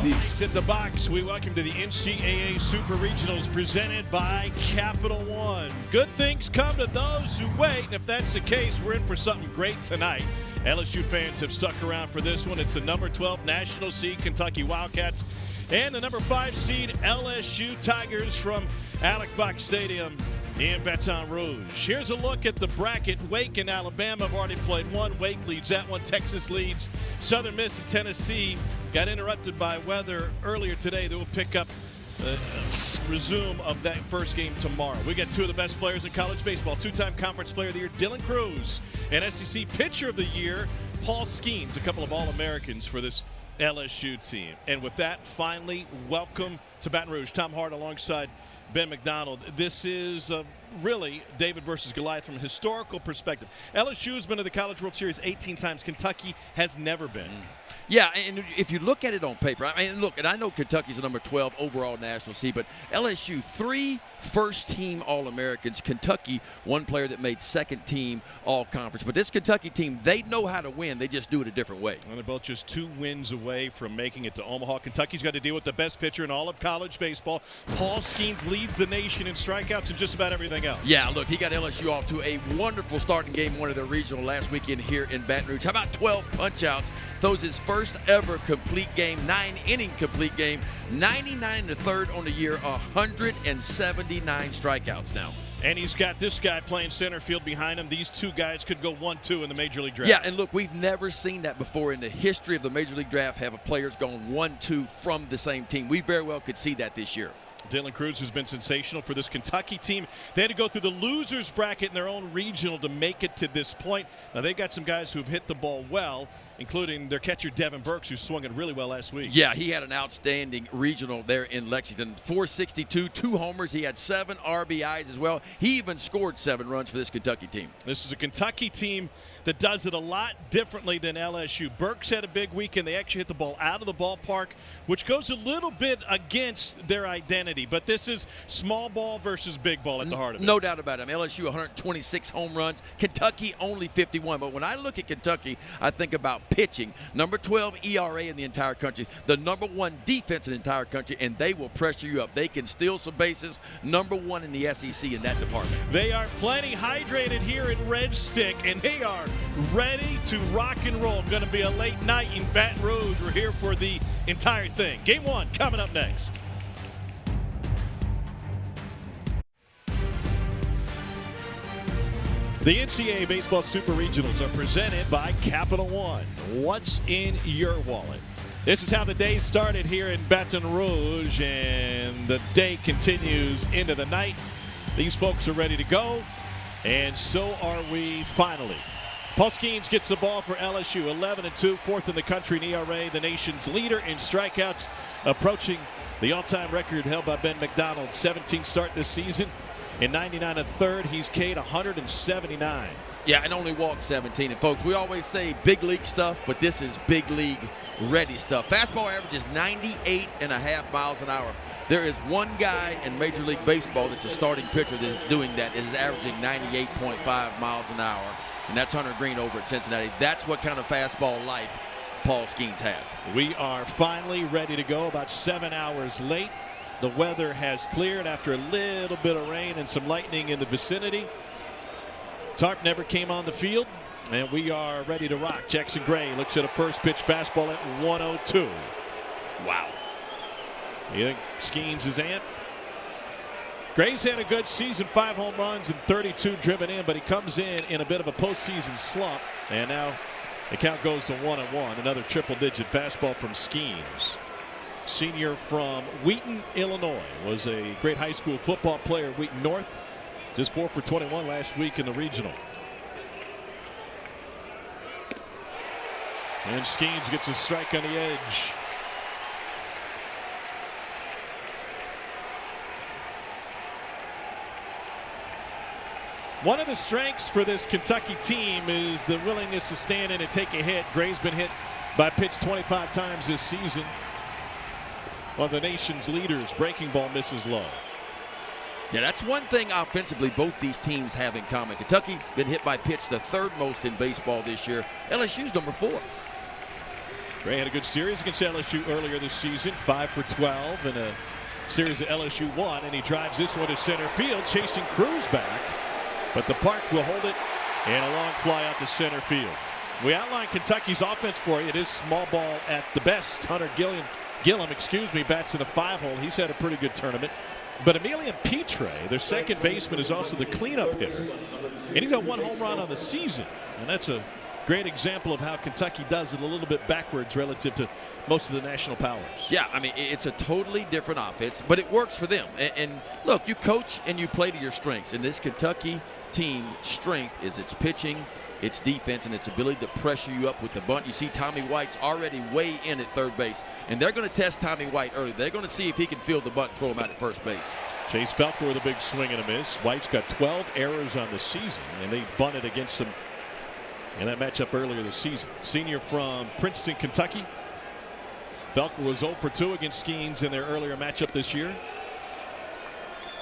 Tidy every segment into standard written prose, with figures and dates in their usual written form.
At the box, we welcome to the NCAA Super Regionals presented by Capital One. Good things come to those who wait, and if that's the case, we're in for something great tonight. LSU fans have stuck around for this one. It's the number 12 national seed Kentucky Wildcats and the number 5 seed LSU Tigers from Alex Box Stadium in Baton Rouge. Here's a look at the bracket. Wake and Alabama have already played one. Wake leads that one. Texas leads. Southern Miss and Tennessee got interrupted by weather earlier today. They will pick up resume of that first game tomorrow. We got two of the best players in college baseball. Two-time Conference Player of the Year, Dylan Cruz, and SEC Pitcher of the Year, Paul Skenes, a couple of All-Americans for this LSU team. And with that, finally, welcome to Baton Rouge. Tom Hart alongside Ben McDonald. This is really David versus Goliath from a historical perspective. LSU has been to the College World Series 18 times. Kentucky has never been. Yeah, and if you look at it on paper, I mean, look, and I know Kentucky's the number 12 overall national seed, but LSU, 3 first-team All-Americans. Kentucky, 1 player that made second-team All-Conference. But this Kentucky team, they know how to win. They just do it a different way. And they're both just 2 wins away from making it to Omaha. Kentucky's got to deal with the best pitcher in all of college baseball. Paul Skenes leads the nation in strikeouts and just about everything else. Yeah, look, he got LSU off to a wonderful start in game 1 of their regional last weekend here in Baton Rouge. How about 12 punch-outs? Throws his first ever complete game, 9-inning complete game, 99 in the third on the year, 179 strikeouts now. And he's got this guy playing center field behind him. These 2 guys could go 1-2 in the Major League Draft. Yeah, and look, we've never seen that before in the history of the Major League Draft, have a players gone 1-2 from the same team. We very well could see that this year. Dylan Cruz has been sensational for this Kentucky team. They had to go through the losers bracket in their own regional to make it to this point. Now, they've got some guys who've hit the ball well, including their catcher Devin Burks, who swung it really well last week. Yeah, he had an outstanding regional there in Lexington. 462, 2 homers. He had 7 RBIs as well. He even scored 7 runs for this Kentucky team. This is a Kentucky team that does it a lot differently than LSU. Burks had a big weekend. They actually hit the ball out of the ballpark, which goes a little bit against their identity. But this is small ball versus big ball at the heart of it. No doubt about it. LSU 126 home runs. Kentucky only 51. But when I look at Kentucky, I think about pitching. Number 12 ERA in the entire country. The number 1 defense in the entire country. And they will pressure you up. They can steal some bases. Number 1 in the SEC in that department. They are plenty hydrated here in Red Stick. And they are ready to rock and roll. Going to be a late night in Baton Rouge. We're here for the entire thing. Game 1 coming up next. The NCAA Baseball Super Regionals are presented by Capital One. What's in your wallet? This is how the day started here in Baton Rouge, and the day continues into the night. These folks are ready to go, and so are we finally. Paul Skenes gets the ball for LSU, 11-2, 4th in the country in ERA, the nation's leader in strikeouts, approaching the all-time record held by Ben McDonald. 17 start this season. In 99 1/3, he's K'd 179. Yeah, and only walked 17. And folks, we always say big league stuff, but this is big league ready stuff. Fastball averages 98.5 miles an hour. There is one guy in Major League Baseball that's a starting pitcher that is doing that. It is averaging 98.5 miles an hour, and that's Hunter Green over at Cincinnati. That's what kind of fastball life Paul Skenes has. We are finally ready to go, about 7 hours late. The weather has cleared after a little bit of rain and some lightning in the vicinity. Tarp never came on the field, and we are ready to rock. Jackson Gray looks at a first pitch fastball at 102. Wow. You think Skenes is amped? Gray's had a good season, 5 home runs and 32 driven in, but he comes in a bit of a postseason slump, and now the count goes to 1-1. Another triple-digit fastball from Skenes. Senior from Wheaton, Illinois, was a great high school football player at Wheaton North. Just 4 for 21 last week in the regional. And Skenes gets a strike on the edge. One of the strengths for this Kentucky team is the willingness to stand in and take a hit. Gray's been hit by pitch 25 times this season. One of the nation's leaders, breaking ball misses low. Yeah, that's one thing offensively both these teams have in common. Kentucky been hit by pitch the 3rd most in baseball this year. LSU's number 4. Gray had a good series against LSU earlier this season, 5 for 12 in a series that LSU won, and he drives this one to center field, chasing Cruz back, but the park will hold it, and a long fly out to center field. We outlined Kentucky's offense for you. It is small ball at the best. Hunter Gillum, bats in the 5-hole. He's had a pretty good tournament. But Emilian Petre, their second baseman, is also the cleanup hitter, and he's got 1 home run on the season, and that's a great example of how Kentucky does it a little bit backwards relative to most of the national powers. Yeah, I mean, it's a totally different offense, but it works for them. And look, you coach and you play to your strengths. And this Kentucky team strength is its pitching, its defense, and its ability to pressure you up with the bunt. You see Tommy White's already way in at third base, and they're going to test Tommy White early. They're going to see if he can field the bunt and throw him out at first base. Chase Felker with a big swing and a miss. White's got 12 errors on the season, and they bunted against him in that matchup earlier this season. Senior from Princeton, Kentucky. Felker was 0 for 2 against Skenes in their earlier matchup this year.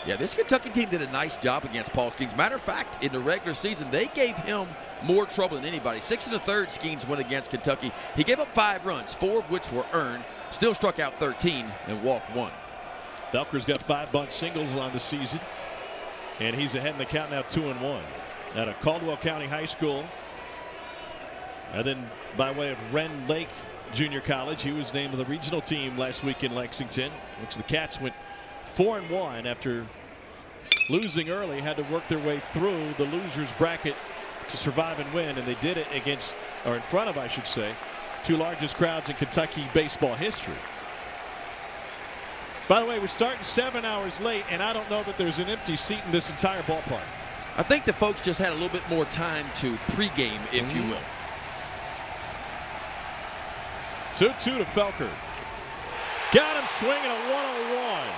Yeah, this Kentucky team did a nice job against Paul Skenes. Matter of fact, in the regular season, they gave him more trouble than anybody. 6 1/3 Skenes went against Kentucky. He gave up 5 runs, 4 of which were earned, still struck out 13 and walked 1. Felker's got 5 bunt singles on the season, and he's ahead in the count now, 2-1. Out of Caldwell County High School, and then by way of Wren Lake Junior College, he was named to the regional team last week in Lexington, which the Cats went 4-1 after losing early, had to work their way through the losers bracket to survive and win, and they did it against, or in front of, I should say, 2 largest crowds in Kentucky baseball history. By the way, we're starting 7 hours late, and I don't know that there's an empty seat in this entire ballpark. I think the folks just had a little bit more time to pregame, if you will. 2-2 to Felker. Got him swinging a 101.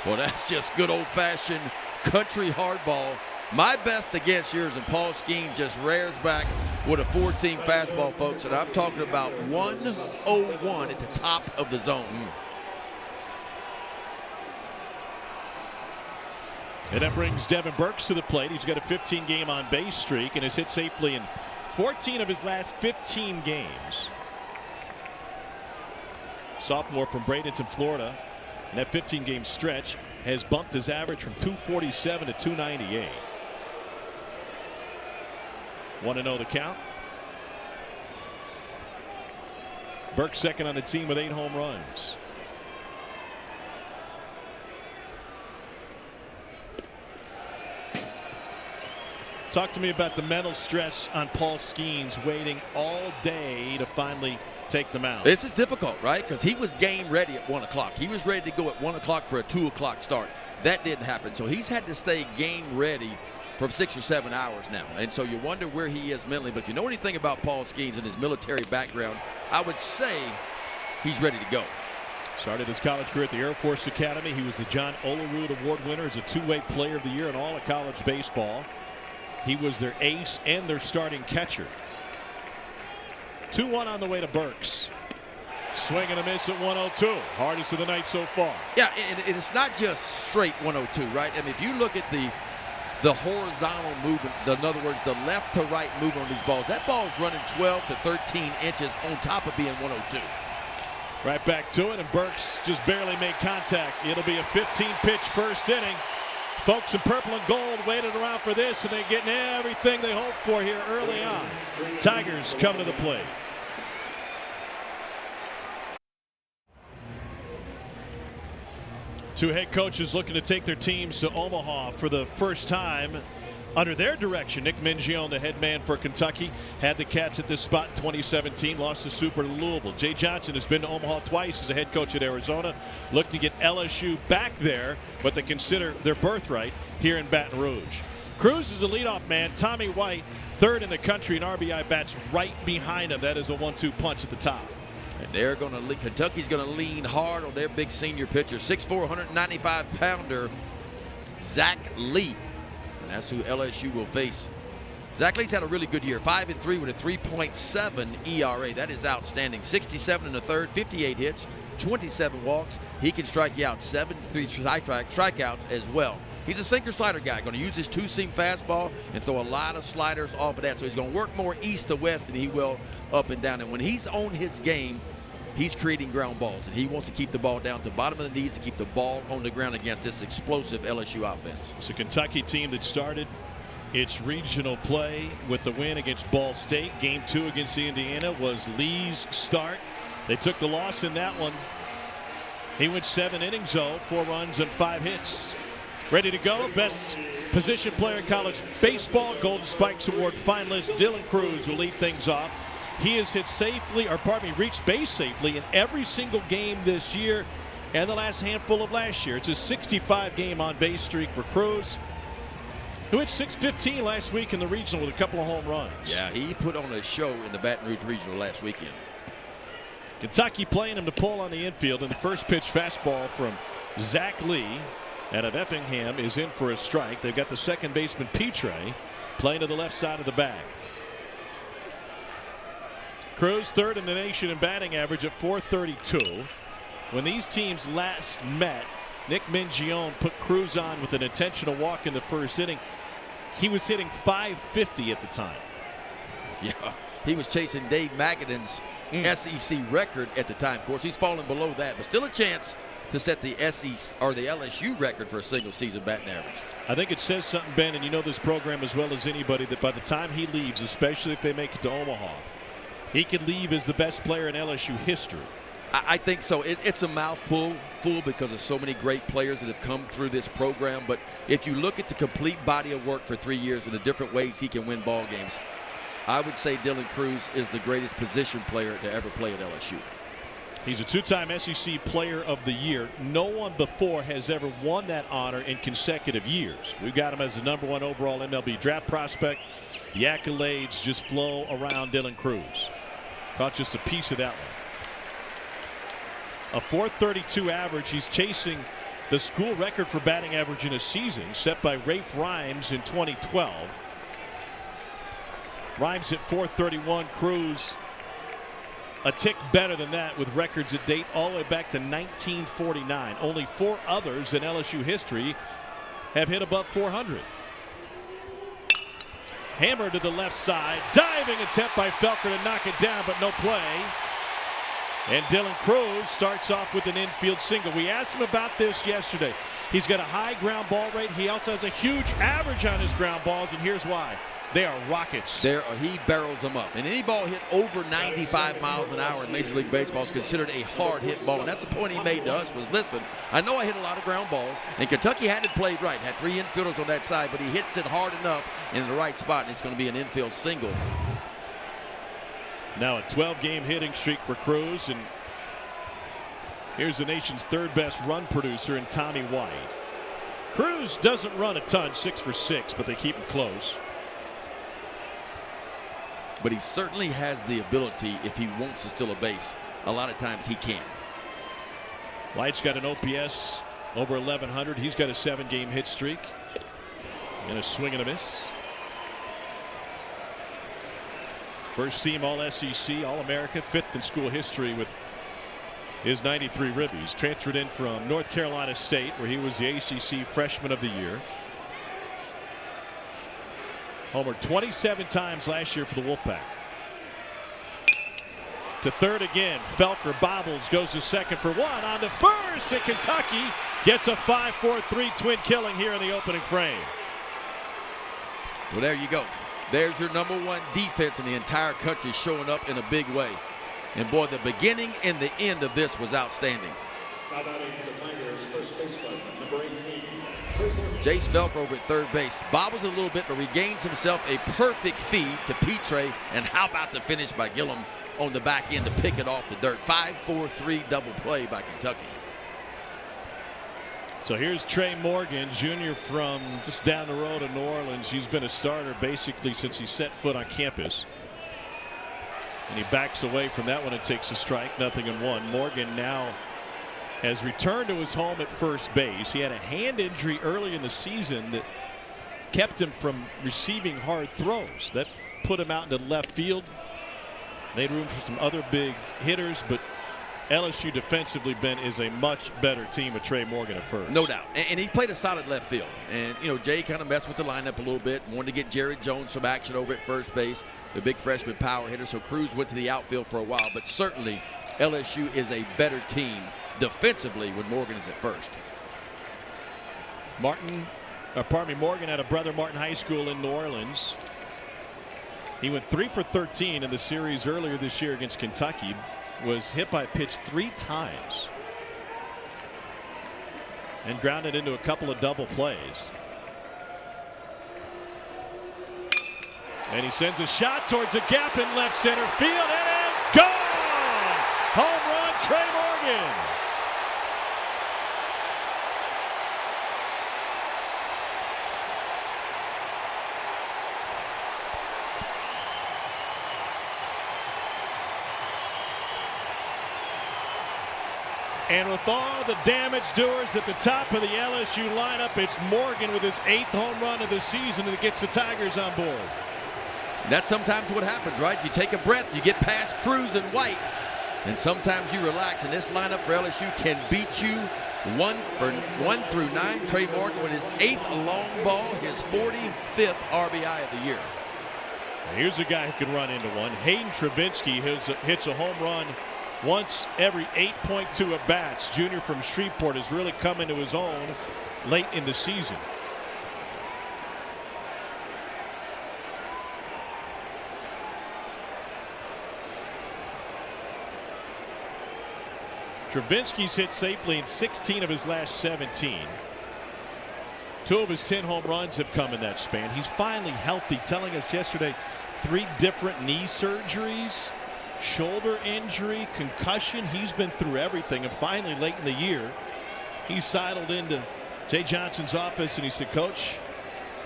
Well, that's just good old-fashioned country hardball. My best against yours, and Paul Skenes just rears back with a 4-seam fastball, folks, and I'm talking about 101 at the top of the zone. And that brings Devin Burks to the plate. He's got a 15-game on-base streak and has hit safely in 14 of his last 15 games. Sophomore from Bradenton, Florida, and that 15-game stretch has bumped his average from 247 to 298. 1-0 the count. Burke second on the team with 8 home runs. Talk to me about the mental stress on Paul Skenes waiting all day to finally take the mound. This is difficult, right? Because he was game ready at 1 o'clock. He was ready to go at 1 o'clock for a 2 o'clock start. That didn't happen. So he's had to stay game ready for 6 or 7 hours now. And so you wonder where he is mentally. But if you know anything about Paul Skenes and his military background, I would say he's ready to go. Started his college career at the Air Force Academy. He was the John Olerud Award winner as a 2-way player of the year in all of college baseball. He was their ace and their starting catcher. 2-1 on the way to Burks. Swing and a miss at 102. Hardest of the night so far. Yeah, and it's not just straight 102, right? I mean, if you look at the horizontal movement, in other words, the left to right movement on these balls, that ball's running 12 to 13 inches on top of being 102. Right back to it, and Burks just barely made contact. It'll be a 15-pitch first inning. Folks in purple and gold waited around for this, and they're getting everything they hoped for here early on. Tigers come to the plate. Two head coaches looking to take their teams to Omaha for the first time under their direction. Nick Mingione, the head man for Kentucky, had the Cats at this spot in 2017, lost the Super to Louisville. Jay Johnson has been to Omaha twice as a head coach at Arizona, looking to get LSU back there, but they consider their birthright here in Baton Rouge. Cruz is the leadoff man. Tommy White, third in the country, and RBI bats right behind him. That is a 1-2 punch at the top. And they're going to Kentucky's going to lean hard on their big senior pitcher, 6'4", 195-pounder Zach Lee. And that's who LSU will face Zach Lee's had a really good year. 5-3 with a 3.7 ERA. That is outstanding. 67 in the third, 58 hits, 27 walks. He can strike you out. 73 strikeouts as well. He's a sinker slider guy. Going to use his two-seam fastball and throw a lot of sliders off of that. So he's going to work more east to west than he will up and down. And when he's on his game, he's creating ground balls, and he wants to keep the ball down to the bottom of the knees to keep the ball on the ground against this explosive LSU offense. It's a Kentucky team that started its regional play with the win against Ball State. Game 2 against Indiana was Lee's start. They took the loss in that one. He went 7 innings, though, 4 runs and 5 hits. Ready to go. Best position player in college baseball, Golden Spikes Award finalist Dylan Cruz will lead things off. He has hit safely, or pardon me, reached base safely in every single game this year and the last handful of last year. It's a 65-game on-base streak for Cruz, who hit .615 last week in the regional with a couple of home runs. Yeah, he put on a show in the Baton Rouge Regional last weekend. Kentucky playing him to pull on the infield, and the first pitch fastball from Zach Lee out of Effingham is in for a strike. They've got the second baseman Petre playing to the left side of the bag. Cruz third in the nation in batting average at .432. When these teams last met, Nick Mingione put Cruz on with an intentional walk in the first inning. He was hitting .550 at the time. Yeah, he was chasing Dave Magadan's SEC record at the time. Of course, he's fallen below that, but still a chance to set the SEC or the LSU record for a single season batting average. I think it says something, Ben, and you know this program as well as anybody, that by the time he leaves, especially if they make it to Omaha, he could leave as the best player in LSU history. I think so. It's a mouthful because of so many great players that have come through this program. But if you look at the complete body of work for 3 years and the different ways he can win ball games, I would say Dylan Cruz is the greatest position player to ever play at LSU. He's a 2-time SEC Player of the Year. No one before has ever won that honor in consecutive years. We've got him as the #1 overall MLB draft prospect. The accolades just flow around Dylan Cruz. Caught just a piece of that one. A .432 average. He's chasing the school record for batting average in a season set by Rafe Rhymes in 2012. Rhymes at .431. Cruz a tick better than that with records that date all the way back to 1949. Only 4 others in LSU history have hit above .400. Hammer to the left side. Diving attempt by Felker to knock it down, but no play. And Dylan Cruz starts off with an infield single. We asked him about this yesterday. He's got a high ground ball rate. He also has a huge average on his ground balls, and here's why. They are rockets. He barrels them up. And any ball hit over 95 miles an hour in Major League Baseball is considered a hard hit ball. And that's the point he made to us was, listen, I know I hit a lot of ground balls, and Kentucky had it played right. Had 3 infielders on that side, but he hits it hard enough in the right spot, and it's going to be an infield single. Now a 12-game hitting streak for Cruz, and here's the nation's 3rd best run producer in Tommy White. Cruz doesn't run a ton, 6 for 6, but they keep him close. But he certainly has the ability, if he wants to steal a base, a lot of times he can. White's got an OPS over 1100. He's got a 7-game hit streak and a swing and a miss. First team All-SEC, All-America, 5th in school history with his 93 ribbies. Transferred in from North Carolina State, where he was the ACC Freshman of the Year. Homered 27 times last year for the Wolfpack. To third again. Felker bobbles, goes to second for 1. On to first, and Kentucky gets a 5-4-3 twin killing here in the opening frame. Well, there you go. There's your #1 defense in the entire country showing up in a big way. And boy, the beginning and the end of this was outstanding. Jace Felker over at third base. Bobbles a little bit, but regains himself a perfect feed to Petre. And how about the finish by Gillum on the back end to pick it off the dirt. 5-4-3 double play by Kentucky. So here's Trey Morgan, Jr. from just down the road in New Orleans. He's been a starter basically since he set foot on campus. And he backs away from that one and takes a strike, 0-1. Morgan now has returned to his home at first base. He had a hand injury early in the season that kept him from receiving hard throws. That put him out into left field. Made room for some other big hitters, but LSU defensively, Ben, is a much better team with Trey Morgan at first. No doubt. And he played a solid left field. And, you know, Jay kind of messed with the lineup a little bit. Wanted to get Jared Jones some action over at first base, the big freshman power hitter. So Cruz went to the outfield for a while. But certainly LSU is a better team defensively when Morgan is at first. Morgan out of Brother Martin High School in New Orleans. He went 3 for 13 in the series earlier this year against Kentucky. Was hit by a pitch 3 times and grounded into a couple of double plays. And he sends a shot towards a gap in left center field. It is gone! Home run, Trey Morgan. And with all the damage doers at the top of the LSU lineup, it's Morgan with his 8th home run of the season that gets the Tigers on board. That's sometimes what happens, right? You take a breath, you get past Cruz and White, and sometimes you relax. And this lineup for LSU can beat you 1 through 9. Trey Morgan with his 8th long ball, his 45th RBI of the year. Here's a guy who can run into one. Hayden Travinski hits a home run once every 8.2 at bats. Junior from Shreveport has really come into his own late in the season. Travinski's hit safely in 16 of his last 17. 2 of his 10 home runs have come in that span. He's finally healthy, telling us yesterday 3 different knee surgeries, shoulder injury, concussion. He's been through everything, and finally late in the year he sidled into Jay Johnson's office and he said, "Coach,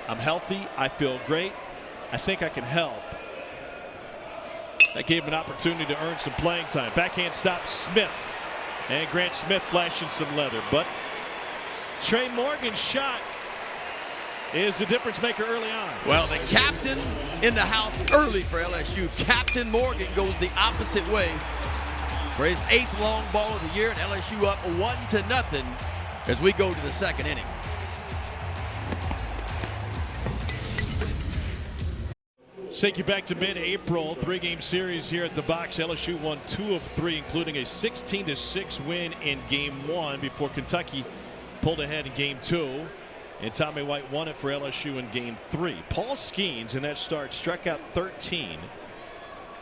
I'm healthy, I feel great, I think I can help." That gave him an opportunity to earn some playing time. Backhand stop, Smith, and Grant Smith flashing some leather, but Trey Morgan's shot is the difference maker early on. Well, the captain in the house early for LSU. Captain Morgan goes the opposite way for his 8th long ball of the year, and LSU up 1-0 as we go to the 2nd inning. Take you back to mid-April, 3-game series here at the box. LSU won 2 of 3, including a 16-6 win in Game 1 before Kentucky pulled ahead in Game 2. And Tommy White won it for LSU in Game 3. Paul Skenes in that start struck out 13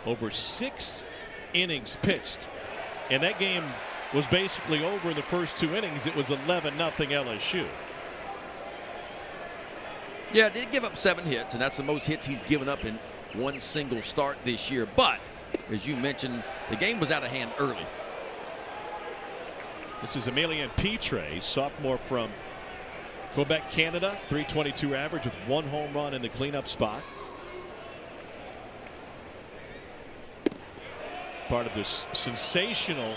over 6 innings pitched. And that game was basically over in the first 2 innings. It was 11-0 LSU. Yeah, did give up 7 hits, and that's the most hits he's given up in one single start this year. But, as you mentioned, the game was out of hand early. This is Emilian Petre, sophomore from Quebec, Canada, .322 average with 1 home run in the cleanup spot. Part of this sensational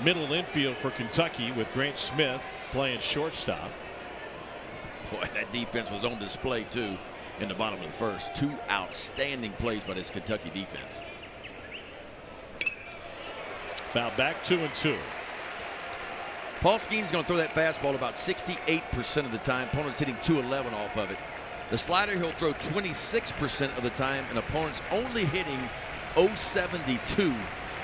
middle infield for Kentucky with Grant Smith playing shortstop. Boy, that defense was on display too in the bottom of the first. 2 outstanding plays by this Kentucky defense. Foul back, 2-2. Paul Skenes going to throw that fastball about 68% of the time. Opponents hitting .211 off of it. The slider he'll throw 26% of the time, and opponents only hitting .072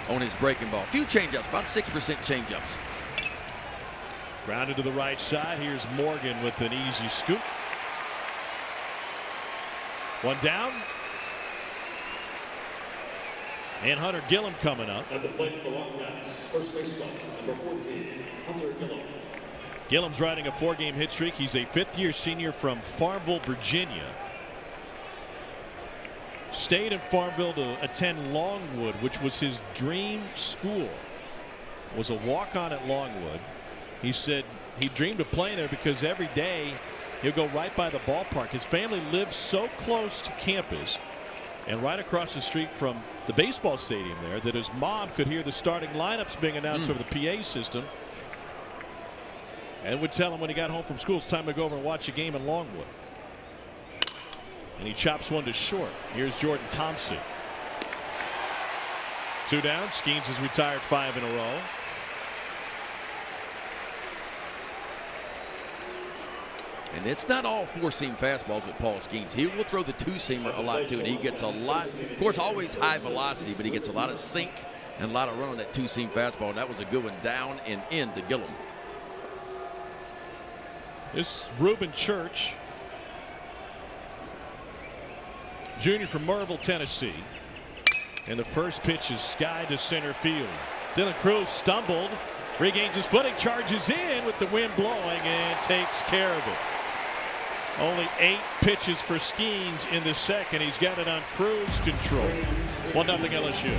on his breaking ball. Few changeups, about 6% changeups. Grounded to the right side. Here's Morgan with an easy scoop. 1 down. And Hunter Gillum coming up. At the plate for the Wildcats, first baseman, number 14, Hunter Gillum. Gillum's riding a 4-game hit streak. He's a 5th-year senior from Farmville, Virginia. Stayed in Farmville to attend Longwood, which was his dream school. Was a walk-on at Longwood. He said he dreamed of playing there because every day he'll go right by the ballpark. His family lives so close to campus and right across the street from the baseball stadium there that his mom could hear the starting lineups being announced over the PA system and would tell him when he got home from school it's time to go over and watch a game in Longwood. And he chops one to short. Here's Jordan Thompson. 2 down. Skenes has retired 5 in a row. And it's not all 4-seam fastballs with Paul Skenes. He will throw the 2-seamer a lot too, and he gets a lot, of course, always high velocity, but he gets a lot of sink and a lot of run on that 2-seam fastball, and that was a good one down and in to Gillum. This is Reuben Church, junior from Merrillville, Tennessee. And the first pitch is skied to center field. Dylan Cruz stumbled, regains his footing, charges in with the wind blowing, and takes care of it. Only 8 pitches for Skenes in the second. He's got it on cruise control. 1-0 LSU.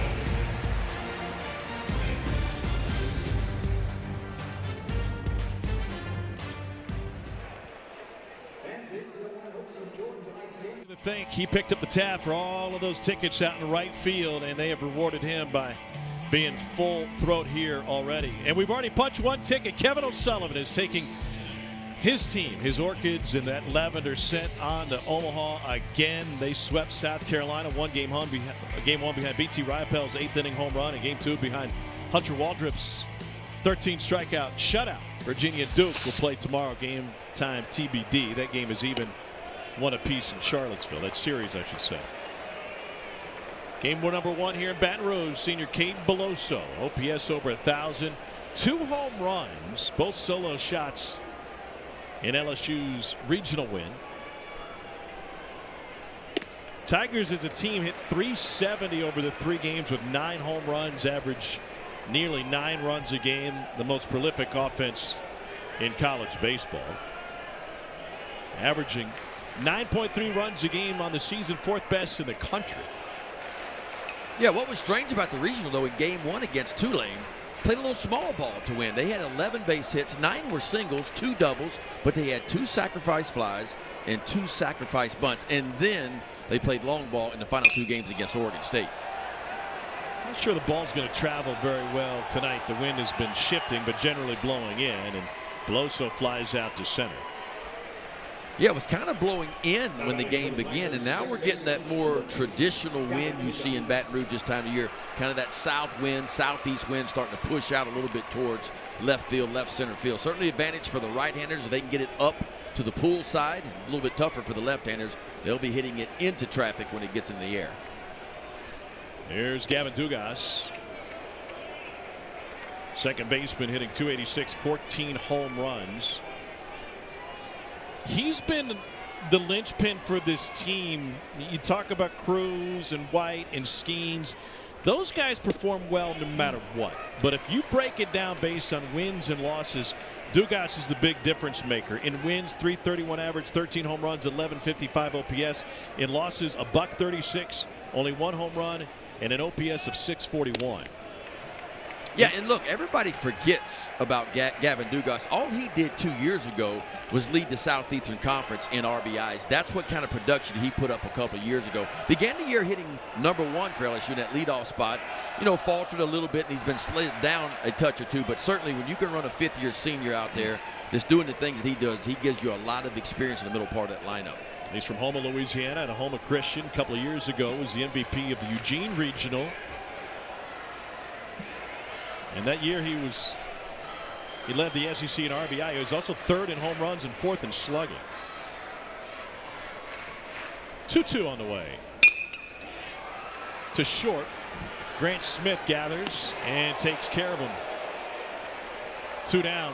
To think he picked up the tab for all of those tickets out in right field, and they have rewarded him by being full throat here already. And we've already punched 1 ticket. Kevin O'Sullivan is taking his team, his Orchids, in that lavender scent on to Omaha again. They swept South Carolina, game 1 behind BT Riopel's 8th inning home run, and game 2 behind Hunter Waldrop's 13 strikeout shutout. Virginia Duke will play tomorrow, game time TBD. That game is even 1 apiece in Charlottesville. That series, I should say. Game number 1 here in Baton Rouge. Senior Caden Beloso, OPS over 1,000, 2 home runs, both solo shots in LSU's regional win. Tigers as a team hit .370 over the 3 games with 9 home runs, average nearly 9 runs a game, the most prolific offense in college baseball. Averaging 9.3 runs a game on the season, 4th best in the country. Yeah, what was strange about the regional, though, in game 1 against Tulane, played a little small ball to win. They had 11 base hits, 9 were singles, 2 doubles, but they had 2 sacrifice flies and 2 sacrifice bunts. And then they played long ball in the final 2 games against Oregon State. Not sure the ball's going to travel very well tonight. The wind has been shifting, but generally blowing in, and Beloso flies out to center. Yeah, it was kind of blowing in when the game began, and now we're getting that more traditional wind you see in Baton Rouge this time of year. Kind of that south wind, southeast wind starting to push out a little bit towards left field, left center field. Certainly advantage for the right-handers if they can get it up to the pool side. A little bit tougher for the left-handers. They'll be hitting it into traffic when it gets in the air. Here's Gavin Dugas. Second baseman hitting .286, 14 home runs. He's been the linchpin for this team. You talk about Cruz and White and Skenes. Those guys perform well no matter what. But if you break it down based on wins and losses, Dugas is the big difference maker. In wins, .331 average, 13 home runs, 1155 OPS. In losses, a .136, only 1 home run, and an OPS of 641. Yeah, and look, everybody forgets about Gavin Dugas. All he did 2 years ago was lead the Southeastern Conference in RBIs. That's what kind of production he put up a couple of years ago. Began the year hitting #1 for LSU in that leadoff spot. You know, faltered a little bit, and he's been slid down a touch or two. But certainly when you can run a 5th-year senior out there that's doing the things that he does, he gives you a lot of experience in the middle part of that lineup. He's from Houma, Louisiana, and a Houma Christian. A couple of years ago was the MVP of the Eugene Regional. And that year he led the SEC in RBI. He was also 3rd in home runs and 4th in slugging. 2-2 on the way. To short. Grant Smith gathers and takes care of him. 2 down.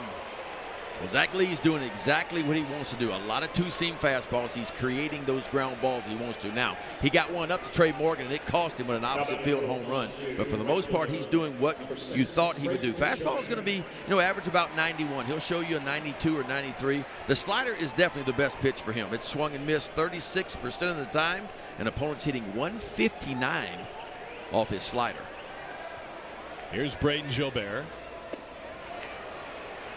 Well, Zach Lee's doing exactly what he wants to do. A lot of 2-seam fastballs. He's creating those ground balls he wants to. Now, he got one up to Trey Morgan, and it cost him with an opposite field home run. But for the most part, he's doing what you thought he would do. Fastball is going to be, average about 91. He'll show you a 92 or 93. The slider is definitely the best pitch for him. It's swung and missed 36% of the time, and opponents hitting 159 off his slider. Here's Braden Jobert.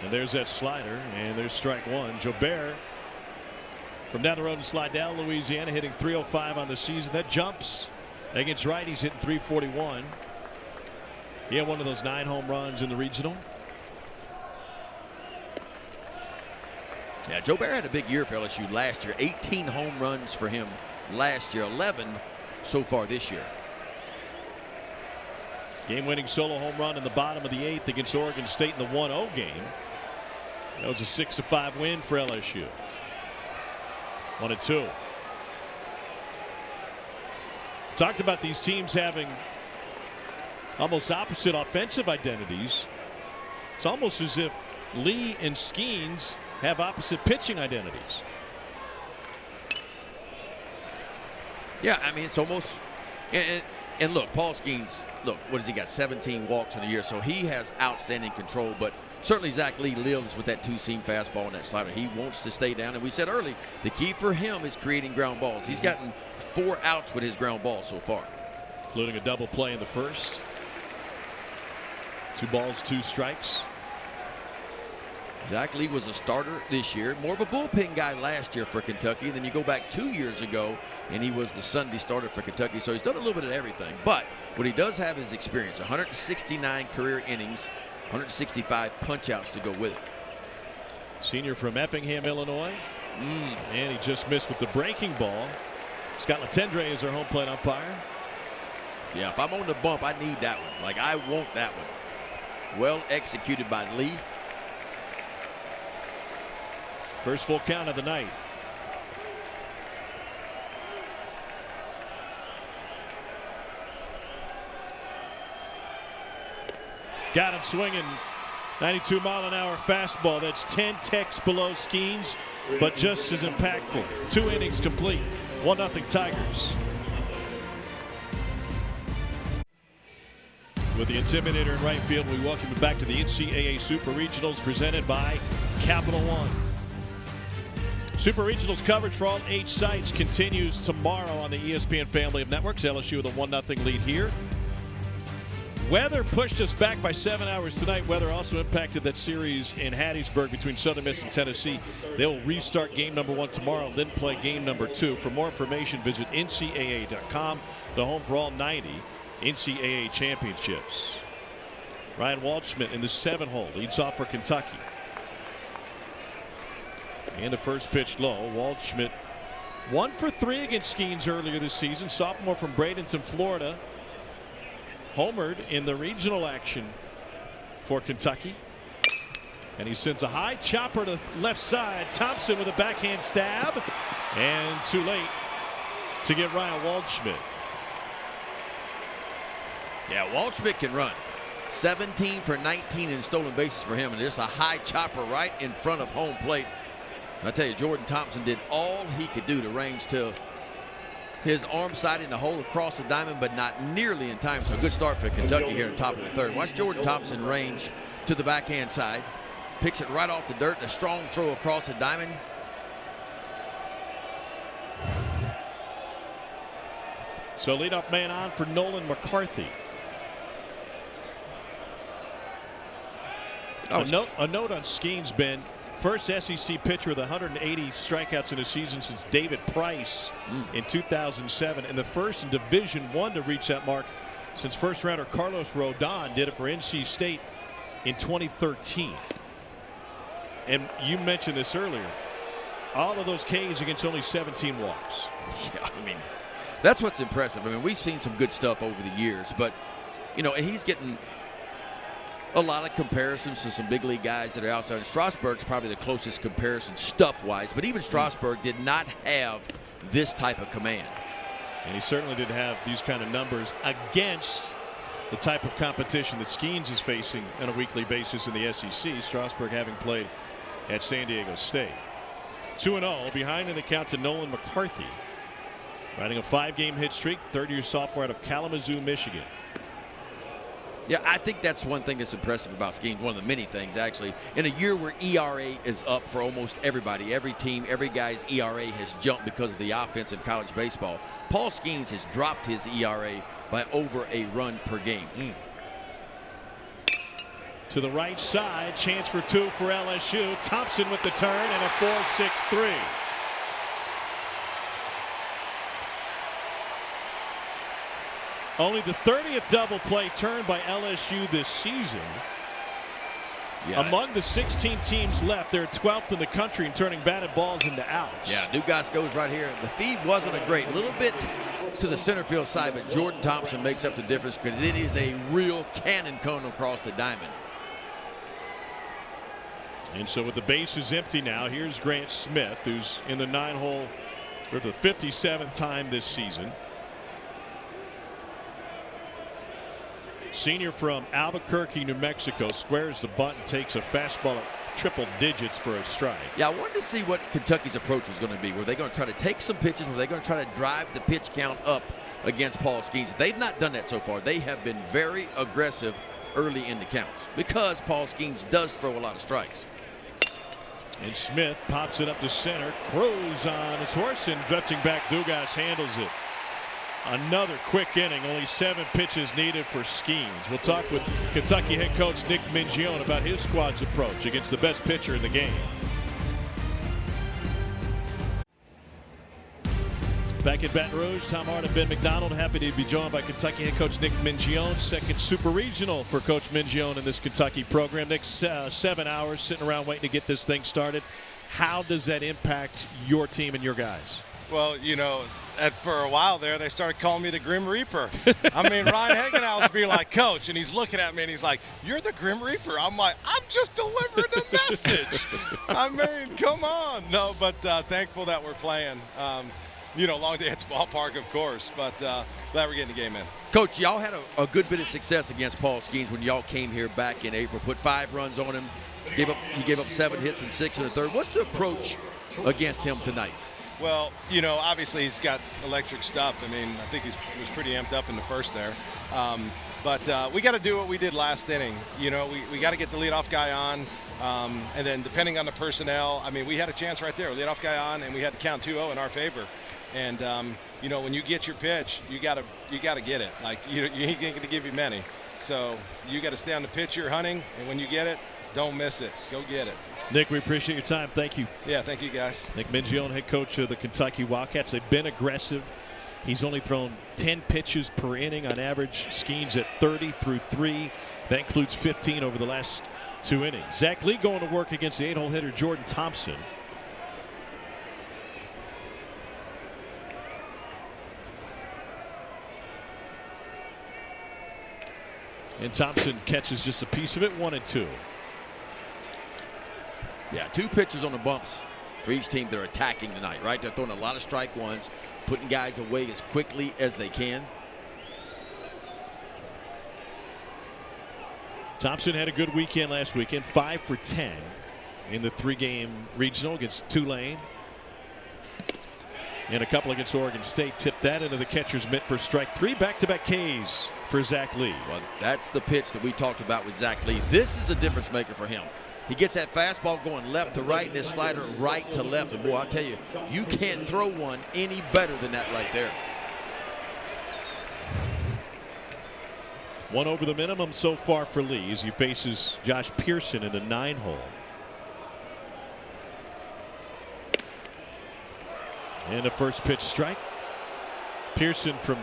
And there's that slider, and there's strike 1. Jobert from down the road in Slidell, Louisiana, hitting .305 on the season. That jumps against righties, hitting .341. He had one of those 9 home runs in the regional. Yeah, Jobert had a big year for LSU last year. 18 home runs for him last year, 11 so far this year. Game-winning solo home run in the bottom of the 8th against Oregon State in the 1-0 game. That was a 6-5 win for LSU. 1-2. Talked about these teams having almost opposite offensive identities. It's almost as if Lee and Skenes have opposite pitching identities. Yeah, I mean, it's almost and look, Paul Skenes, look, what has he got? 17 walks in a year, so he has outstanding control. But certainly Zach Lee lives with that two-seam fastball and that slider. He wants to stay down, and we said early, the key for him is creating ground balls. He's gotten 4 outs with his ground balls so far, including a double play in the first. 2 balls, 2 strikes. Zach Lee was a starter this year, more of a bullpen guy last year for Kentucky. Then you go back 2 years ago, and he was the Sunday starter for Kentucky. So he's done a little bit of everything. But what he does have is experience. 169 career innings, 165 punch-outs to go with it. Senior from Effingham, Illinois. And he just missed with the breaking ball. Scott Latendre is our home plate umpire. Yeah, if I'm on the bump, I need that one. Like, I want that one. Well executed by Lee. First full count of the night. Got him swinging. 92-mile-an-hour fastball. That's 10 ticks below Skenes, but just as impactful. 2 innings complete. 1-0 Tigers. With the Intimidator in right field, we welcome you back to the NCAA Super Regionals presented by Capital One. Super Regionals coverage for all 8 sites continues tomorrow on the ESPN family of networks. LSU with a 1-0 lead here. Weather pushed us back by 7 hours tonight. Weather also impacted that series in Hattiesburg between Southern Miss and Tennessee. They'll restart game number 1 tomorrow, then play game number 2. For more information, visit ncaa.com, the home for all 90 NCAA championships. Ryan Waldschmidt in the 7-hole leads off for Kentucky. And the first pitch low. Waldschmidt 1 for 3 against Skenes earlier this season. Sophomore from Bradenton, Florida. Homered in the regional action for Kentucky. And he sends a high chopper to left side. Thompson with a backhand stab. And too late to get Ryan Waldschmidt. Yeah, Waldschmidt can run. 17 for 19 in stolen bases for him. And just a high chopper right in front of home plate. And I tell you, Jordan Thompson did all he could do to range to his arm side in the hole across the diamond, but not nearly in time. So a good start for Kentucky here in the top of the 3rd. Watch Jordan Thompson range to the backhand side. Picks it right off the dirt. A strong throw across the diamond. So leadoff man on for Nolan McCarthy. A note on Skenes, Ben. First SEC pitcher with 180 strikeouts in a season since David Price in 2007, and the first in Division I to reach that mark since first rounder Carlos Rodon did it for NC State in 2013. And you mentioned this earlier. All of those Ks against only 17 walks. Yeah, I mean, that's what's impressive. I mean, we've seen some good stuff over the years, but, you know, he's getting a lot of comparisons to some big league guys that are outside. And Strasburg's probably the closest comparison stuff-wise, but even Strasburg did not have this type of command. And he certainly did have these kind of numbers against the type of competition that Skenes is facing on a weekly basis in the SEC. Strasburg having played at San Diego State. 2-0 behind in the count to Nolan McCarthy, riding a 5-game hit streak, 3rd-year sophomore out of Kalamazoo, Michigan. Yeah, I think that's one thing that's impressive about Skenes, one of the many things, actually. In a year where ERA is up for almost everybody, every team, every guy's ERA has jumped because of the offense in college baseball. Paul Skenes has dropped his ERA by over a run per game. To the right side, chance for 2 for LSU. Thompson with the turn and a 4-6-3. Only the 30th double play turn by LSU this season. Yeah. Among the 16 teams left, they're 12th in the country in turning batted balls into outs. Yeah, Dugas goes right here. The feed wasn't a great. A little bit to the center field side, but Jordan Thompson makes up the difference because it is a real cannon cone across the diamond. And so with the bases empty now, here's Grant Smith, who's in the 9-hole for the 57th time this season. Senior from Albuquerque, New Mexico, squares the bunt and takes a fastball at triple digits for a strike. Yeah, I wanted to see what Kentucky's approach was going to be. Were they going to try to take some pitches? Were they going to try to drive the pitch count up against Paul Skenes? They've not done that so far. They have been very aggressive early in the counts because Paul Skenes does throw a lot of strikes. And Smith pops it up to center. Cruz on his horse and drifting back. Dugas handles it. Another quick inning. Only 7 pitches needed for Skenes. We'll talk with Kentucky head coach Nick Mingione about his squad's approach against the best pitcher in the game. Back in Baton Rouge, Tom Hart and Ben McDonald happy to be joined by Kentucky head coach Nick Mingione. Second Super Regional for Coach Mingione in this Kentucky program. Next 7 hours sitting around waiting to get this thing started. How does that impact your team and your guys? Well, you know, for a while there, they started calling me the Grim Reaper. I mean, Ryan Hagenhouse would be like, Coach, and he's looking at me and he's like, you're the Grim Reaper. I'm like, I'm just delivering a message. I mean, come on. No, but thankful that we're playing. You know, long day at the ballpark, of course, but glad we're getting the game in. Coach, y'all had a good bit of success against Paul Skenes when y'all came here back in April. Put 5 runs on him. He gave up 7 hits and 6 in the third. What's the approach against him tonight? Well, you know, obviously he's got electric stuff. I mean, I think he was pretty amped up in the first there. But we got to do what we did last inning. You know, we got to get the leadoff guy on. And then depending on the personnel, I mean, we had a chance right there. Leadoff guy on, and we had to count 2-0 in our favor. And, you know, when you get your pitch, you got to get it. Like, you ain't going to give you many. So you got to stay on the pitch you're hunting, and when you get it, don't miss it. Go get it. Nick, we appreciate your time. Thank you. Yeah, thank you, guys. Nick Mingione, head coach of the Kentucky Wildcats. They've been aggressive. He's only thrown 10 pitches per inning on average. Skenes at 30 through 3. That includes 15 over the last 2 innings. Zach Lee going to work against the 8-hole hitter Jordan Thompson. And Thompson catches just a piece of it, 1-2. Yeah, 2 pitchers on the bumps for each team they're attacking tonight, right? They're throwing a lot of strike ones, putting guys away as quickly as they can. Thompson had a good weekend last weekend, 5 for 10 in the 3-game regional against Tulane. And a couple against Oregon State. Tipped that into the catcher's mitt for strike 3. Back-to-back Ks for Zach Lee. Well, that's the pitch that we talked about with Zach Lee. This is a difference maker for him. He gets that fastball going left to right and his slider right to left. And boy, I'll tell you, you can't throw one any better than that right there. 1 over the minimum so far for Lee as he faces Josh Pearson in the 9-hole. And a first pitch strike. Pearson from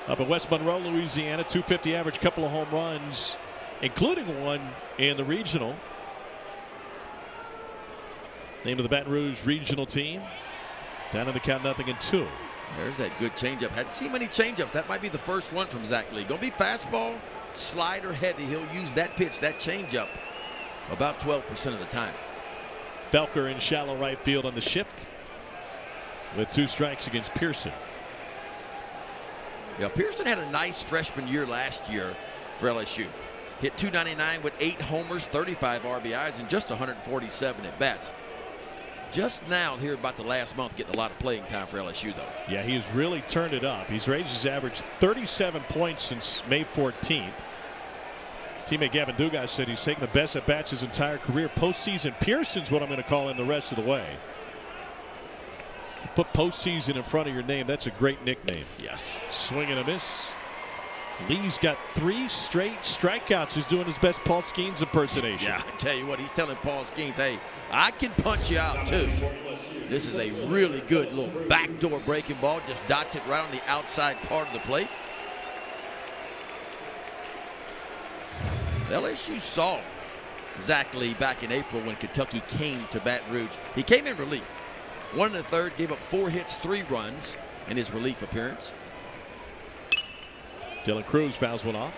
up in West Monroe, Louisiana, 250 average, couple of home runs, including one in the regional. Name of the Baton Rouge regional team. Down in the count, 0-2. There's that good changeup. Hadn't seen many changeups. That might be the first one from Zach Lee. Gonna be fastball, slider, heavy. He'll use that pitch, that changeup, about 12% of the time. Felker in shallow right field on the shift with 2 strikes against Pearson. Yeah, Pearson had a nice freshman year last year for LSU. Hit .299 with 8 homers, 35 RBIs, and just 147 at bats. Just now, here about the last month, getting a lot of playing time for LSU, though. Yeah, he's really turned it up. He's raised his average 37 points since May 14th. Teammate Gavin Dugas said he's taken the best at bats his entire career. Postseason Pearson's what I'm going to call him the rest of the way. To put postseason in front of your name, that's a great nickname. Yes. Swing and a miss. Lee's got 3 straight strikeouts. He's doing his best Paul Skenes impersonation. Yeah, I tell you what, he's telling Paul Skenes, hey, I can punch you out too. This is a really good little backdoor breaking ball. Just dots it right on the outside part of the plate. LSU saw Zach Lee back in April when Kentucky came to Baton Rouge. He came in relief. 1 1/3, gave up 4 hits, 3 runs in his relief appearance. Dylan Cruz fouls one off.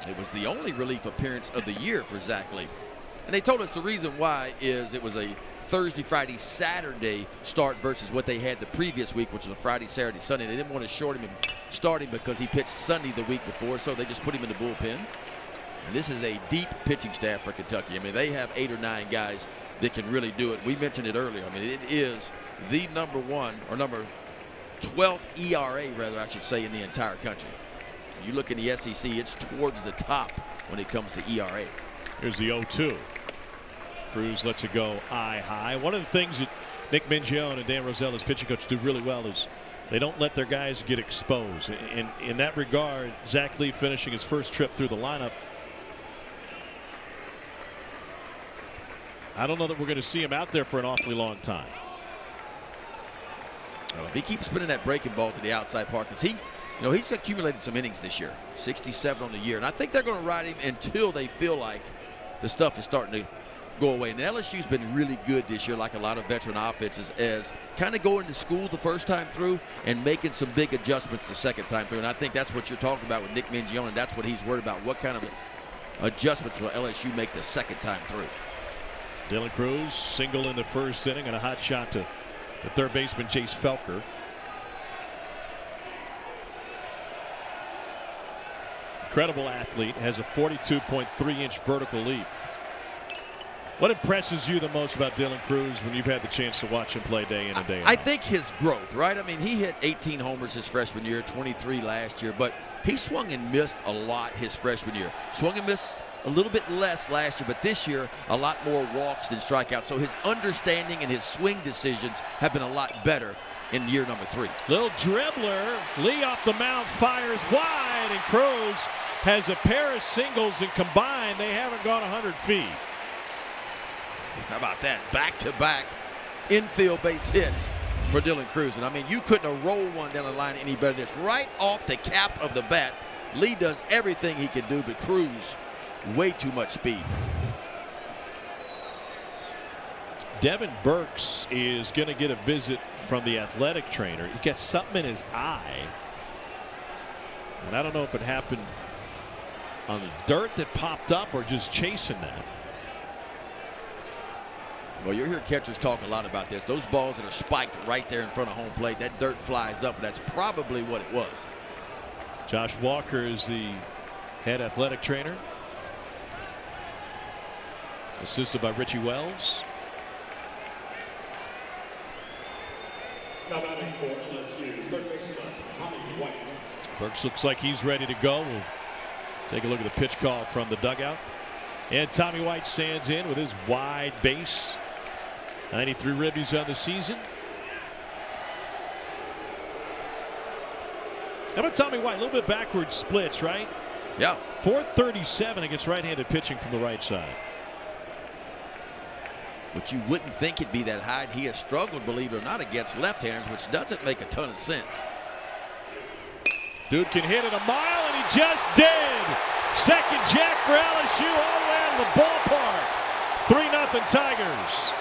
It was the only relief appearance of the year for Zach Lee. And they told us the reason why is it was a Thursday, Friday, Saturday start versus what they had the previous week, which was a Friday, Saturday, Sunday. They didn't want to short him and start him because he pitched Sunday the week before, so they just put him in the bullpen. And this is a deep pitching staff for Kentucky. I mean, they have 8 or 9 guys that can really do it. We mentioned it earlier. I mean, it is the number 12th ERA, rather, I should say, in the entire country. You look in the SEC, it's towards the top when it comes to ERA. Here's the 0-2. Cruz lets it go eye high. One of the things that Nick Mingione and Dan Roselle, his pitching coach, do really well is they don't let their guys get exposed. In that regard, Zach Lee finishing his first trip through the lineup. I don't know that we're going to see him out there for an awfully long time. Well, if he keeps putting that breaking ball to the outside part, because he's accumulated some innings this year, 67 on the year, and I think they're going to ride him until they feel like the stuff is starting to go away. And LSU's been really good this year, like a lot of veteran offenses, as kind of going to school the first time through and making some big adjustments the second time through. And I think that's what you're talking about with Nick Mingione, and that's what he's worried about. What kind of adjustments will LSU make the second time through? Dylan Cruz single in the first inning and a hot shot to the third baseman Chase Felker. Incredible athlete, has a 42.3-inch vertical leap. What impresses you the most about Dylan Cruz when you've had the chance to watch him play day in and day out? I think his growth, right? I mean, he hit 18 homers his freshman year, 23 last year, but he swung and missed a lot his freshman year. Swung and missed a little bit less last year, but this year a lot more walks than strikeouts. So his understanding and his swing decisions have been a lot better in year number 3. Little dribbler, Lee off the mound, fires wide, and Cruz has a pair of singles, and combined they haven't gone 100 feet. How about that? Back-to-back infield base hits for Dylan Cruz. And I mean, you couldn't have rolled one down the line any better than this. Right off the cap of the bat, Lee does everything he can do, but Cruz, way too much speed. Devin Burks is going to get a visit from the athletic trainer. He gets something in his eye. And I don't know if it happened on the dirt that popped up or just chasing that. Well, you'll hear catchers talk a lot about this. Those balls that are spiked right there in front of home plate, that dirt flies up. That's probably what it was. Josh Walker is the head athletic trainer, assisted by Richie Wells. Now batting for LSU, third baseman Tommy White. Burks looks like he's ready to go. We'll take a look at the pitch call from the dugout. And Tommy White stands in with his wide base. 93 ribbies on the season. How about Tommy White? A little bit backward splits, right? Yeah. 437 against right-handed pitching from the right side. But you wouldn't think it'd be that high. He has struggled, believe it or not, against left-handers, which doesn't make a ton of sense. Dude can hit it a mile, and he just did. Second jack for LSU all the way out of the ballpark. 3-0 Tigers.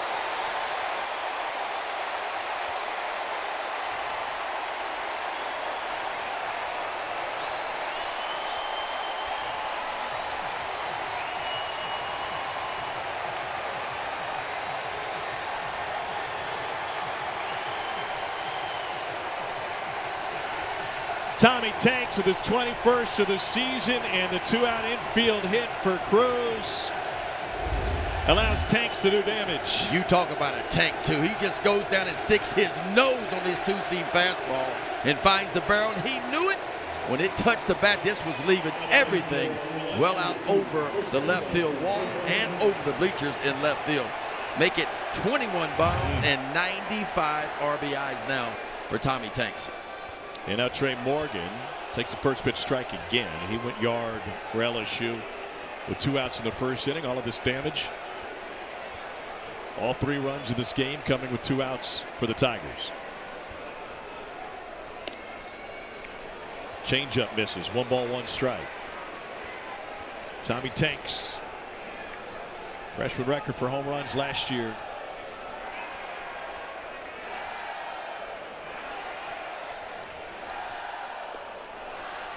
Tommy Tanks with his 21st of the season, and the 2-out infield hit for Cruz allows Tanks to do damage. You talk about a tank, too. He just goes down and sticks his nose on his two-seam fastball and finds the barrel. And he knew it when it touched the bat. This was leaving everything well out over the left field wall and over the bleachers in left field. Make it 21 bombs and 95 RBIs now for Tommy Tanks. And now Trey Morgan takes the first pitch strike again. He went yard for LSU with 2 outs in the first inning. All of this damage. All 3 runs in this game coming with 2 outs for the Tigers. Changeup misses. 1 ball, 1 strike. Tommy Tanks, freshman record for home runs last year.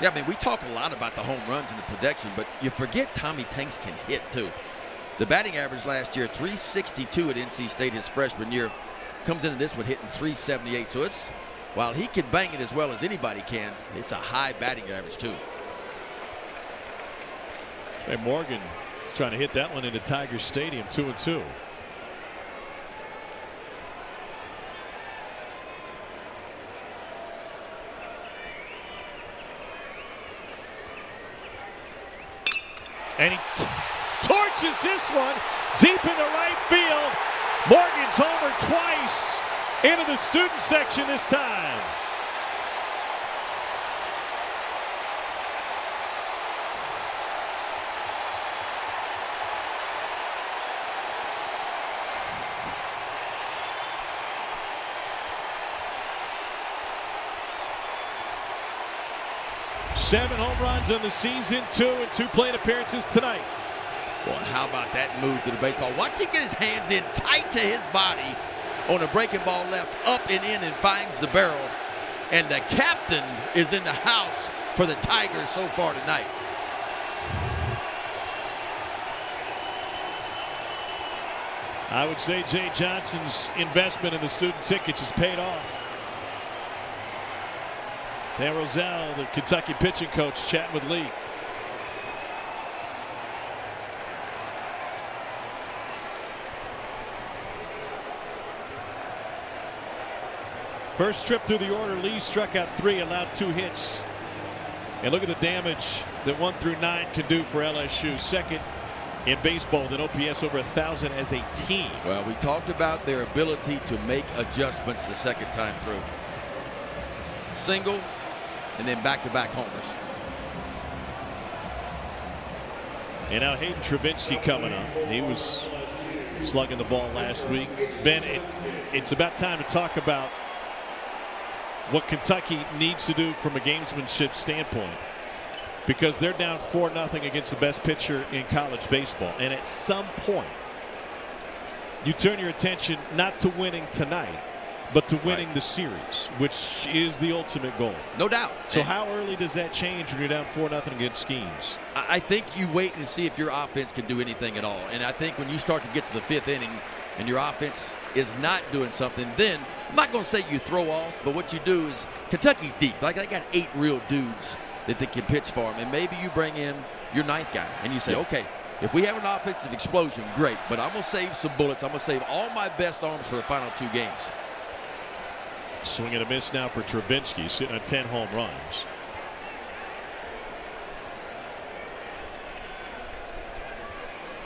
Yeah, I mean, we talk a lot about the home runs and the production, but you forget Tommy Tanks can hit too. The batting average last year, 362 at NC State his freshman year. Comes into this one hitting 378. So it's, while he can bang it as well as anybody can, it's a high batting average too. Trey Morgan is trying to hit that one into Tiger Stadium, 2-2. And he torches this one deep into right field. Morgan's homered twice into the student section this time. Seven home runs on the season, 2 and 2 plate appearances tonight. Well, how about that move to the baseball? Watch him get his hands in tight to his body on a breaking ball left, up and in, and finds the barrel. And the captain is in the house for the Tigers so far tonight. I would say Jay Johnson's investment in the student tickets has paid off. Dan Roselle, the Kentucky pitching coach, chatting with Lee. First trip through the order, Lee struck out 3, allowed 2 hits. And look at the damage that 1 through 9 can do for LSU. Second in baseball with an OPS over 1,000 as a team. Well, we talked about their ability to make adjustments the second time through. Single, and then back-to-back homers. And now Hayden Travinski coming up. He was slugging the ball last week. Ben, it's about time to talk about what Kentucky needs to do from a gamesmanship standpoint, because they're down 4-0 against the best pitcher in college baseball. And at some point, you turn your attention not to winning tonight, but to winning the series, which is the ultimate goal. No doubt. So how early does that change when you're down 4-0 against Skenes? I think you wait and see if your offense can do anything at all. And I think when you start to get to the 5th inning and your offense is not doing something, then I'm not going to say you throw off, but what you do is, Kentucky's deep. Like, they got 8 real dudes that they can pitch for them. And maybe you bring in your 9th guy and you say, okay, if we have an offensive explosion, great, but I'm going to save some bullets. I'm going to save all my best arms for the final 2 games. Swing and a miss now for Travinski, sitting on 10 home runs.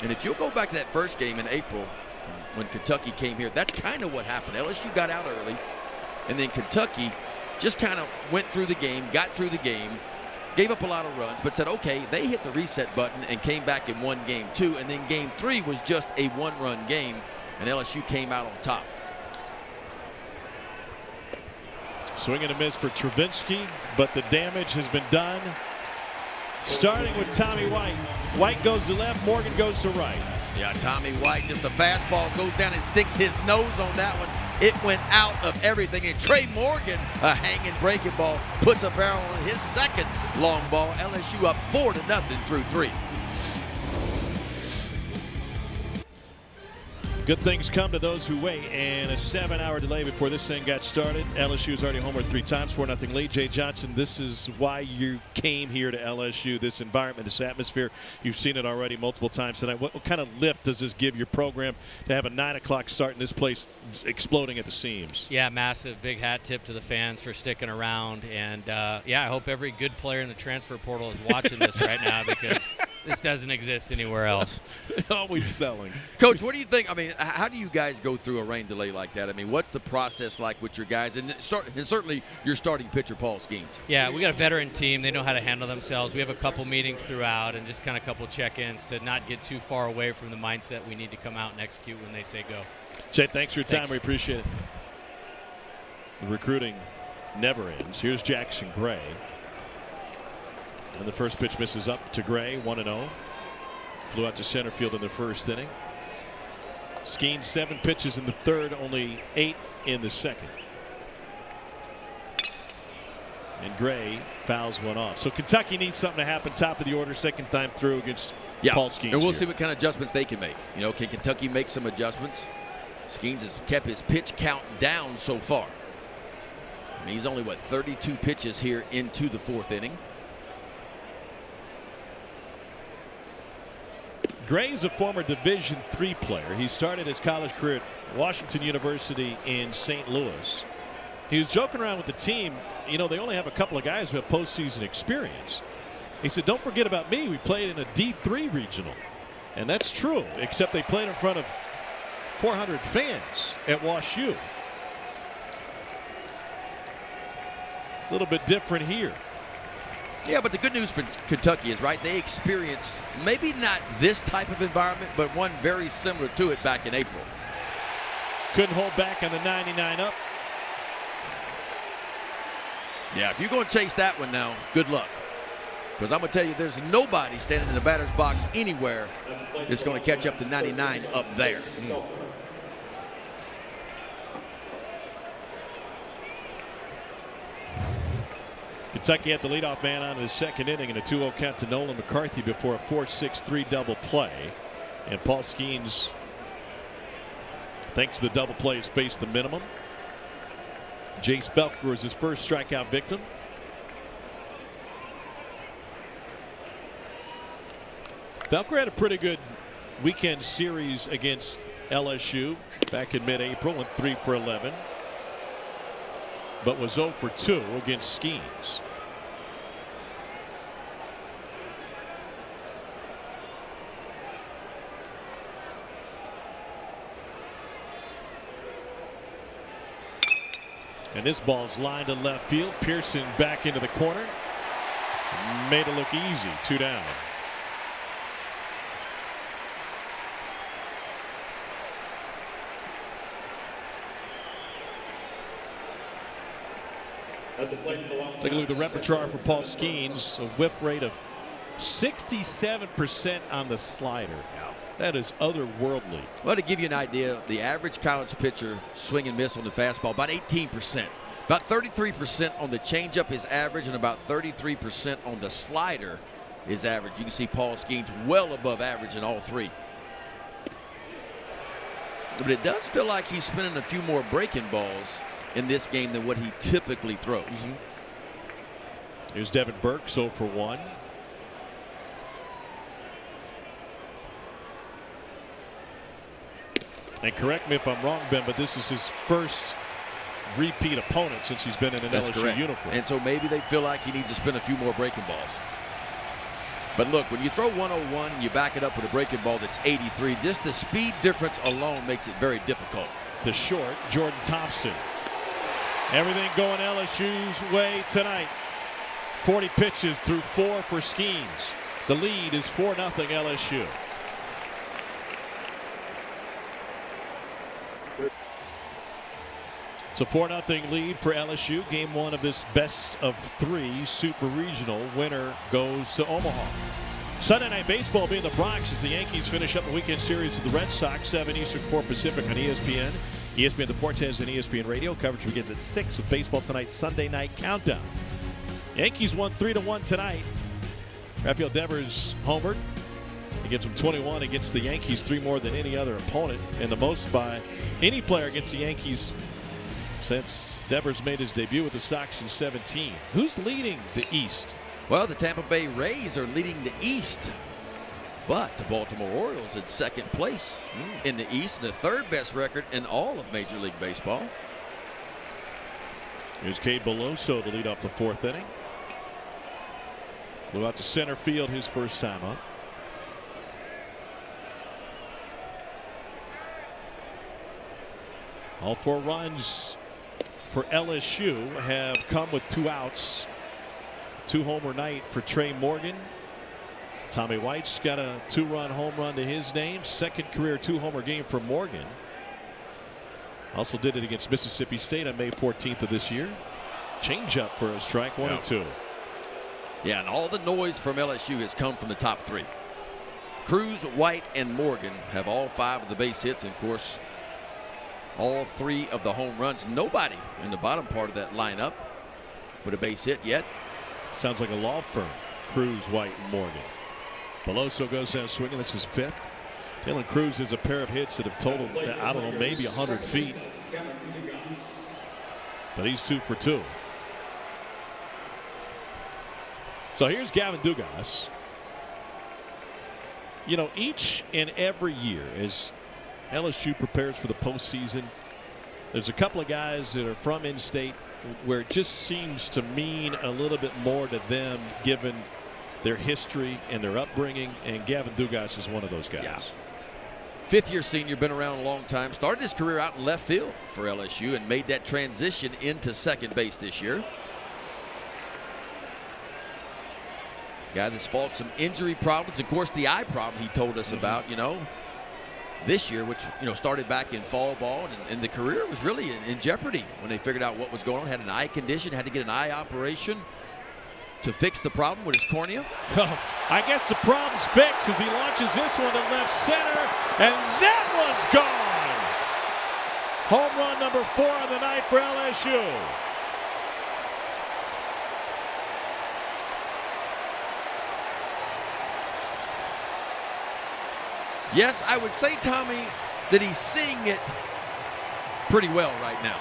And if you'll go back to that first game in April when Kentucky came here, that's kind of what happened. LSU got out early, and then Kentucky just kind of went through the game, got through the game, gave up a lot of runs, but said, okay, they hit the reset button and came back and won game 2. And then game 3 was just a 1-run game, and LSU came out on top. Swing and a miss for Travinski, but the damage has been done. Starting with Tommy White. White goes to left, Morgan goes to right. Yeah, Tommy White, just a fastball goes down and sticks his nose on that one. It went out of everything. And Trey Morgan, a hanging breaking ball, puts a barrel on his second long ball. LSU up 4-0 through 3. Good things come to those who wait, and a 7-hour delay before this thing got started. LSU's already homered 3 times, 4-0 lead. Jay Johnson, this is why you came here to LSU, this environment, this atmosphere. You've seen it already multiple times tonight. What kind of lift does this give your program to have a 9 o'clock start in this place exploding at the seams? Yeah, massive. Big hat tip to the fans for sticking around. And, yeah, I hope every good player in the transfer portal is watching this right now, because this doesn't exist anywhere else. Always selling. Coach, what do you think? I mean, how do you guys go through a rain delay like that? I mean, what's the process like with your guys? And certainly your starting pitcher, Paul Skenes. Yeah, we got a veteran team. They know how to handle themselves. We have a couple meetings throughout and just kind of a couple check-ins to not get too far away from the mindset we need to come out and execute when they say go. Jay, thanks for your time. We appreciate it. The recruiting never ends. Here's Jackson Gray. And the first pitch misses up to Gray, 1-0. flew out to center field in the first inning. Skenes 7 pitches in the third, only 8 in the second. And Gray fouls one off. So Kentucky needs something to happen top of the order, second time through against Paul Skenes. And we'll see what kind of adjustments they can make. You know, can Kentucky make some adjustments? Skenes has kept his pitch count down so far. I mean, he's only, 32 pitches here into the fourth inning. Gray's a former Division III player. He started his college career at Washington University in St. Louis. He was joking around with the team. You know, they only have a couple of guys who have postseason experience. He said, don't forget about me. We played in a D3 regional. And that's true, except they played in front of 400 fans at Wash U. A little bit different here. Yeah, but the good news for Kentucky is, right, they experienced maybe not this type of environment, but one very similar to it back in April. Couldn't hold back on the 99 up. Yeah, if you're going to chase that one now, good luck. Because I'm going to tell you, there's nobody standing in the batter's box anywhere that's going to catch up to 99 up there. Kentucky had the leadoff man on in the second inning and a 2-0 count to Nolan McCarthy before a 4-6-3 double play. And Paul Skenes, thanks to the double play, has faced the minimum. Jace Felker was his first strikeout victim. Felker had a pretty good weekend series against LSU back in mid-April, went 3 for 11. But was 0 for 2 against Skenes. And this ball's lined to left field. Pearson back into the corner. Made it look easy. 2 down. Take a look at the repertoire for Paul Skenes. A whiff rate of 67% on the slider. That is otherworldly. Well, to give you an idea, the average college pitcher swing and miss on the fastball, about 18%. About 33% on the changeup is average, and about 33% on the slider is average. You can see Paul Skenes well above average in all three. But it does feel like he's spinning a few more breaking balls in this game than what he typically throws. Here's Devin Burke, 0 for 1. And correct me if I'm wrong, Ben, but this is his first repeat opponent since he's been in an LSU uniform. And so maybe they feel like he needs to spin a few more breaking balls. But look, when you throw 101 and you back it up with a breaking ball that's 83, just the speed difference alone makes it very difficult. The short, Jordan Thompson. Everything going LSU's way tonight. 40 pitches through 4 for Skenes. The lead is 4-0 LSU. It's a 4-0 lead for LSU. Game 1 of this best-of-3 Super Regional. Winner goes to Omaha. Sunday Night Baseball being the Bronx as the Yankees finish up the weekend series with the Red Sox. 7 Eastern, 4 Pacific on ESPN. ESPN Deportes and ESPN Radio. Coverage begins at 6 with Baseball Tonight Sunday Night Countdown. Yankees won 3-1 tonight. Rafael Devers homered. He gives them 21 against the Yankees, 3 more than any other opponent, and the most by any player against the Yankees since Devers made his debut with the Sox in 17. Who's leading the East? Well, the Tampa Bay Rays are leading the East, but the Baltimore Orioles in second place in the East, the third best record in all of Major League Baseball. Here's Cade Beloso to lead off the 4th inning. Flew out to center field his first time up. All 4 runs for LSU have come with 2 outs. 2-homer night for Trey Morgan. Tommy White's got a 2-run home run to his name. Second career 2-homer game for Morgan. Also did it against Mississippi State on May 14th of this year. Changeup for a strike, 1-2. Yeah, and all the noise from LSU has come from the top 3. Cruz, White, and Morgan have all 5 of the base hits, and of course, all 3 of the home runs. Nobody in the bottom part of that lineup with a base hit yet. Sounds like a law firm. Cruz, White, and Morgan. Beloso goes down swinging. That's his 5th. Dylan Cruz has a pair of hits that have totaled, I don't know, maybe 100 feet. But he's 2 for 2. So here's Gavin Dugas. You know, each and every year as LSU prepares for the postseason, there's a couple of guys that are from in-state where it just seems to mean a little bit more to them given their history and their upbringing, and Gavin Dugas is one of those guys. Yeah. 5th-year senior, been around a long time, started his career out in left field for LSU and made that transition into second base this year. Guy that's fought some injury problems. Of course, the eye problem he told us about, you know, this year, which, you know, started back in fall ball, and the career was really in jeopardy when they figured out what was going on. Had an eye condition, had to get an eye operation to fix the problem with his cornea. I guess the problem's fixed as he launches this one to left center, and that one's gone. Home run number 4 on the night for LSU. Yes, I would say, Tommy, that he's seeing it pretty well right now.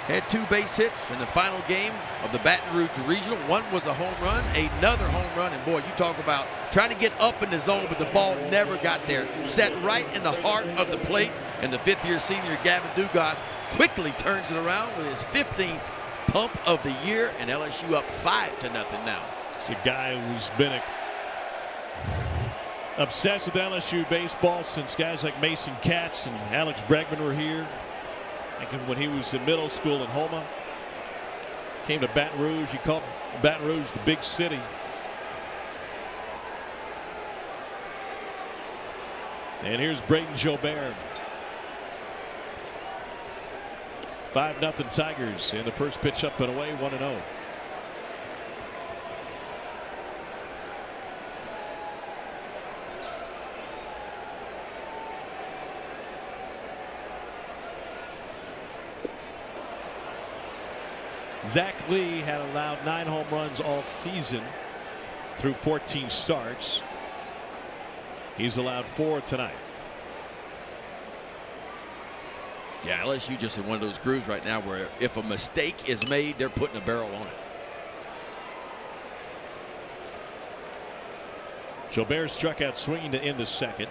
Had 2 base hits in the final game of the Baton Rouge Regional. One was a home run, another home run, and boy, you talk about trying to get up in the zone, but the ball never got there. Set right in the heart of the plate, and the 5th-year senior Gavin Dugas quickly turns it around with his 15th pump of the year, and LSU up 5-0 now. It's a guy who's been obsessed with LSU baseball since guys like Mason Katz and Alex Bregman were here. When he was in middle school in Houma, came to Baton Rouge. He called Baton Rouge the big city. And here's Braden Jobert. 5-0 Tigers, and the first pitch up and away, 1-0. Zach Lee had allowed 9 home runs all season through 14 starts. He's allowed 4 tonight. Yeah, LSU just in one of those grooves right now where if a mistake is made, they're putting a barrel on it. Jobert struck out swinging to end the 2nd.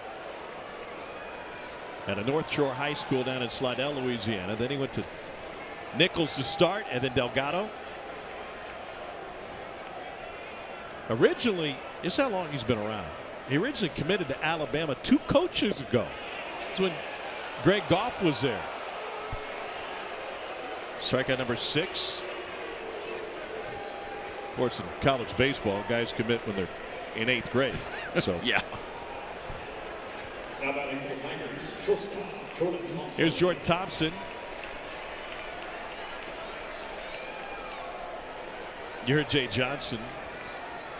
At a North Shore High School down in Slidell, Louisiana. Then he went to Nichols to start, and then Delgado. Originally, this is how long he's been around. He originally committed to Alabama 2 coaches ago. That's when Greg Goff was there. Strikeout number 6. Of course, in college baseball, guys commit when they're in 8th grade. So yeah. Here's Jordan Thompson. You heard Jay Johnson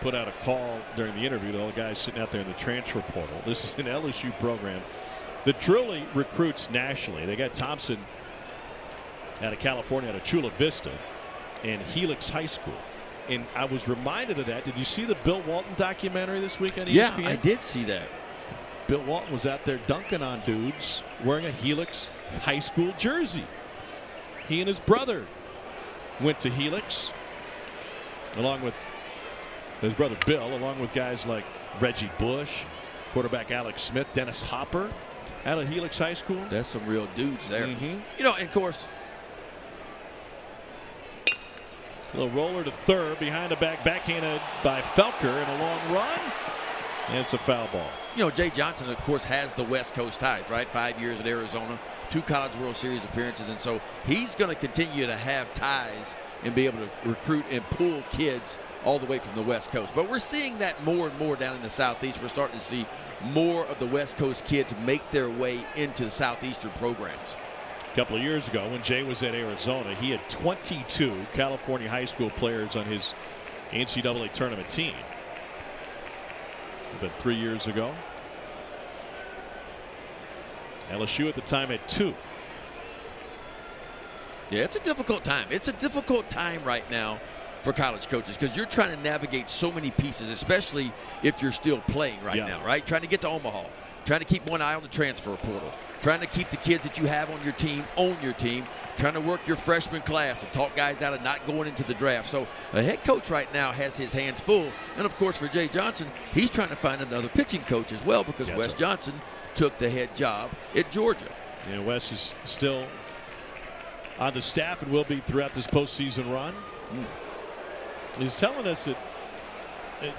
put out a call during the interview to all the guys sitting out there in the transfer portal. This is an LSU program that truly recruits nationally. They got Thompson out of California, out of Chula Vista, and Helix High School. And I was reminded of that. Did you see the Bill Walton documentary this week on ESPN? Yeah, I did see that. Bill Walton was out there dunking on dudes wearing a Helix High School jersey. He and his brother went to Helix, along with his brother Bill, along with guys like Reggie Bush, quarterback Alex Smith, Dennis Hopper out of Helix High School. That's some real dudes there. You know, and of course, a little roller to third, behind the backhanded by Felker, and a long run, and it's a foul ball. You know, Jay Johnson, of course, has the West Coast ties, right? 5 years at Arizona, 2 College World Series appearances, and so he's going to continue to have ties and be able to recruit and pull kids all the way from the West Coast. But we're seeing that more and more down in the Southeast. We're starting to see more of the West Coast kids make their way into the Southeastern programs. A couple of years ago, when Jay was at Arizona, he had 22 California high school players on his NCAA tournament team. But 3 years ago. LSU at the time at 2. Yeah, it's a difficult time. It's a difficult time right now for college coaches because you're trying to navigate so many pieces, especially if you're still playing right now, right? Trying to get to Omaha, trying to keep one eye on the transfer portal, trying to keep the kids that you have on your team, trying to work your freshman class and talk guys out of not going into the draft. So a head coach right now has his hands full. And, of course, for Jay Johnson, he's trying to find another pitching coach as well because Wes Johnson took the head job at Georgia. Yeah, Wes is still on the staff and will be throughout this postseason run. He's telling us that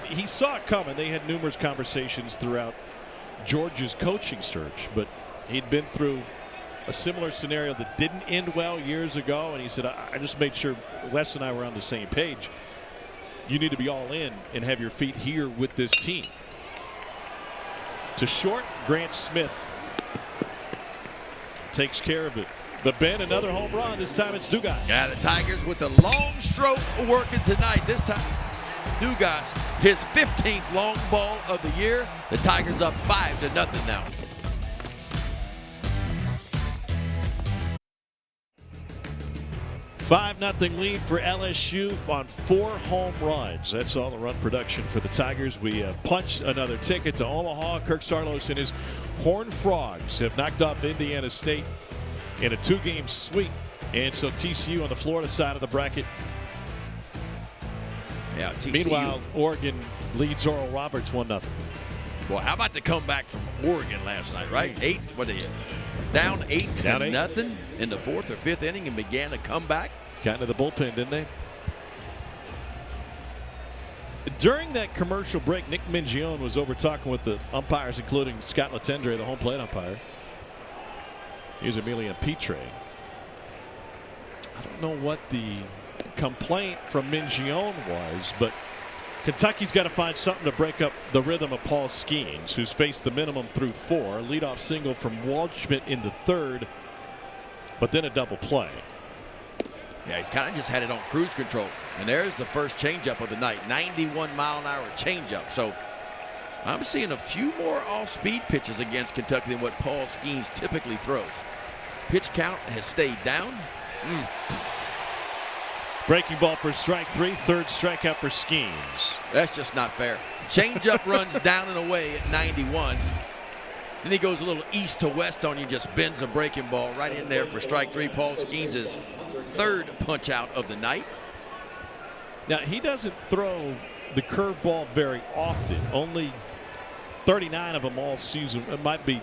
he saw it coming. They had numerous conversations throughout Georgia's coaching search, but he'd been through a similar scenario that didn't end well years ago, and he said, I just made sure Wes and I were on the same page. You need to be all in and have your feet here with this team. To short, Grant Smith takes care of it. But Ben, another home run. This time it's Dugas. Yeah, the Tigers with the long stroke working tonight. This time, Dugas, his 15th long ball of the year. The Tigers up 5-0 now. $5-0 lead for LSU on 4 home runs. That's all the run production for the Tigers. We punched another ticket to Omaha. Kirk Saarloos and his Horned Frogs have knocked off Indiana State in a 2-game sweep. And so TCU on the Florida side of the bracket. Yeah, TCU. Meanwhile, Oregon leads Oral Roberts 1-0. Boy, how about the comeback from Oregon last night, right? Down 8-0 in the 4th or 5th inning and began a comeback. Got into the bullpen, didn't they? During that commercial break, Nick Mingione was over talking with the umpires, including Scott Latendre, the home plate umpire. Here's Emilian Petre. I don't know what the complaint from Mingione was, but Kentucky's got to find something to break up the rhythm of Paul Skenes, who's faced the minimum through 4. Leadoff single from Waldschmidt in the 3rd, but then a double play. Yeah, he's kind of just had it on cruise control. And there's the first changeup of the night, 91-mile-an-hour changeup. So I'm seeing a few more off-speed pitches against Kentucky than what Paul Skenes typically throws. Pitch count has stayed down. Breaking ball for strike 3, 3rd strikeout for Skenes. That's just not fair. Changeup runs down and away at 91. Then he goes a little east to west on you, just bends a breaking ball right in there for strike 3. Paul Skenes' 3rd punch out of the night. Now, he doesn't throw the curveball very often. Only 39 of them all season. It might be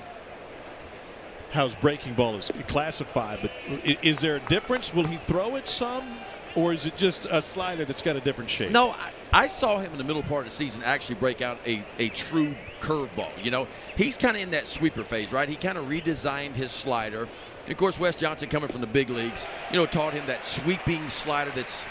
how his breaking ball is classified, but is there a difference? Will he throw it some? Or is it just a slider that's got a different shape? No, I saw him in the middle part of the season actually break out a true curveball. You know, he's kind of in that sweeper phase, right? He kind of redesigned his slider. Of course, Wes Johnson, coming from the big leagues, taught him that sweeping slider that's,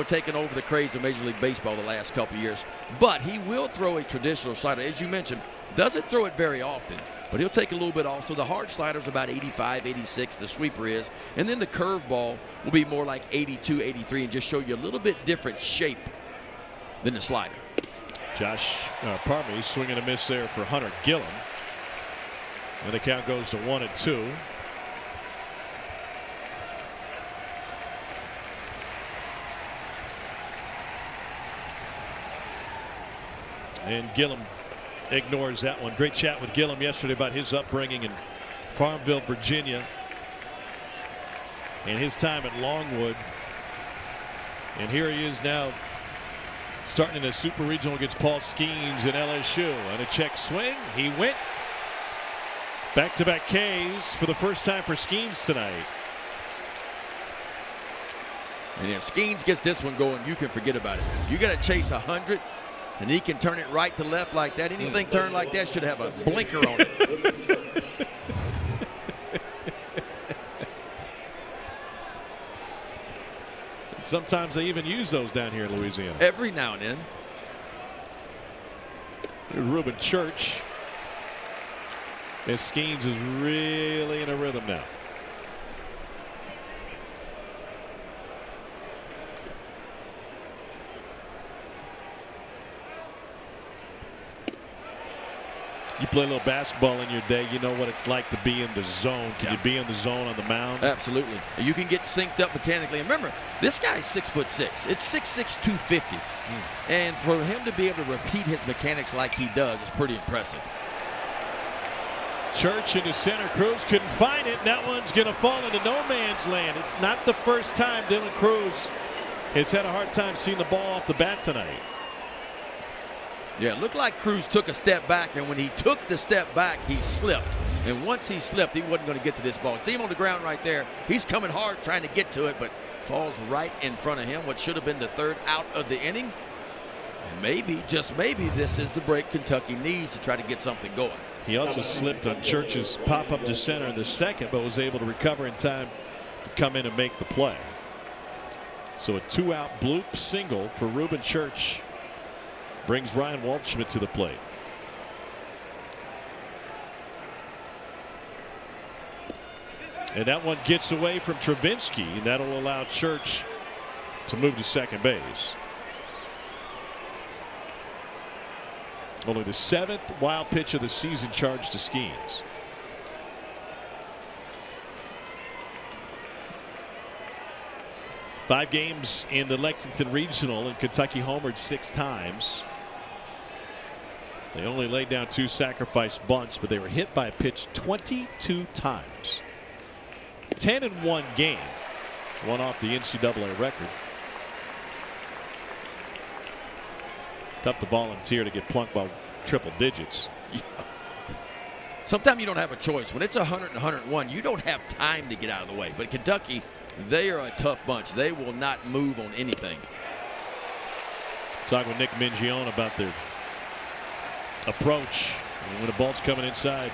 taken over the craze of Major League Baseball the last couple of years. But he will throw a traditional slider. As you mentioned, doesn't throw it very often. But he'll take a little bit also. The hard slider's about 85, 86, the sweeper is. And then the curveball will be more like 82, 83 and just show you a little bit different shape than the slider. Parme's swinging a miss there for Hunter Gillum. And the count goes to 1-2. And Gillum ignores that one. Great chat with Gillum yesterday about his upbringing in Farmville, Virginia, and his time at Longwood. And here he is now starting in a Super Regional against Paul Skenes and LSU. And a check swing. He went. Back-to-back Ks for the first time for Skenes tonight. And if Skenes gets this one going, you can forget about it. You got to chase 100. And he can turn it right to left like that. Anything turned like that should have a blinker on it. Sometimes they even use those down here in Louisiana. Every now and then. Reuben Church. As Skenes is really in a rhythm now. You play a little basketball in your day, you know what it's like to be in the zone. Can you be in the zone on the mound? Absolutely. You can get synced up mechanically. And remember, this guy's 6'6". It's 6'6", 250. And for him to be able to repeat his mechanics like he does is pretty impressive. Church into center. Cruz couldn't find it. That one's going to fall into no man's land. It's not the first time Dylan Cruz has had a hard time seeing the ball off the bat tonight. Yeah, it looked like Cruz took a step back, and when he took the step back, he slipped. And once he slipped, he wasn't going to get to this ball. See him on the ground right there. He's coming hard trying to get to it, but falls right in front of him, what should have been the third out of the inning. And maybe, just maybe, this is the break Kentucky needs to try to get something going. He also slipped on Church's pop-up to center in the second, but was able to recover in time to come in and make the play. So a 2-out bloop single for Ruben Church brings Ryan Waldschmidt to the plate. And that one gets away from Travinski, and that'll allow Church to move to second base. Only the 7th wild pitch of the season charged to Skenes. Five games in the Lexington Regional, and Kentucky homered 6 times. They only laid down 2 sacrifice bunts, but they were hit by a pitch 22 times. 10 in one game, one off the NCAA record. Tough to volunteer to get plunked by triple digits. Yeah. Sometimes you don't have a choice. When it's 100 and 101, you don't have time to get out of the way. But Kentucky, they are a tough bunch. They will not move on anything. Talking with Nick Mingione about their approach. When the ball's coming inside,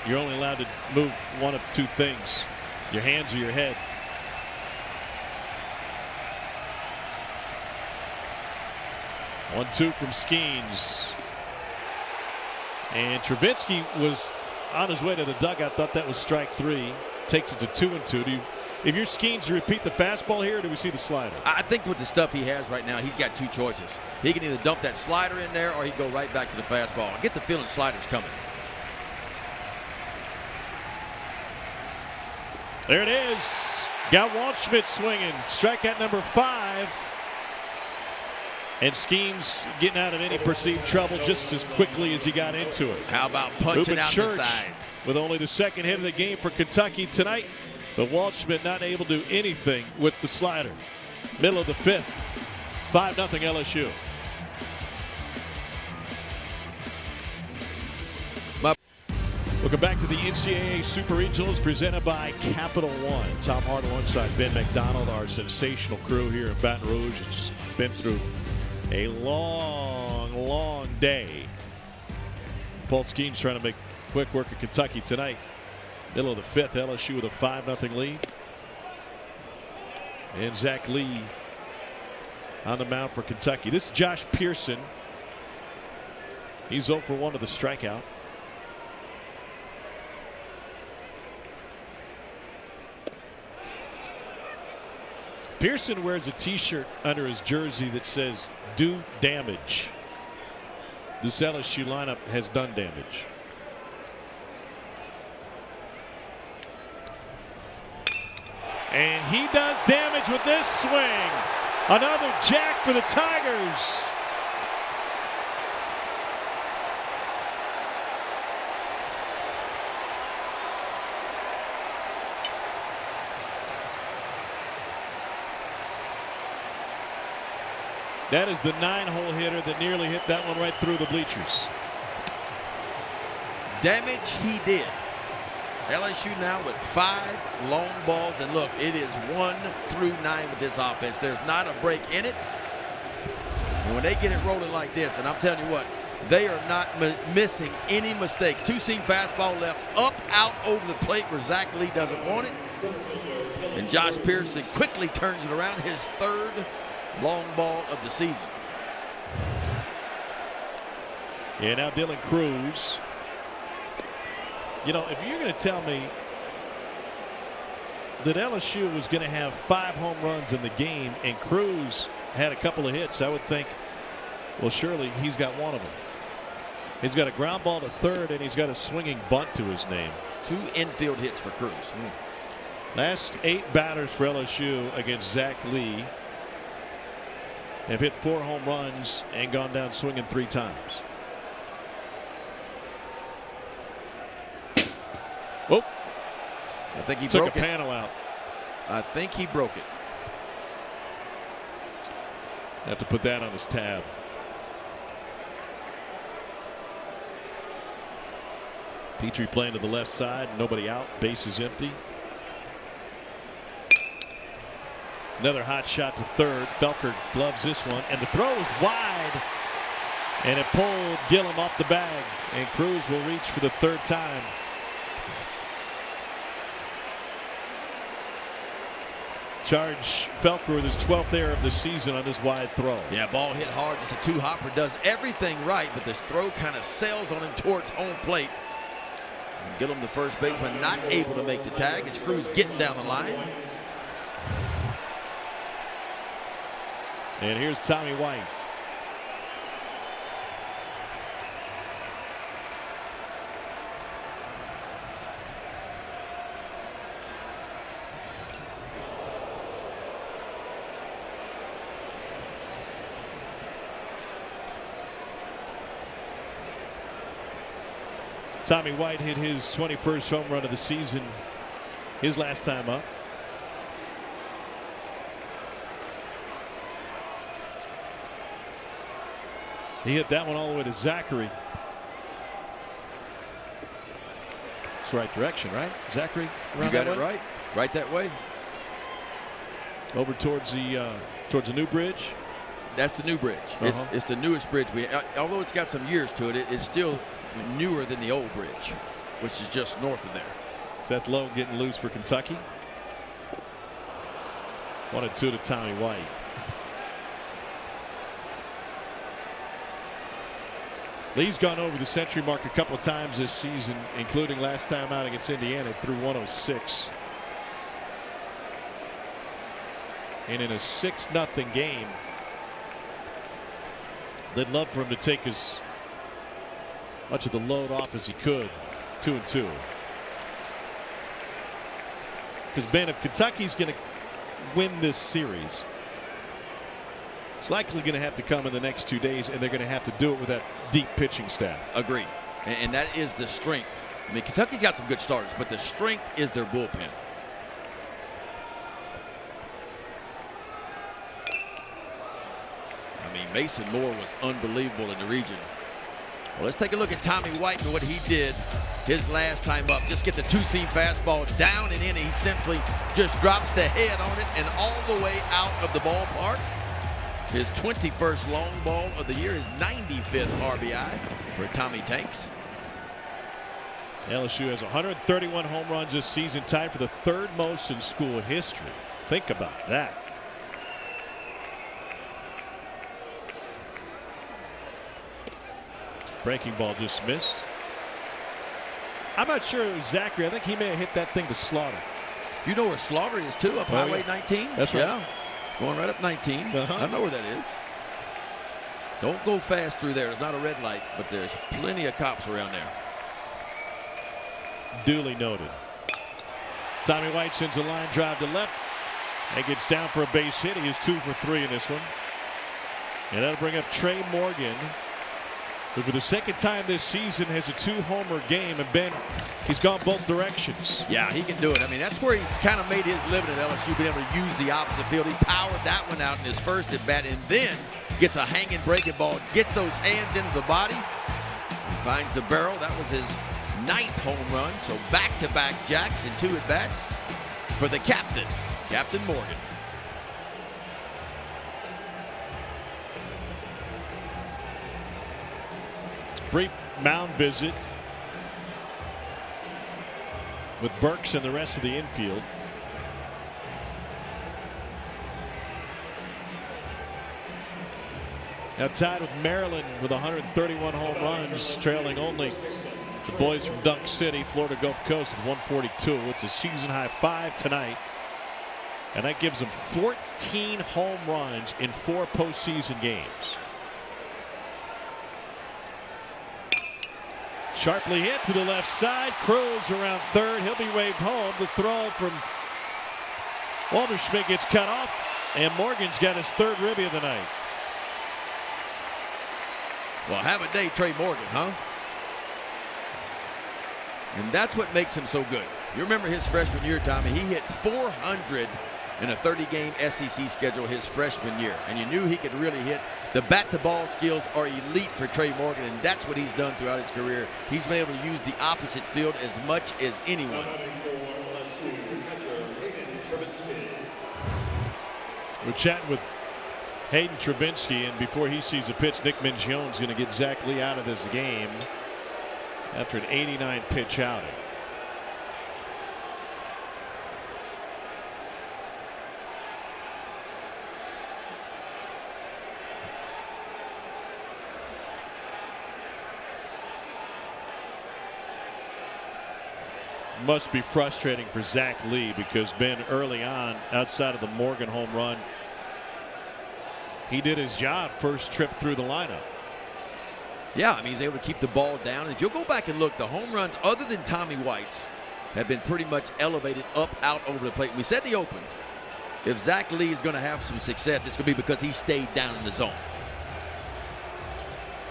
you're only allowed to move one of 2 things: your hands or your head. 1-2 from Skenes. And Travinski was on his way to the dugout. Thought that was strike 3. Takes it to 2-2. If you're Skenes, you repeat the fastball here, or do we see the slider? I think with the stuff he has right now, he's got 2 choices. He can either dump that slider in there, or he can go right back to the fastball. I get the feeling slider's coming. There it is. Got Waldschmidt swinging. Strikeout number 5. And Skenes getting out of any perceived trouble just as quickly as he got into it. How about punching out the side? With only the 2nd hit of the game for Kentucky tonight. But Waldschmidt not able to do anything with the slider. Middle of the 5th. 5-0 LSU. Welcome back to the NCAA Super Regionals presented by Capital One. Tom Hart alongside Ben McDonald, our sensational crew here in Baton Rouge. It's just been through a long day. Paul Skenes trying to make quick work of Kentucky tonight. Middle of the 5th, LSU with a 5-0 lead. And Zach Lee on the mound for Kentucky. This is Josh Pearson. He's 0 for 1 of the strikeout. Pearson wears a t-shirt under his jersey that says "Do damage." This LSU lineup has done damage. And he does damage with this swing. Another jack for the Tigers. That is the 9-hole hitter that nearly hit that one right through the bleachers. Damage he did. LSU now with 5 long balls, and look, it is 1 through 9 with this offense. There's not a break in it. And when they get it rolling like this, and I'm telling you what, they are not missing any mistakes. 2-seam fastball left, up, out, over the plate where Zach Lee doesn't want it. And Josh Pearson quickly turns it around, his 3rd long ball of the season. Yeah, now Dylan Cruz. You know, if you're going to tell me that LSU was going to have 5 home runs in the game and Cruz had a couple of hits, I would think, well, surely he's got one of them. He's got a ground ball to third, and he's got a swinging bunt to his name. 2 infield hits for Cruz. Last 8 batters for LSU against Zach Lee have hit 4 home runs and gone down swinging 3 times. Oh, I think he took broke a it. panel out. I think he broke it. Have to put that on his tab. Petrie playing to the left side. Nobody out. Base is empty. Another hot shot to third. Felker gloves this one. And the throw is wide. And it pulled Gillum off the bag. And Cruz will reach for the 3rd time. Charge Felker with his 12th error of the season on this wide throw. Yeah, ball hit hard. Just a 2-hopper. Does everything right, but this throw kind of sails on him towards home plate. And Gillum, the first baseman, not able to make the tag. It's Cruz getting down the line. And here's Tommy White. Tommy White hit his 21st home run of the season his last time up. He hit that one all the way to Zachary. It's the right direction, right? Zachary around You got that it way? right. Right that way. Over towards the new bridge. That's the new bridge. It's the newest bridge. Although it's got some years to it, it's still newer than the old bridge, which is just north of there. Seth Lowe getting loose for Kentucky. 1-2 to Tommy White. Lee's gone over the century mark a couple of times this season, including last time out against Indiana, through 106. And in a 6-0 game, they'd love for him to take as much of the load off as he could. 2-2. Because, Ben, if Kentucky's going to win this series, it's likely going to have to come in the next 2 days, and they're going to have to do it with that deep pitching staff. Agreed. And that is the strength. I mean, Kentucky's got some good starters, but the strength is their bullpen. I mean, Mason Moore was unbelievable in the region. Well, let's take a look at Tommy White and what he did his last time up. Just gets a 2-seam fastball down and in. He simply just drops the head on it and all the way out of the ballpark. His 21st long ball of the year, his 95th RBI for Tommy Tanks. LSU has 131 home runs this season, tied for the 3rd most in school history. Think about that. Breaking ball just missed. I'm not sure it was Zachary. I think he may have hit that thing to Slaughter. You know where Slaughter is too, up Highway 19? That's right. Yeah, going right up 19. I know where that is. Don't go fast through there. It's not a red light, but there's plenty of cops around there. Duly noted. Tommy White sends a line drive to left and gets down for a base hit. He is 2 for 3 in this one. And that'll bring up Trey Morgan, who for the 2nd time this season has a 2-homer game. And Ben, he's gone both directions. Yeah, he can do it. I mean, that's where he's kind of made his living at LSU, being able to use the opposite field. He powered that one out in his first at bat and then gets a hanging breaking ball, gets those hands into the body. He finds the barrel. That was his 9th home run. So back-to-back jacks and 2 at-bats for the captain, Captain Morgan. Brief mound visit with Burks and the rest of the infield. Now tied with Maryland with 131 home runs, trailing only the boys from Dunk City, Florida Gulf Coast with 142. It's a season high 5 tonight. And that gives them 14 home runs in 4 postseason games. Sharply hit to the left side. Cruz around third. He'll be waved home. The throw from Walter Schmidt gets cut off, and Morgan's got his third ribby of the night. Well, have a day, Trey Morgan, huh? And that's what makes him so good. You remember his freshman year, Tommy. He hit 400 in a 30-game SEC schedule his freshman year. And you knew he could really hit. The bat-to-ball skills are elite for Trey Morgan, and that's what he's done throughout his career. He's been able to use the opposite field as much as anyone. We're chatting with Hayden Travinski, and before he sees a pitch, Nick Mingione's going to get Zach Lee out of this game after an 89-pitch outing. Must be frustrating for Zach Lee, because Ben, early on, outside of the Morgan home run, he did his job first trip through the lineup. Yeah, I mean, he's able to keep the ball down. If you'll go back and look, the home runs, other than Tommy White's, have been pretty much elevated up, out, over the plate. We said in the open, if Zach Lee is going to have some success, it's going to be because he stayed down in the zone.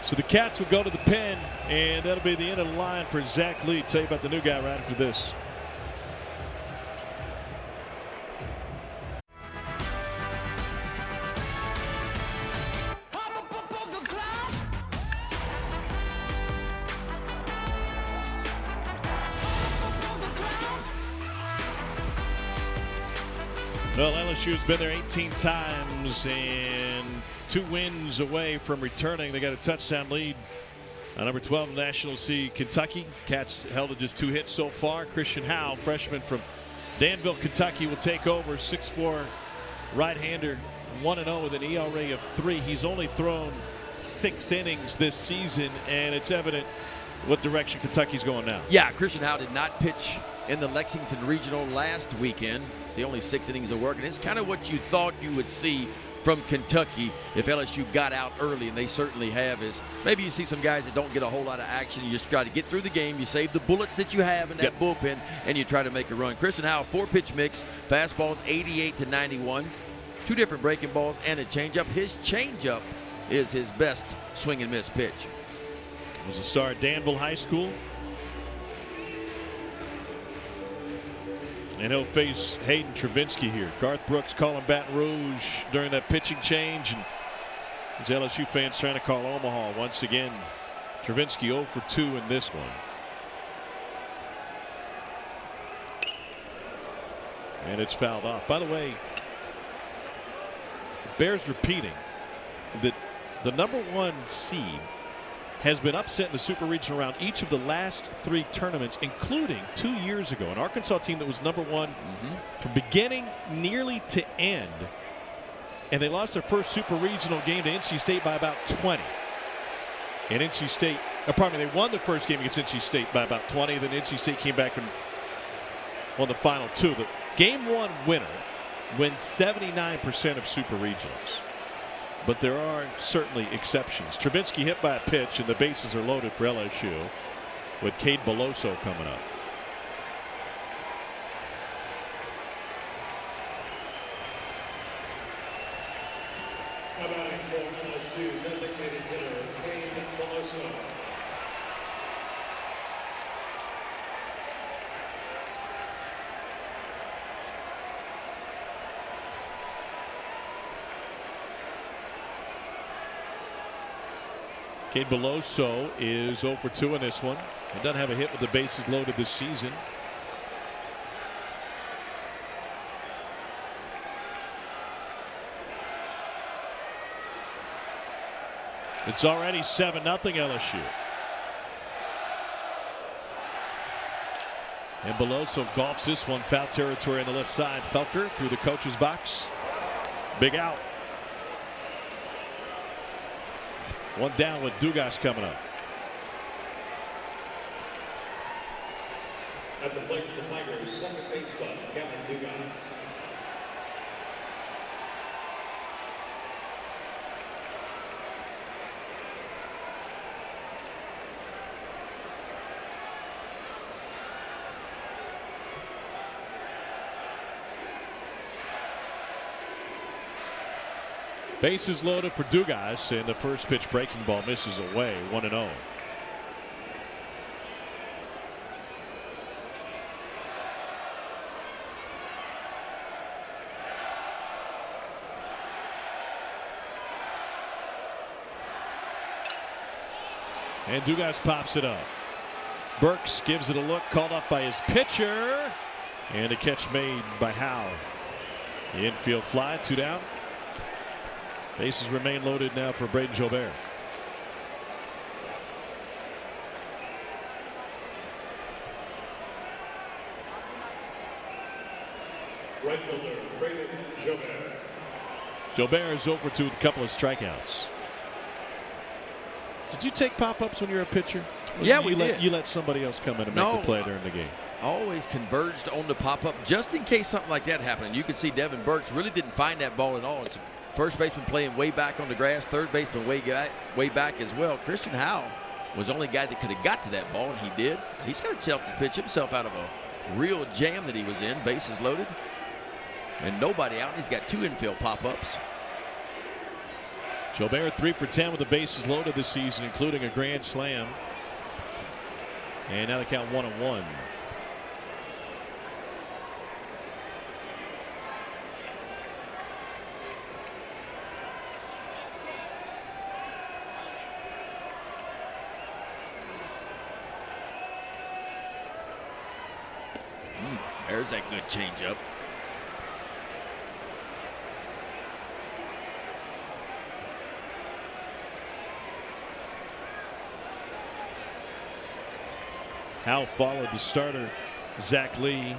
So the Cats will go to the pen, and that'll be the end of the line for Zach Lee. Tell you about the new guy right after this. Well, LSU's been there 18 times and 2 wins away from returning. They got a touchdown lead on number 12 National C Kentucky. Cats held to just 2 hits so far. Christian Howell, freshman from Danville, Kentucky, will take over. 6'4" right-hander, 1-0 with an ERA of 3. He's only thrown 6 innings this season, and it's evident what direction Kentucky's going now. Yeah, Christian Howell did not pitch in the Lexington Regional last weekend. See, only 6 innings of work, and it's kind of what you thought you would see from Kentucky if LSU got out early, and they certainly have. Is maybe you see some guys that don't get a whole lot of action. You just try to get through the game. You save the bullets that you have in that bullpen, and you try to make a run. Christian Howell, 4-pitch mix, fastballs 88 to 91, 2 different breaking balls, and a changeup. His changeup is his best swing and miss pitch. Was a star at Danville High School. And he'll face Hayden Travinski here. Garth Brooks calling Baton Rouge during that pitching change. And as LSU fans trying to call Omaha once again. Travinski 0 for 2 in this one. And it's fouled off. By the way, it bears repeating that the number 1 seed has been upset in the Super Regional round each of the last 3 tournaments, including 2 years ago. An Arkansas team that was number 1 from beginning nearly to end. And they lost their first Super Regional game to NC State by about 20. And NC State, they won the first game against NC State by about 20. Then NC State came back and won the final 2. The game 1 winner wins 79% of Super Regionals. But there are certainly exceptions. Travinski hit by a pitch, and the bases are loaded for LSU with Cade Beloso coming up. Batting for LSU, designated hitter Cade Beloso. Cade Beloso is 0 for 2 in this one. He doesn't have a hit with the bases loaded this season. It's already 7-0 LSU. And Beloso golfs this one, foul territory on the left side. Felker through the coach's box. Big out. 1 down with Dugas coming up. At the plate for the Tigers, second baseman Kevin Dugas. Bases loaded for Dugas, and the first pitch breaking ball misses away. 1-0. And Dugas pops it up. Burks gives it a look, called off by his pitcher, and a catch made by Howe. The infield fly, 2 down. Bases remain loaded now for Braden Jobert. Right fielder, Braden Jobert. Jobert is over to a couple of strikeouts. Did you take pop-ups when you were a pitcher? Yeah, we did. You let somebody else come in and make the play during the game. Always converged on the pop-up just in case something like that happened. You can see Devin Burks really didn't find that ball at all. It's first baseman playing way back on the grass, third baseman way back as well. Christian Howe was the only guy that could have got to that ball, and he did. He's got himself to pitch himself out of a real jam that he was in. Bases loaded and nobody out. He's got 2 infield pop-ups. Jobert 3 for 10 with the bases loaded this season, including a grand slam. And now they count 1-1. There's that good changeup. Howe followed the starter, Zach Lee.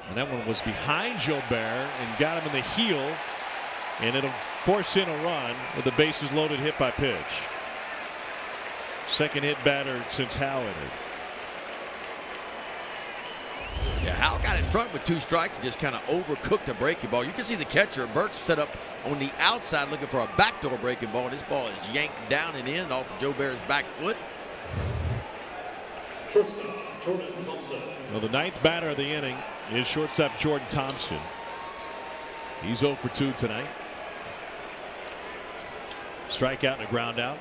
And that one was behind Jobert and got him in the heel. And it'll force in a run with the bases loaded, hit by pitch. Second hit batter since Howe entered. Yeah, Howe got in front with 2 strikes and just kind of overcooked the breaking ball. You can see the catcher, Burks, set up on the outside looking for a backdoor breaking ball. This ball is yanked down and in off of Jobert's back foot. Shortstop, Jordan Thompson. Well, the 9th batter of the inning is shortstop Jordan Thompson. He's 0 for 2 tonight. Strikeout and a ground out.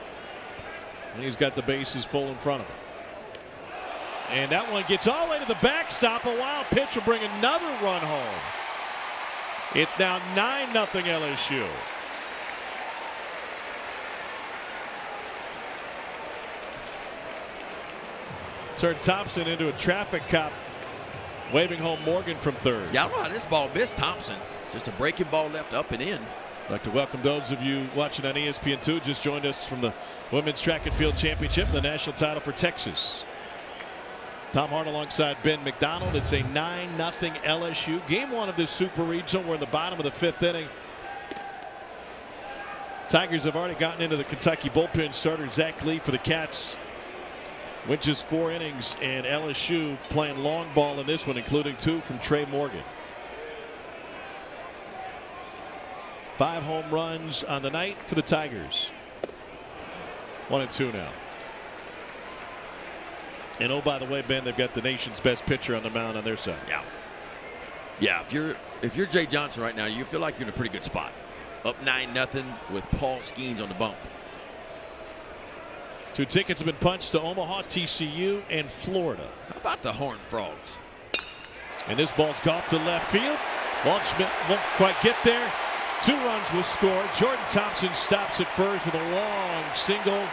And he's got the bases full in front of him. And that one gets all the way to the backstop. A wild pitch will bring another run home. It's now 9-0 LSU. Turned Thompson into a traffic cop, waving home Morgan from third. Yeah, I don't know how this ball missed Thompson. Just a breaking ball left up and in. I'd like to welcome those of you watching on ESPN2. Just joined us from the Women's Track and Field Championship, the national title for Texas. Tom Hart alongside Ben McDonald. It's a 9-0 LSU. Game 1 of this Super Regional. We're in the bottom of the 5th inning. Tigers have already gotten into the Kentucky bullpen. Starter Zach Lee for the Cats. Went just 4 innings, and LSU playing long ball in this one, including 2 from Trey Morgan. 5 home runs on the night for the Tigers. 1-2 now. And oh, by the way, Ben, they've got the nation's best pitcher on the mound on their side. Yeah. If you're Jay Johnson right now, you feel like you're in a pretty good spot. Up 9-0 with Paul Skenes on the bump. 2 tickets have been punched to Omaha, TCU, and Florida. How about the Horned Frogs? And this ball's golfed to left field. Waldschmidt won't quite get there. 2 runs will score. Jordan Thompson stops at first with a long single.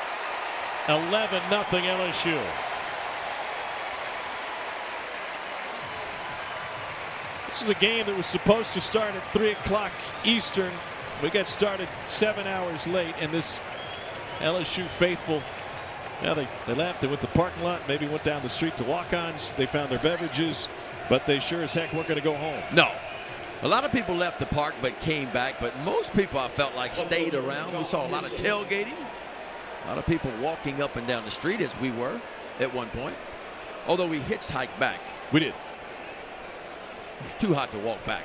11-0 LSU. This is a game that was supposed to start at 3 o'clock Eastern. We got started 7 hours late, and this LSU faithful, they left. They went to the parking lot, maybe went down the street to walk-ons. They found their beverages, but they sure as heck weren't going to go home. No. A lot of people left the park but came back, but most people, I felt like, stayed around. We saw a lot of tailgating, a lot of people walking up and down the street, as we were at one point, although we hitchhiked back. We did. It was too hot to walk back.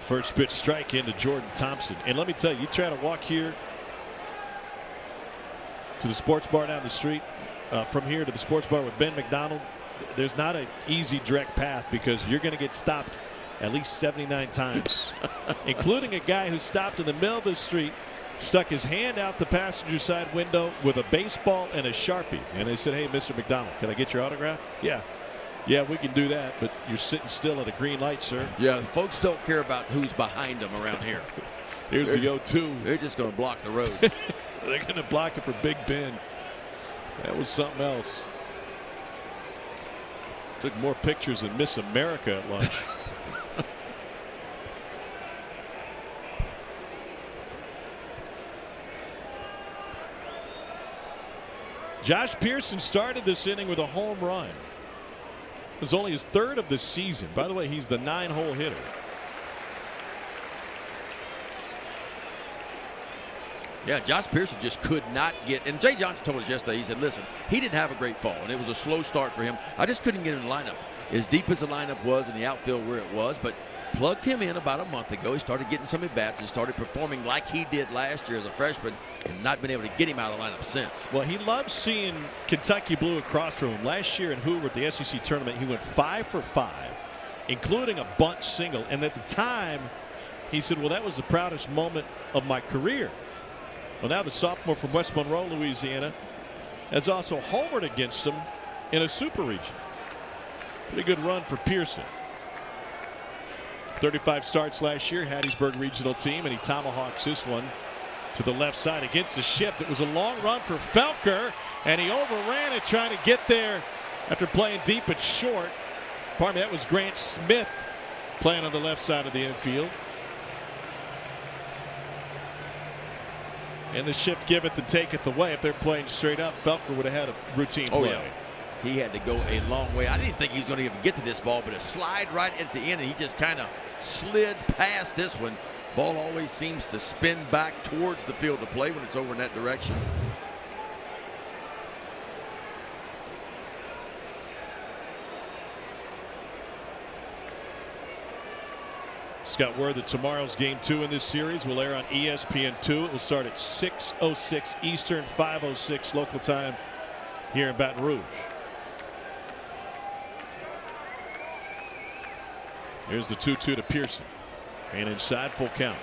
First pitch strike into Jordan Thompson. And let me tell you, you try to walk here to the sports bar down the street, from here to the sports bar with Ben McDonald, there's not an easy direct path because you're going to get stopped at least 79 times, including a guy who stopped in the middle of the street, stuck his hand out the passenger side window with a baseball and a Sharpie. And they said, "Hey, Mr. McDonald, can I get your autograph?" "Yeah, we can do that, but you're sitting still at a green light, sir." Yeah, folks don't care about who's behind them around here. Here's the 0-2. They're just going to block the road. They're going to block it for Big Ben. That was something else. Took more pictures than Miss America at lunch. Josh Pearson started this inning with a home run. It was only his third of the season. By the way, he's the 9-hole hitter. Yeah, Josh Pearson just could not get, and Jay Johnson told us yesterday, he said, listen, he didn't have a great fall, and it was a slow start for him. I just couldn't get him in the lineup. As deep as the lineup was in the outfield where it was, but plugged him in about a month ago. He started getting some at-bats and started performing like he did last year as a freshman, and not been able to get him out of the lineup since. Well, he loves seeing Kentucky blue across from him. Last year in Hoover at the SEC tournament, he went 5 for 5, including a bunt single. And at the time, he said, well, that was the proudest moment of my career. Well, now the sophomore from West Monroe, Louisiana, has also homered against him in a Super Regional. Pretty good run for Pearson. 35 starts last year, Hattiesburg Regional team, and he tomahawks this one to the left side against the shift. It was a long run for Felker, and he overran it trying to get there after playing deep and short. Pardon me, that was Grant Smith playing on the left side of the infield. And the shift giveth and taketh away. If they're playing straight up, Felker would have had a routine play. Oh, yeah. He had to go a long way. I didn't think he was going to even get to this ball, but a slide right at the end, and he just kind of slid past this one. Ball always seems to spin back towards the field to play when it's over in that direction. Just got word that tomorrow's game 2 in this series will air on ESPN2. It will start at 6:06 Eastern, 5:06 local time here in Baton Rouge. Here's the 2-2 to Pearson. And inside, full count.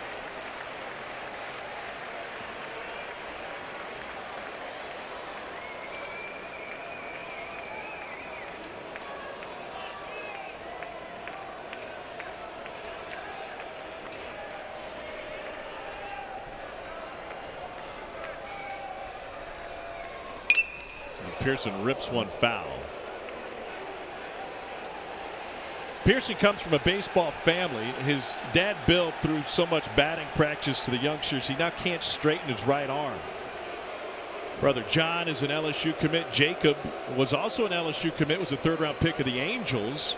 And Pearson rips one foul. Pearson comes from a baseball family. His dad Bill threw so much batting practice to the youngsters, he now can't straighten his right arm. Brother John is an LSU commit. Jacob was also an LSU commit, was a third-round pick of the Angels.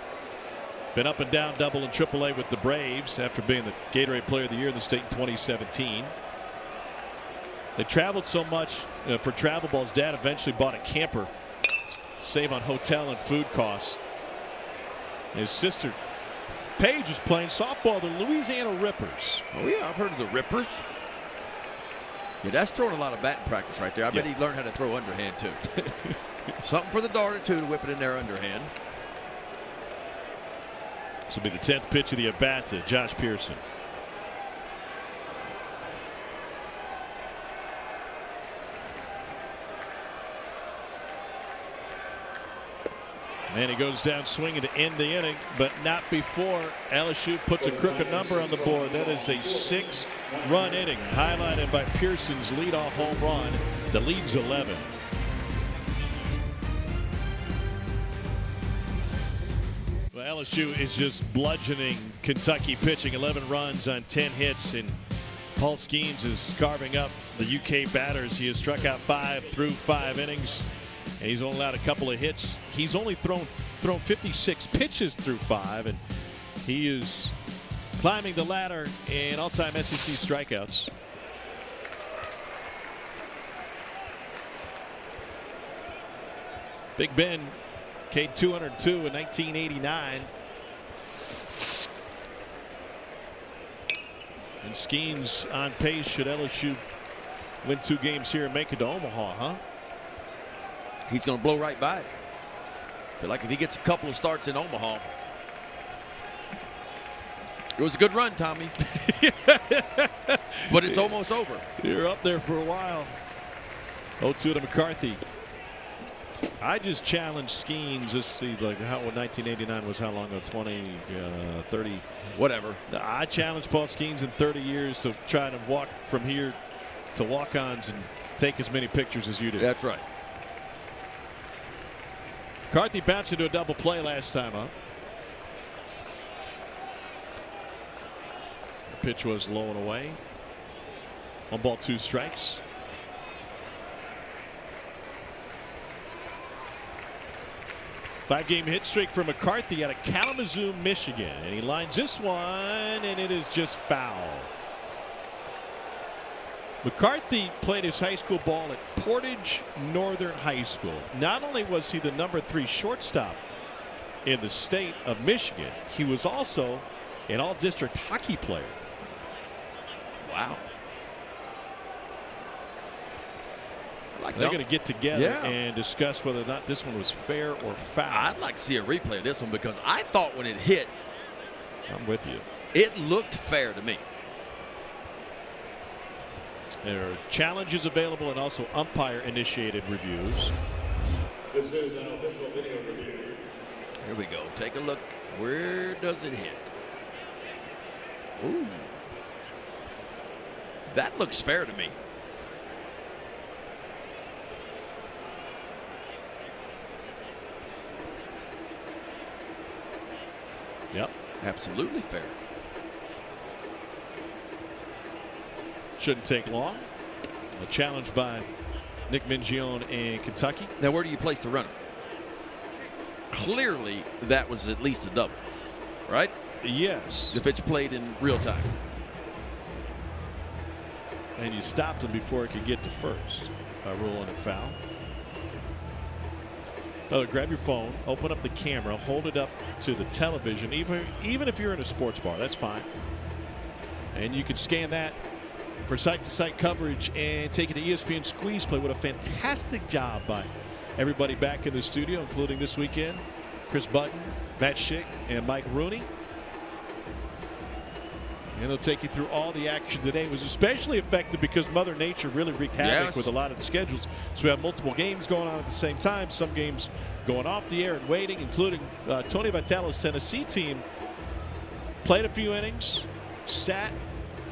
Been up and down double and triple A with the Braves after being the Gatorade Player of the Year in the state in 2017. They traveled so much for travel balls. Dad eventually bought a camper, save on hotel and food costs. His sister Paige is playing softball. The Louisiana Rippers. Oh yeah, I've heard of the Rippers. Yeah, that's throwing a lot of batting practice right there. I bet he learned how to throw underhand too. Something for the daughter too, to whip it in there underhand. This will be the 10th pitch of the at bat to Josh Pearson. And he goes down swinging to end the inning, but not before LSU puts a crooked number on the board. That is a 6-run inning, highlighted by Pearson's leadoff home run. The lead's 11. Well, LSU is just bludgeoning Kentucky pitching. 11 runs on 10 hits, and Paul Skenes is carving up the UK batters. He has struck out 5 through 5 innings. And he's only allowed a couple of hits. He's only thrown 56 pitches through 5, and he is climbing the ladder in all-time SEC strikeouts. Big Ben, K 202 in 1989. And Skenes on pace should LSU win 2 games here and make it to Omaha, huh? He's going to blow right by it. Feel like if he gets a couple of starts in Omaha. It was a good run, Tommy. But it's almost over. You're up there for a while. 0-2 to McCarthy. I just challenged Skenes. Let's see, like how 1989 was how long ago? 20, 30, whatever. I challenged Paul Skenes in 30 years to try to walk from here to walk-ons and take as many pictures as you did. That's right. McCarthy bounced into a double play last time up. The pitch was low and away. 1 ball, 2 strikes. Five-game hit streak for McCarthy out of Kalamazoo, Michigan. And he lines this one, and it is just foul. McCarthy played his high school ball at Portage Northern High School. Not only was he the number 3 shortstop in the state of Michigan, he was also an all-district hockey player. Wow. They're going to get together and discuss whether or not this one was fair or foul. I'd like to see a replay of this one because I thought when it hit, I'm with you. It looked fair to me. There are challenges available and also umpire-initiated reviews. This is an official video review. Here we go. Take a look. Where does it hit? Ooh. That looks fair to me. Yep. Absolutely fair. Shouldn't take long. A challenge by Nick Mingione in Kentucky. Now, where do you place the runner? Clearly, that was at least a double, right? Yes. If it's played in real time. And you stopped him before he could get to first by ruling a foul. Grab your phone, open up the camera, hold it up to the television, even if you're in a sports bar, that's fine. And you can scan that for site-to-site coverage and take it to ESPN Squeeze Play. What a fantastic job by everybody back in the studio, including this weekend, Chris Button, Matt Schick, and Mike Rooney. And they'll take you through all the action today. It was especially effective because Mother Nature really wreaked havoc with a lot of the schedules. So we have multiple games going on at the same time. Some games going off the air and waiting, including Tony Vitello's Tennessee team. Played a few innings, sat.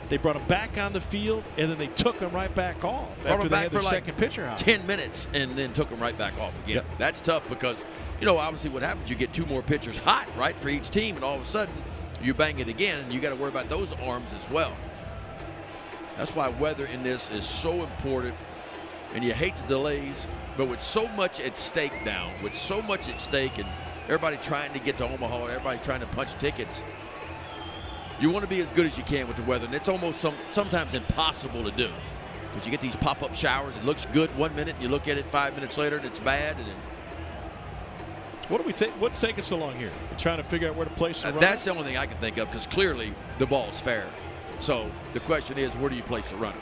They brought him back on the field, and then they took him right back off after they had their second pitcher out. 10 minutes and then took him right back off again. Yep. That's tough because, you know, obviously what happens, you get 2 more pitchers hot, right, for each team, and all of a sudden you bang it again, and you got to worry about those arms as well. That's why weather in this is so important, and you hate the delays, but with so much at stake now, with so much at stake, and everybody trying to get to Omaha, everybody trying to punch tickets, you want to be as good as you can with the weather, and it's almost sometimes impossible to do because you get these pop-up showers. It looks good 1 minute, and you look at it 5 minutes later, and it's bad, and then what's taking so long here? We're trying to figure out where to place the runner? That's the only thing I can think of because clearly the ball's fair. So the question is, where do you place the runner?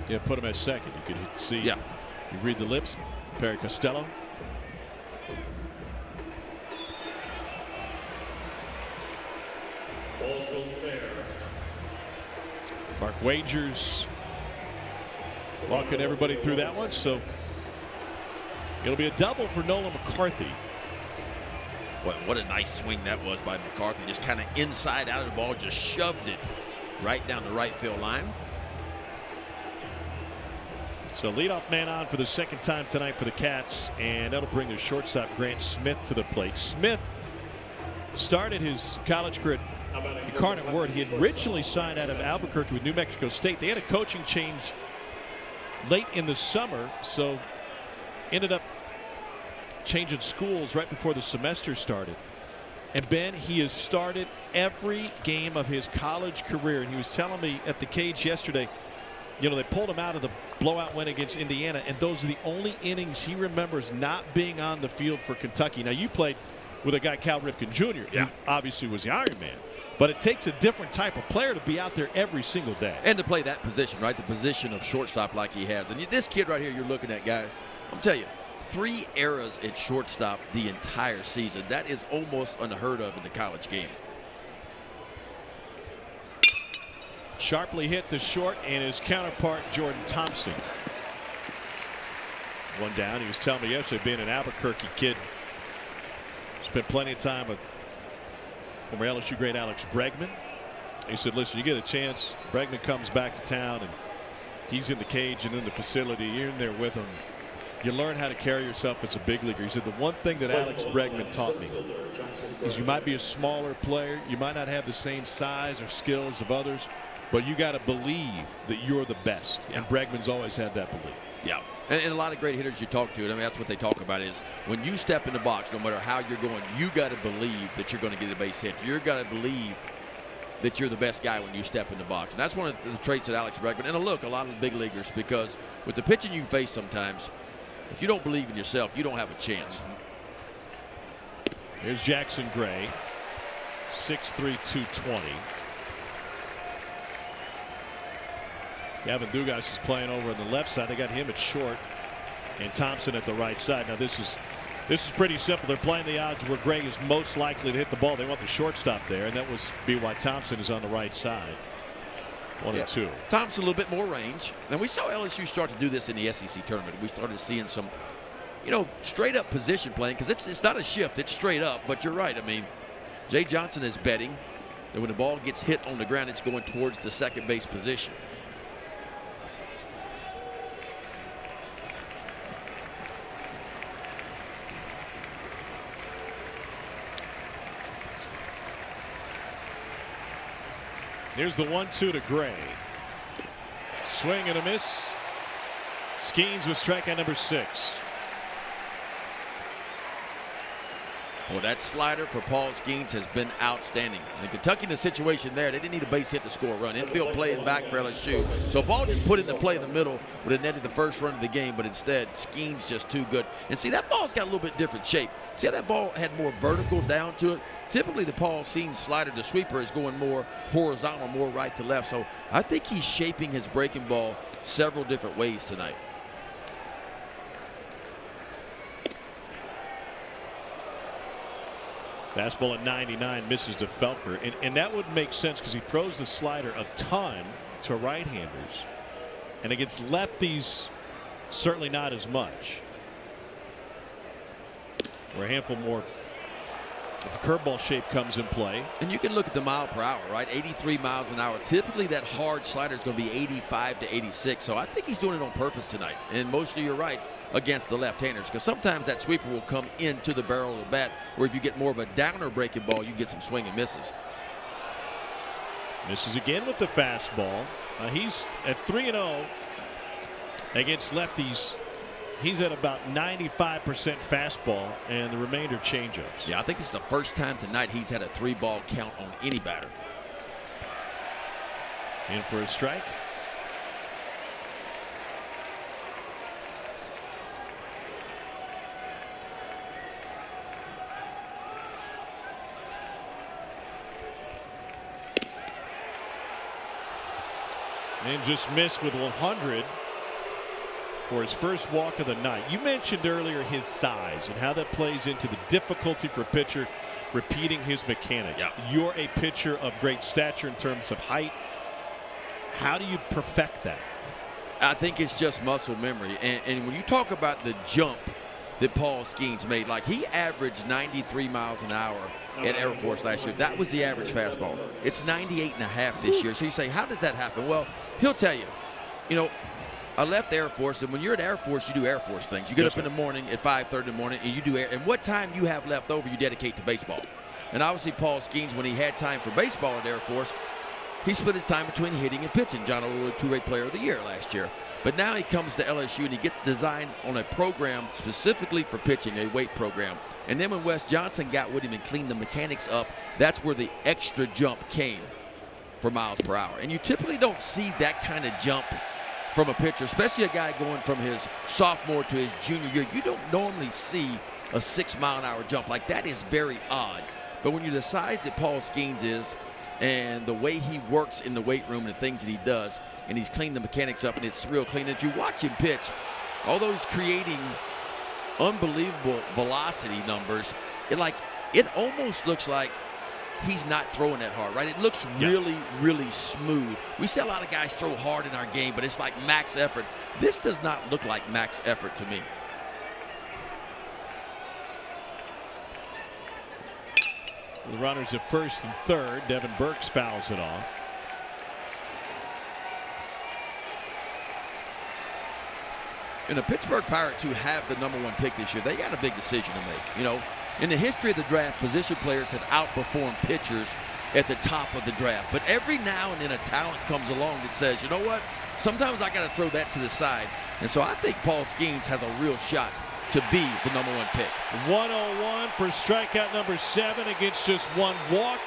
Yeah, put him at second. You can see. Yeah. You read the lips. Perry Costello. Ball's still fair. Mark Wagers walking everybody through that one. So it'll be a double for Nolan McCarthy. Well, what a nice swing that was by McCarthy. Just kind of inside out of the ball, just shoved it right down the right field line. So leadoff man on for the second time tonight for the Cats, and that'll bring their shortstop Grant Smith to the plate. Smith started his college career at Incarnate Word. He had originally signed out of Albuquerque with New Mexico State. They had a coaching change late in the summer, so ended up changing schools right before the semester started. And Ben, he has started every game of his college career, and he was telling me at the cage yesterday, you know, they pulled him out of the blowout win against Indiana, and those are the only innings he remembers not being on the field for Kentucky. Now, you played with a guy, Cal Ripken Jr., who obviously was the Iron Man. But it takes a different type of player to be out there every single day. And to play that position, right? The position of shortstop like he has. And this kid right here you're looking at, guys, I'm telling you, 3 errors at shortstop the entire season. That is almost unheard of in the college game. Sharply hit the short, and his counterpart, Jordan Thompson. One down. He was telling me yesterday, being an Albuquerque kid, spent plenty of time with former LSU great Alex Bregman. He said, listen, you get a chance, Bregman comes back to town, and he's in the cage and in the facility. You're in there with him. You learn how to carry yourself as a big leaguer. He said, the one thing that Alex Bregman taught me is you might be a smaller player. You might not have the same size or skills of others, but you got to believe that you're the best. And Bregman's always had that belief. Yeah. And a lot of great hitters you talk to, I mean, that's what they talk about is when you step in the box, no matter how you're going, you got to believe that you're going to get a base hit. You're got to believe that you're the best guy when you step in the box. And that's one of the traits that Alex Bregman, and look, a lot of the big leaguers, because with the pitching you face sometimes, if you don't believe in yourself, you don't have a chance. Here's Jackson Gray, 6'3", 220. Gavin Dugas is playing over on the left side. They got him at short and Thompson at the right side. Now this is pretty simple. They're playing the odds where Gray is most likely to hit the ball. They want the shortstop there, and that was be why Thompson is on the right side. 1 and 2. Thompson a little bit more range. And we saw LSU start to do this in the SEC tournament. We started seeing some, straight up position playing, because it's not a shift. It's straight up. But you're right. I mean, Jay Johnson is betting that when the ball gets hit on the ground, it's going towards the second base position. Here's the 1-2 to Gray. Swing and a miss. Skenes with strikeout number 6. Well, that slider for Paul Skenes has been outstanding. And Kentucky in the situation there, they didn't need a base hit to score a run. Infield playing back for LSU. So ball just put into play in the middle would have netted the first run of the game, but instead Skenes just too good. And see, that ball's got a little bit different shape. See how that ball had more vertical down to it? Typically the Paul Skenes slider, the sweeper, is going more horizontal, more right to left. So I think he's shaping his breaking ball several different ways tonight. Fastball at 99 misses to Felker, and that would make sense because he throws the slider a ton to right-handers, and against lefties certainly not as much. Where a handful more. But the curveball shape comes in play. And you can look at the mile per hour, right? 83 miles an hour. Typically that hard slider is going to be 85 to 86. So I think he's doing it on purpose tonight. And mostly you're right against the left-handers, because sometimes that sweeper will come into the barrel of the bat, where if you get more of a downer breaking ball, you get some swing and misses. Misses again with the fastball. He's at 3-0 against lefties. He's at about 95% fastball, and the remainder changeups. Yeah, I think it's the first time tonight he's had a 3-ball count on any batter. In for a strike. And just missed with 100 for his first walk of the night. You mentioned earlier his size and how that plays into the difficulty for a pitcher repeating his mechanics. Yeah. You're a pitcher of great stature in terms of height. How do you perfect that? I think it's just muscle memory. And when you talk about the jump that Paul Skenes made, like he averaged 93 miles an hour at Air Force last year. That was the average fastball. It's 98.5 this year. So you say, how does that happen? Well, he'll tell you. I left Air Force, and when you're at Air Force, you do Air Force things. You get up in the morning at 5:30 in the morning, and you do air. And what time you have left over, you dedicate to baseball. And obviously, Paul Skenes, when he had time for baseball at Air Force, he split his time between hitting and pitching. John O'Rourke, two-rate player of the year last year. But now he comes to LSU, and he gets designed on a program specifically for pitching, a weight program. And then when Wes Johnson got with him and cleaned the mechanics up, that's where the extra jump came for miles per hour. And you typically don't see that kind of jump from a pitcher, especially a guy going from his sophomore to his junior year. You don't normally see a 6-mile-an-hour jump. Like, that is very odd. But when you're the size that Paul Skenes is, and the way he works in the weight room and the things that he does, and he's cleaned the mechanics up, and it's real clean. If you watch him pitch, although he's creating unbelievable velocity numbers, it almost looks like he's not throwing that hard, right? It looks really, really smooth. We see a lot of guys throw hard in our game, but it's like max effort. This does not look like max effort to me. The runners at first and third. Devin Burks fouls it off. And the Pittsburgh Pirates, who have the #1 pick this year, they got a big decision to make. You know, in the history of the draft, position players have outperformed pitchers at the top of the draft. But every now and then a talent comes along that says, you know what, sometimes I got to throw that to the side. And so I think Paul Skenes has a real shot to be the #1 pick. 101 for strikeout number 7 against just 1 walk.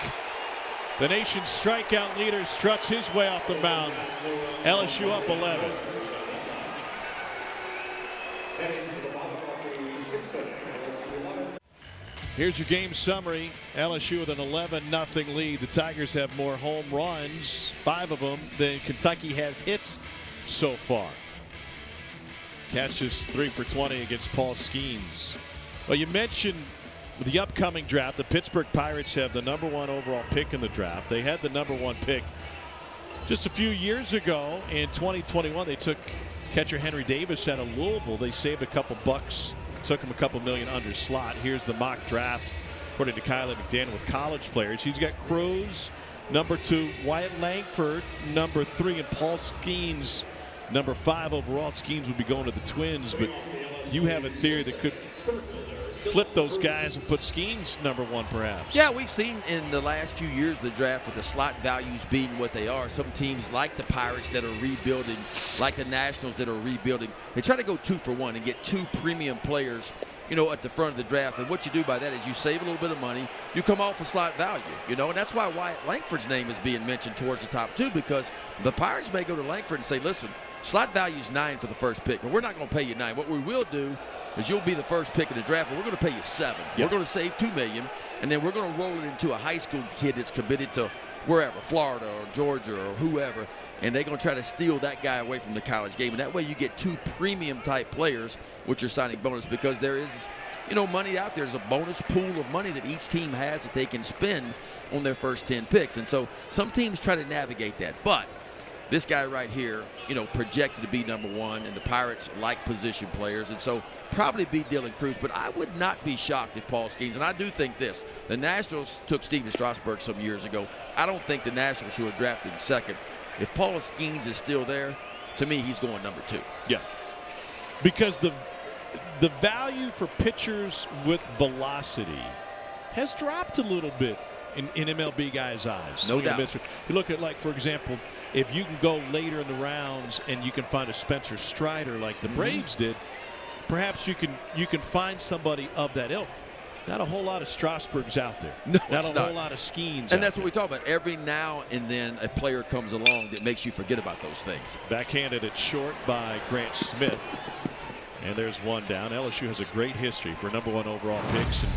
The nation's strikeout leader struts his way off the mound. LSU up 11. Here's your game summary. LSU with an 11-0 lead. The Tigers have more home runs, 5 of them, than Kentucky has hits so far. Cats just 3 for 20 against Paul Skenes. Well, you mentioned the upcoming draft. The Pittsburgh Pirates have the #1 overall pick in the draft. They had the #1 pick just a few years ago. In 2021, they took catcher Henry Davis out of Louisville. They saved a couple bucks, took him a couple million under slot. Here's the mock draft according to Kylie McDaniel with college players. He's got Cruz, #2, Wyatt Langford, #3, and Paul Skenes, #5 overall. Skenes would be going to the Twins, but you have a theory that could flip those guys and put Skenes #1 perhaps. Yeah, we've seen in the last few years of the draft with the slot values being what they are, some teams like the Pirates that are rebuilding, like the Nationals that are rebuilding, they try to go 2 for 1 and get 2 premium players, you know, at the front of the draft. And what you do by that is you save a little bit of money, you come off a slot value, you know, and that's why Wyatt Langford's name is being mentioned towards the top 2, because the Pirates may go to Langford and say, listen, slot value is 9 for the first pick, but we're not going to pay you 9. What we will do is you'll be the first pick in the draft, but we're going to pay you 7. Yep. We're going to save $2 million, and then we're going to roll it into a high school kid that's committed to wherever, Florida or Georgia or whoever, and they're going to try to steal that guy away from the college game. And that way you get 2 premium type players with your signing bonus, because there is, you know, money out there. There's a bonus pool of money that each team has that they can spend on their first 10 picks. And so some teams try to navigate that. But this guy right here, you know, projected to be #1, and the Pirates like position players, and so probably be Dylan Cruz. But I would not be shocked if Paul Skenes, and I do think this, the Nationals took Steven Strasburg some years ago. I don't think the Nationals, who are drafted in 2nd, if Paul Skenes is still there, to me, he's going #2. Yeah, because the value for pitchers with velocity has dropped a little bit in MLB guys' eyes. No doubt. You look at, like, for example, if you can go later in the rounds and you can find a Spencer Strider like the Braves did, perhaps you can find somebody of that ilk. Not a whole lot of Strasburgs out there. No, not a whole lot of Skenes. And that's what we talk about. Every now and then a player comes along that makes you forget about those things. Backhanded at short by Grant Smith. And there's one down. LSU has a great history for #1 overall picks in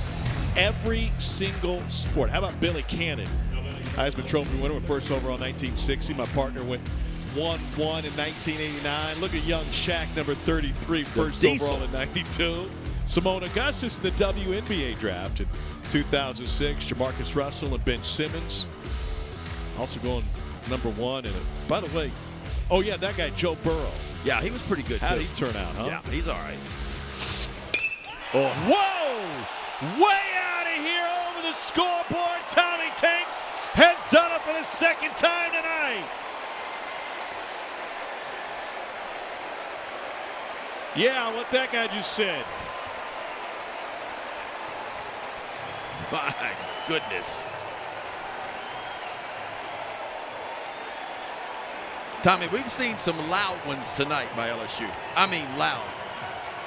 every single sport. How about Billy Cannon? Heisman Trophy winner with first overall in 1960. My partner went 1-1 in 1989. Look at young Shaq, #33, first overall in 92. Simone Augustus in the WNBA draft in 2006. Jamarcus Russell and Ben Simmons also going #1. And by the way, oh yeah, that guy Joe Burrow. Yeah, he was pretty good, How too. did he turn out, huh? Yeah, he's all right. Oh. Whoa! Way out of here over the scoreboard. Tommy Tanks has done it for the 2nd time tonight. Yeah, what that guy just said. My goodness. Tommy, we've seen some loud ones tonight by LSU. I mean loud.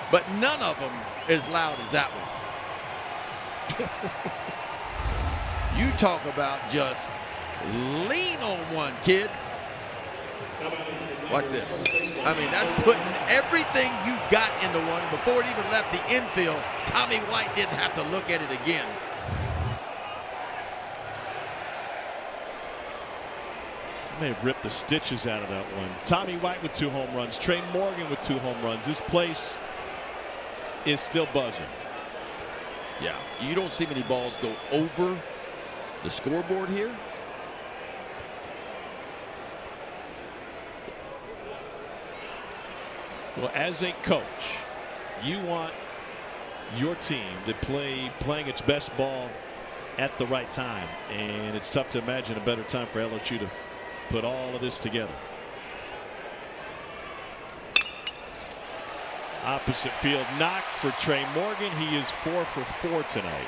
But none of them as loud as that one. You talk about just lean on one, kid. Watch this. I mean, that's putting everything you got into one. Before it even left the infield, Tommy White didn't have to look at it again. may have ripped the stitches out of that one. Tommy White with 2 home runs. Trey Morgan with 2 home runs. This place is still buzzing. Yeah, you don't see many balls go over the scoreboard here. Well, as a coach, you want your team to playing its best ball at the right time, and it's tough to imagine a better time for LSU to put all of this together. Opposite field knock for Trey Morgan. He is 4 for 4 tonight.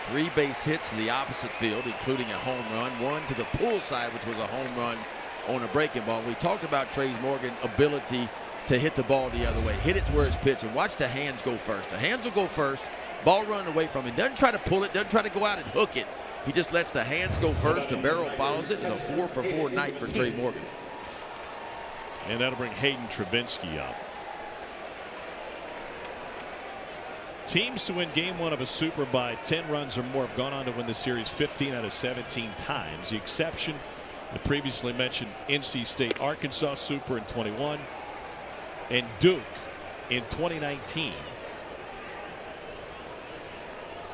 3 base hits to the opposite field, including a home run. 1 to the pull side, which was a home run on a breaking ball. We talked about Trey Morgan's ability to hit the ball the other way. Hit it where it's pitched, and watch the hands go first. The hands will go first. Ball running away from him. Doesn't try to pull it. Doesn't try to go out and hook it. He just lets the hands go first. The barrel follows it. And a 4 for 4 night for Trey Morgan. And that'll bring Hayden Travinski up. Teams to win game 1 of a Super by 10 runs or more have gone on to win the series 15 out of 17 times. The exception, the previously mentioned NC State Arkansas Super in 21 and Duke in 2019.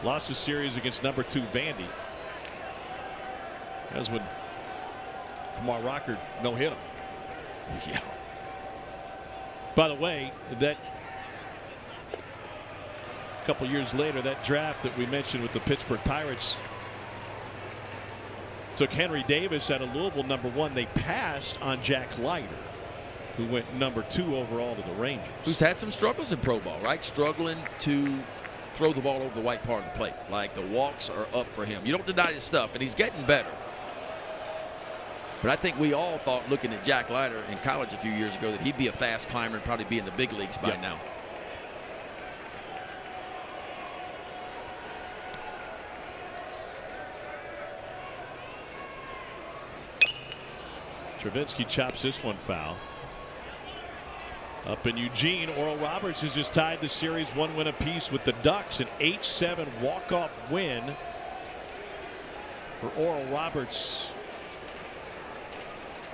Lost the series against number 2 Vandy. That was when Kumar Rocker no-hit him. Yeah. By the way, that a couple years later, that draft that we mentioned with the Pittsburgh Pirates took Henry Davis out of Louisville, number 1. They passed on Jack Leiter, who went number 2 overall to the Rangers. Who's had some struggles in pro ball, right? Struggling to throw the ball over the white part of the plate. Like, the walks are up for him. You don't deny his stuff, and he's getting better. But I think we all thought, looking at Jack Leiter in college a few years ago, that he'd be a fast climber and probably be in the big leagues by now. Travinski chops this one foul. Up in Eugene, Oral Roberts has just tied the series 1 win apiece with the Ducks. An 8-7 walk-off win for Oral Roberts.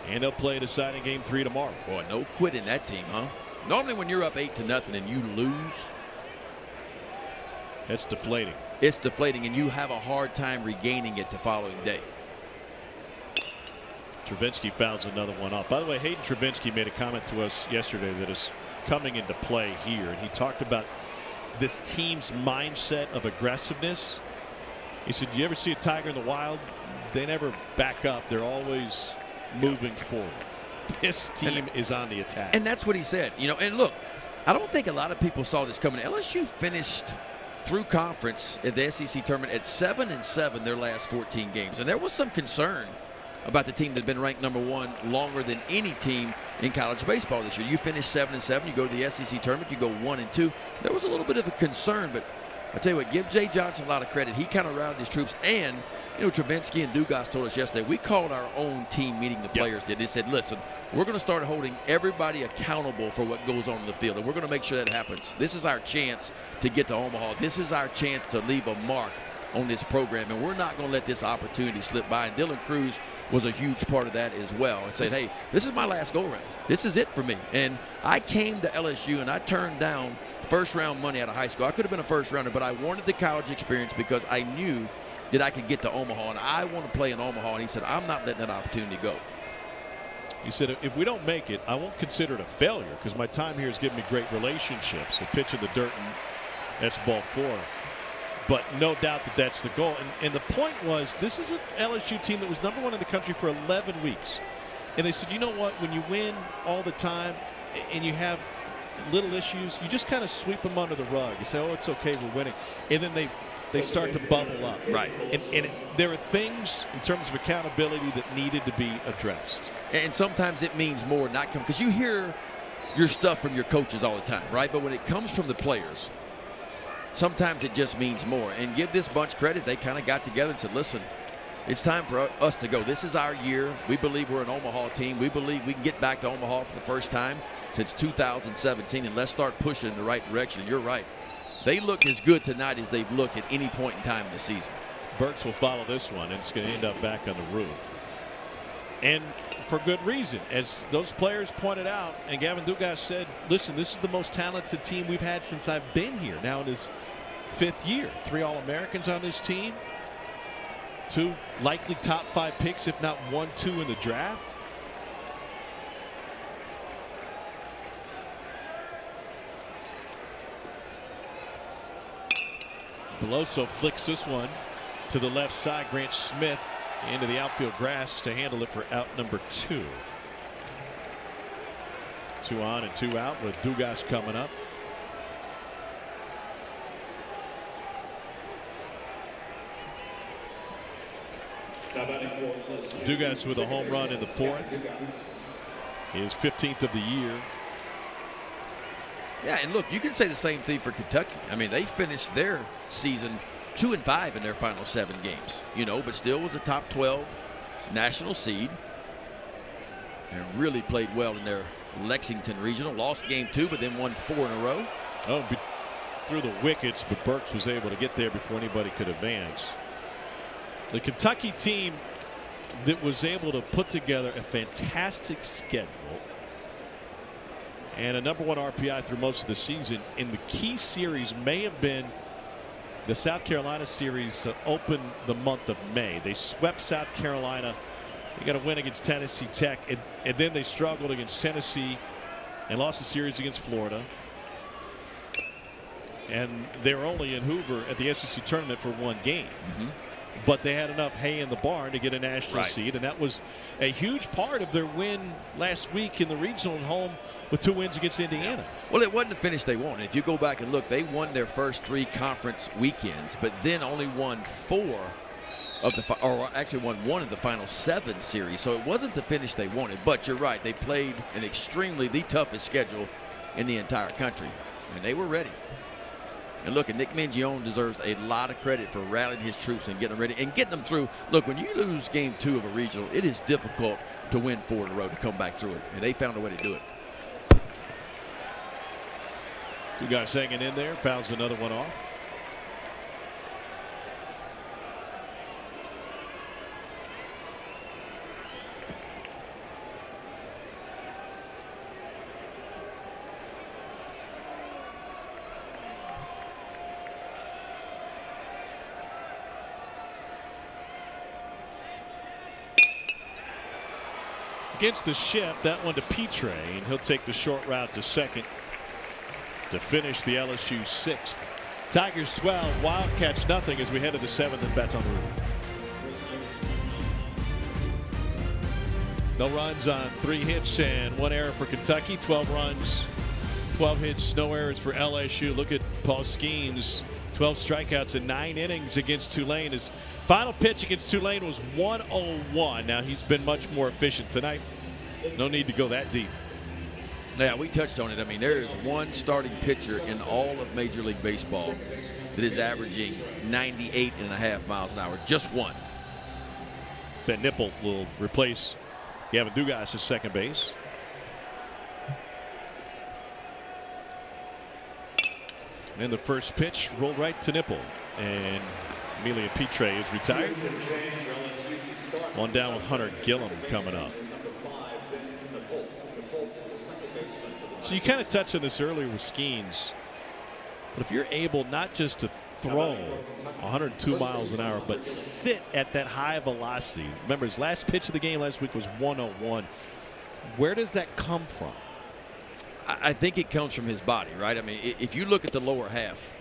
And they'll play a deciding game 3 tomorrow. Boy, no quitting that team, huh? Normally when you're up 8-0 and you lose, that's deflating. It's deflating, and you have a hard time regaining it the following day. Travinski fouls another one off. By the way, Hayden Travinski made a comment to us yesterday that is coming into play here, and he talked about this team's mindset of aggressiveness. He said, you ever see a tiger in the wild? They never back up. They're always moving forward. This team is on the attack. And that's what he said. You know, and look, I don't think a lot of people saw this coming. LSU finished through conference at the SEC tournament at 7-7 their last 14 games. And there was some concern about the team that had been ranked number 1 longer than any team in college baseball this year. You finish 7-7, you go to the SEC tournament, you go 1-2. There was a little bit of a concern, but I tell you what, give Jay Johnson a lot of credit. He kind of rallied his troops. And, you know, Travinski and Dugas told us yesterday, we called our own team meeting, the players did. They said, listen, we're going to start holding everybody accountable for what goes on in the field, and we're going to make sure that happens. This is our chance to get to Omaha. This is our chance to leave a mark on this program, and we're not going to let this opportunity slip by. And Dylan Cruz was a huge part of that as well, and said, hey, this is my last go-around. This is it for me. And I came to LSU, and I turned down first-round money out of high school. I could have been a first-rounder, but I wanted the college experience because I knew that I could get to Omaha, and I want to play in Omaha. And he said, I'm not letting that opportunity go. He said, if we don't make it, I won't consider it a failure because my time here has given me great relationships. The pitch in the dirt, and that's ball 4. But no doubt that that's the goal. And the point was, this is an LSU team that was number 1 in the country for 11 weeks. And they said, you know what, when you win all the time and you have little issues, you just kind of sweep them under the rug. You say, oh, it's okay, we're winning. And then they start to bubble up. Right. And there are things in terms of accountability that needed to be addressed. And sometimes it means more not come, because you hear your stuff from your coaches all the time, right? But when it comes from the players, sometimes it just means more. And give this bunch credit. They kind of got together and said, listen, it's time for us to go. This is our year. We believe we're an Omaha team. We believe we can get back to Omaha for the first time since 2017, and let's start pushing in the right direction. And you're right. They look as good tonight as they've looked at any point in time in the season. Burks will follow this one, and it's going to end up back on the roof. And for good reason. As those players pointed out, and Gavin Dugas said, listen, this is the most talented team we've had since I've been here. Now in his 5th year. 3 All-Americans on this team. 2 likely top 5 picks, if not 1, 2 in the draft. Beloso flicks this one to the left side. Grant Smith into the outfield grass to handle it for out number 2. 2 on and 2 out with Dugas coming up. Dugas with a home run in the 4th. His 15th of the year. Yeah, and look, you can say the same thing for Kentucky. I mean, they finished their season 2-5 in their final 7 games, you know, but still was a top 12 national seed and really played well in their Lexington Regional. Lost game 2, but then won 4 in a row. Oh, through the wickets, but Burks was able to get there before anybody could advance. The Kentucky team that was able to put together a fantastic schedule and a #1 RPI through most of the season. In the key series may have been the South Carolina series that opened the month of May. They swept South Carolina. They got a win against Tennessee Tech, and then they struggled against Tennessee and lost the series against Florida. And they were only in Hoover at the SEC tournament for 1 game. But they had enough hay in the barn to get a national seed, and that was a huge part of their win last week in the regional at home with 2 wins against Indiana. Well, it wasn't the finish they wanted. If you go back and look, they won their first 3 conference weekends, but then only won 4 of the, or actually won 1 of the final 7 series. So it wasn't the finish they wanted. But you're right, they played an extremely the toughest schedule in the entire country, and they were ready. And look, Nick Mingione deserves a lot of credit for rallying his troops and getting them ready and getting them through. Look, when you lose game 2 of a regional, it is difficult to win 4 in a row to come back through it, and they found a way to do it. 2 guys hanging in there, fouls another one off. Against the shift, that one to Petre, and he'll take the short route to second to finish the LSU 6th. Tigers 12, Wildcats nothing as we head to the 7th in Baton Rouge. No runs on 3 hits and 1 error for Kentucky. 12 runs, 12 hits, no errors for LSU. Look at Paul Skenes, 12 strikeouts in 9 innings against Tulane. His final pitch against Tulane was 101. Now he's been much more efficient tonight. No need to go that deep. Yeah, we touched on it. I mean, there is one starting pitcher in all of Major League Baseball that is averaging 98.5 miles an hour. Just one. Ben Nipple will replace Gavin Dugas at second base. And the first pitch rolled right to Nipple, and Amelia Petre is retired. One down with Hunter Gillum coming up. So you kind of touched on this earlier with Skenes, but if you're able not just to throw 102 miles an hour, but sit at that high velocity. Remember, his last pitch of the game last week was 101. Where does that come from? I think it comes from his body, right? I mean, if you look at the lower half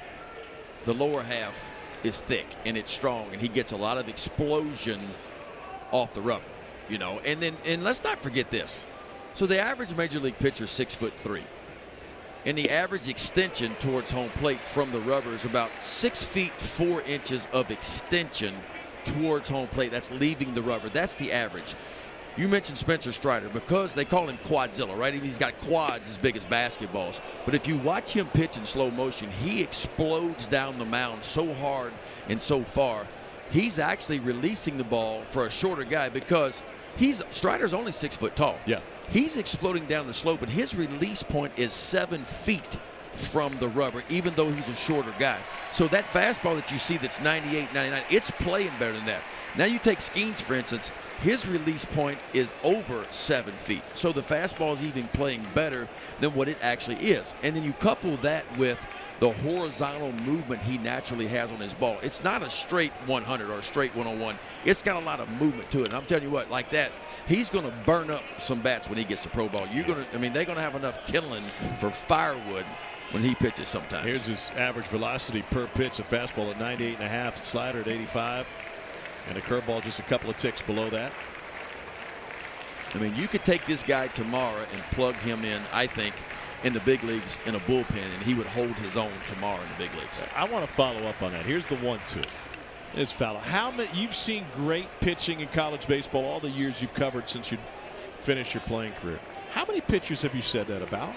is thick and it's strong, and he gets a lot of explosion off the rubber, you know. And let's not forget this. So the average Major League pitcher is 6'3", and the average extension towards home plate from the rubber is about 6 feet 4 inches of extension towards home plate. That's leaving the rubber. That's the average. You mentioned Spencer Strider because they call him Quadzilla, right? He's got quads as big as basketballs. But if you watch him pitch in slow motion, he explodes down the mound so hard and so far. He's actually releasing the ball for a shorter guy because Strider's only 6 foot tall. Yeah. He's exploding down the slope, and his release point is 7 feet from the rubber, even though he's a shorter guy. So that fastball that you see that's 98, 99, it's playing better than that. Now you take Skenes, for instance. his release point is over 7 feet. So the fastball is even playing better than what it actually is. And then you couple that with the horizontal movement he naturally has on his ball. It's not a straight 100 or a straight 101. It's got a lot of movement to it. And I'm telling you what, like that, he's going to burn up some bats when he gets to pro ball. They're going to have enough kindling for firewood when he pitches sometimes. Here's his average velocity per pitch. A fastball at 98.5, a slider at 85, and a curveball just a couple of ticks below that. I mean, you could take this guy tomorrow and plug him in, I think, in the big leagues in a bullpen, and he would hold his own tomorrow in the big leagues. I want to follow up on that. Here's the 1-2. It's Fowler. How many? You've seen great pitching in college baseball all the years you've covered since you finished your playing career. How many pitchers have you said that about?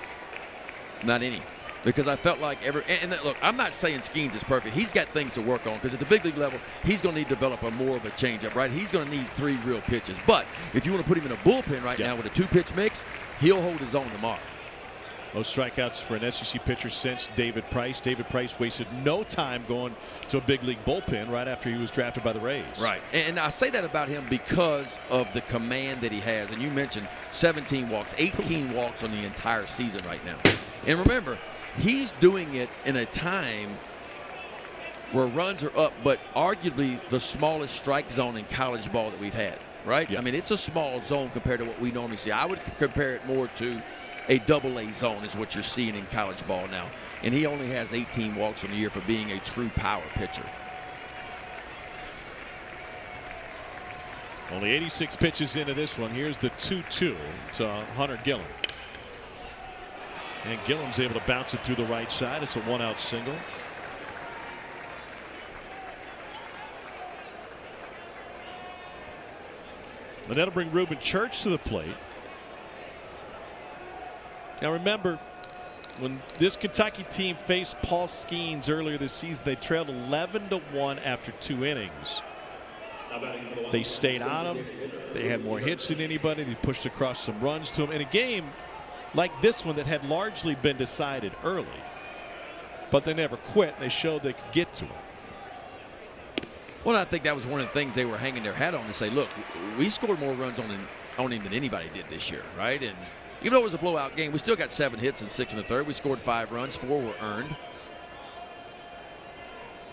Not any. Because I felt like and look, I'm not saying Skenes is perfect. He's got things to work on, because at the big league level, he's going to need to develop more of a changeup, right? He's going to need 3 real pitches. But if you want to put him in a bullpen right now with a 2-pitch mix, he'll hold his own tomorrow. Most strikeouts for an SEC pitcher since David Price. David Price wasted no time going to a big league bullpen right after he was drafted by the Rays. Right. And I say that about him because of the command that he has. And you mentioned 17 walks, 18 walks on the entire season right now. And remember, he's doing it in a time where runs are up, but arguably the smallest strike zone in college ball that we've had, right? Yep. I mean, it's a small zone compared to what we normally see. I would compare it more to a AA zone is what you're seeing in college ball now. And he only has 18 walks on the year for being a true power pitcher. Only 86 pitches into this one. Here's the 2-2 to Hunter Gillum. And Gillum's able to bounce it through the right side. It's a 1-out single. And that'll bring Ruben Church to the plate. Now remember, when this Kentucky team faced Paul Skenes earlier this season, they trailed 11-1 after 2 innings. They stayed on him. They had more hits than anybody. They pushed across some runs to him in a game like this one that had largely been decided early. But they never quit. They showed they could get to him. Well, I think that was one of the things they were hanging their hat on to say, look, we scored more runs on him than anybody did this year, right? And even though it was a blowout game, we still got 7 hits and 6 1/3. We scored 5 runs, 4 were earned.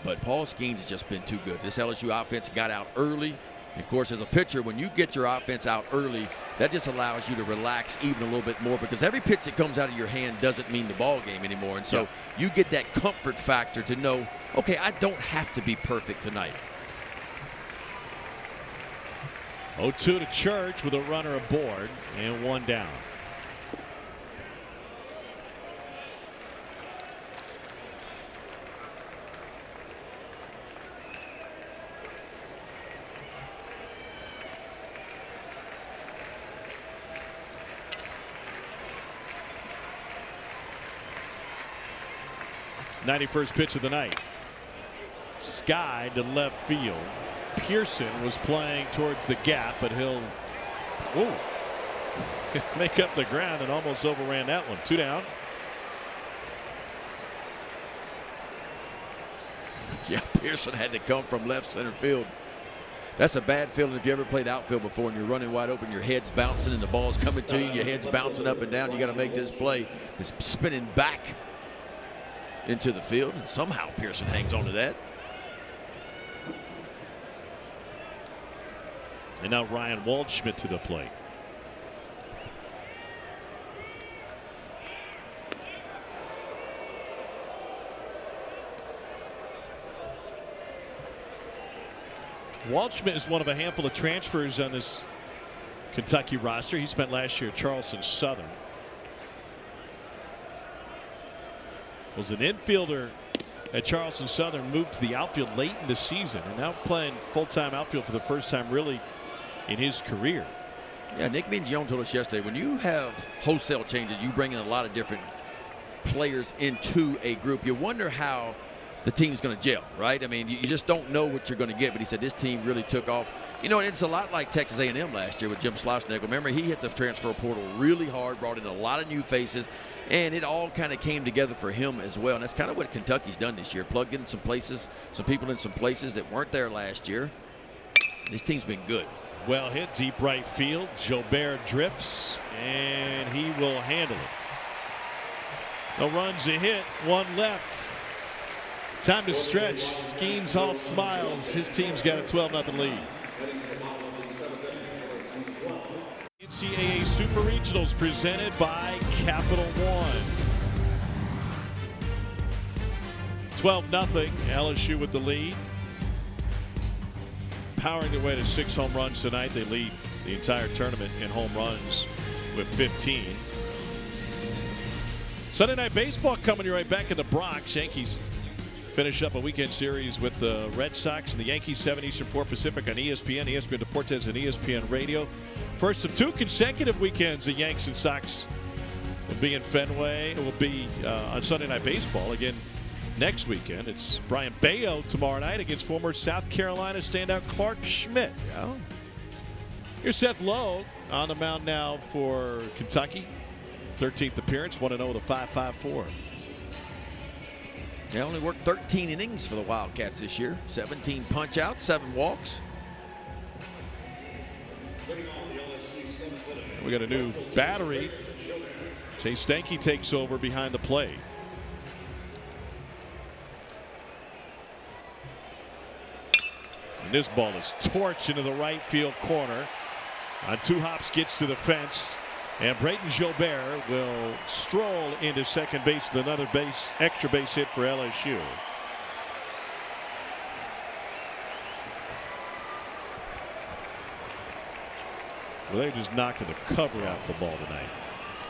But Paul Skenes has just been too good. This LSU offense got out early. And of course, as a pitcher, when you get your offense out early, that just allows you to relax even a little bit more, because every pitch that comes out of your hand doesn't mean the ball game anymore. And so you get that comfort factor to know, okay, I don't have to be perfect tonight. 0-2 to Church with a runner aboard and 1 down. '91st pitch of the night. Sky to left field. Pearson was playing towards the gap, but he'll make up the ground and almost overran that one. 2 down. Yeah, Pearson had to come from left center field. That's a bad feeling if you ever played outfield before and you're running wide open, your head's bouncing and the ball's coming to you, your head's bouncing up and down. You got to make this play. It's spinning back into the field, and somehow Pearson hangs on to that. And now Ryan Waldschmidt to the plate. Waldschmidt is one of a handful of transfers on this Kentucky roster. He spent last year at Charleston Southern. Was an infielder at Charleston Southern, moved to the outfield late in the season, and now playing full-time outfield for the first time really in his career. Yeah, Nick Mingione told us yesterday, when you have wholesale changes, you bring in a lot of different players into a group. You wonder how the team's going to gel, right? I mean, you just don't know what you're going to get, but he said this team really took off. You know, it's a lot like Texas A&M last year with Jim Schlossnagle. Remember, he hit the transfer portal really hard, brought in a lot of new faces, and it all kind of came together for him as well. And that's kind of what Kentucky's done this year, plugged in some places, some people in some places that weren't there last year. This team's been good. Well hit, deep right field. Jobert drifts, and he will handle it. No runs, a hit, one left. Time to stretch. Skenes all smiles. His team's got a 12-0 lead. NCAA Super Regionals presented by Capital One. 12-0. LSU with the lead. Powering their way to 6 home runs tonight. They lead the entire tournament in home runs with 15. Sunday Night Baseball coming your way back in the Bronx. Yankees finish up a weekend series with the Red Sox and the Yankees, 7 Eastern, 4 Pacific on ESPN, ESPN Deportes, and ESPN Radio. First of 2 consecutive weekends the Yanks and Sox will be in Fenway. It will be on Sunday Night Baseball again next weekend. It's Brian Bayo tomorrow night against former South Carolina standout Clark Schmidt. Yeah. Here's Seth Lowe on the mound now for Kentucky. 13th appearance, 1-0 with a 5.54. They only worked 13 innings for the Wildcats this year. 17 punch outs, 7 walks. We got a new battery. Chase Stanky takes over behind the plate. And this ball is torched into the right field corner. On 2 hops, gets to the fence. And Brayton Jobert will stroll into second base with another extra base hit for LSU. Well, they're just knocking the cover off the ball tonight.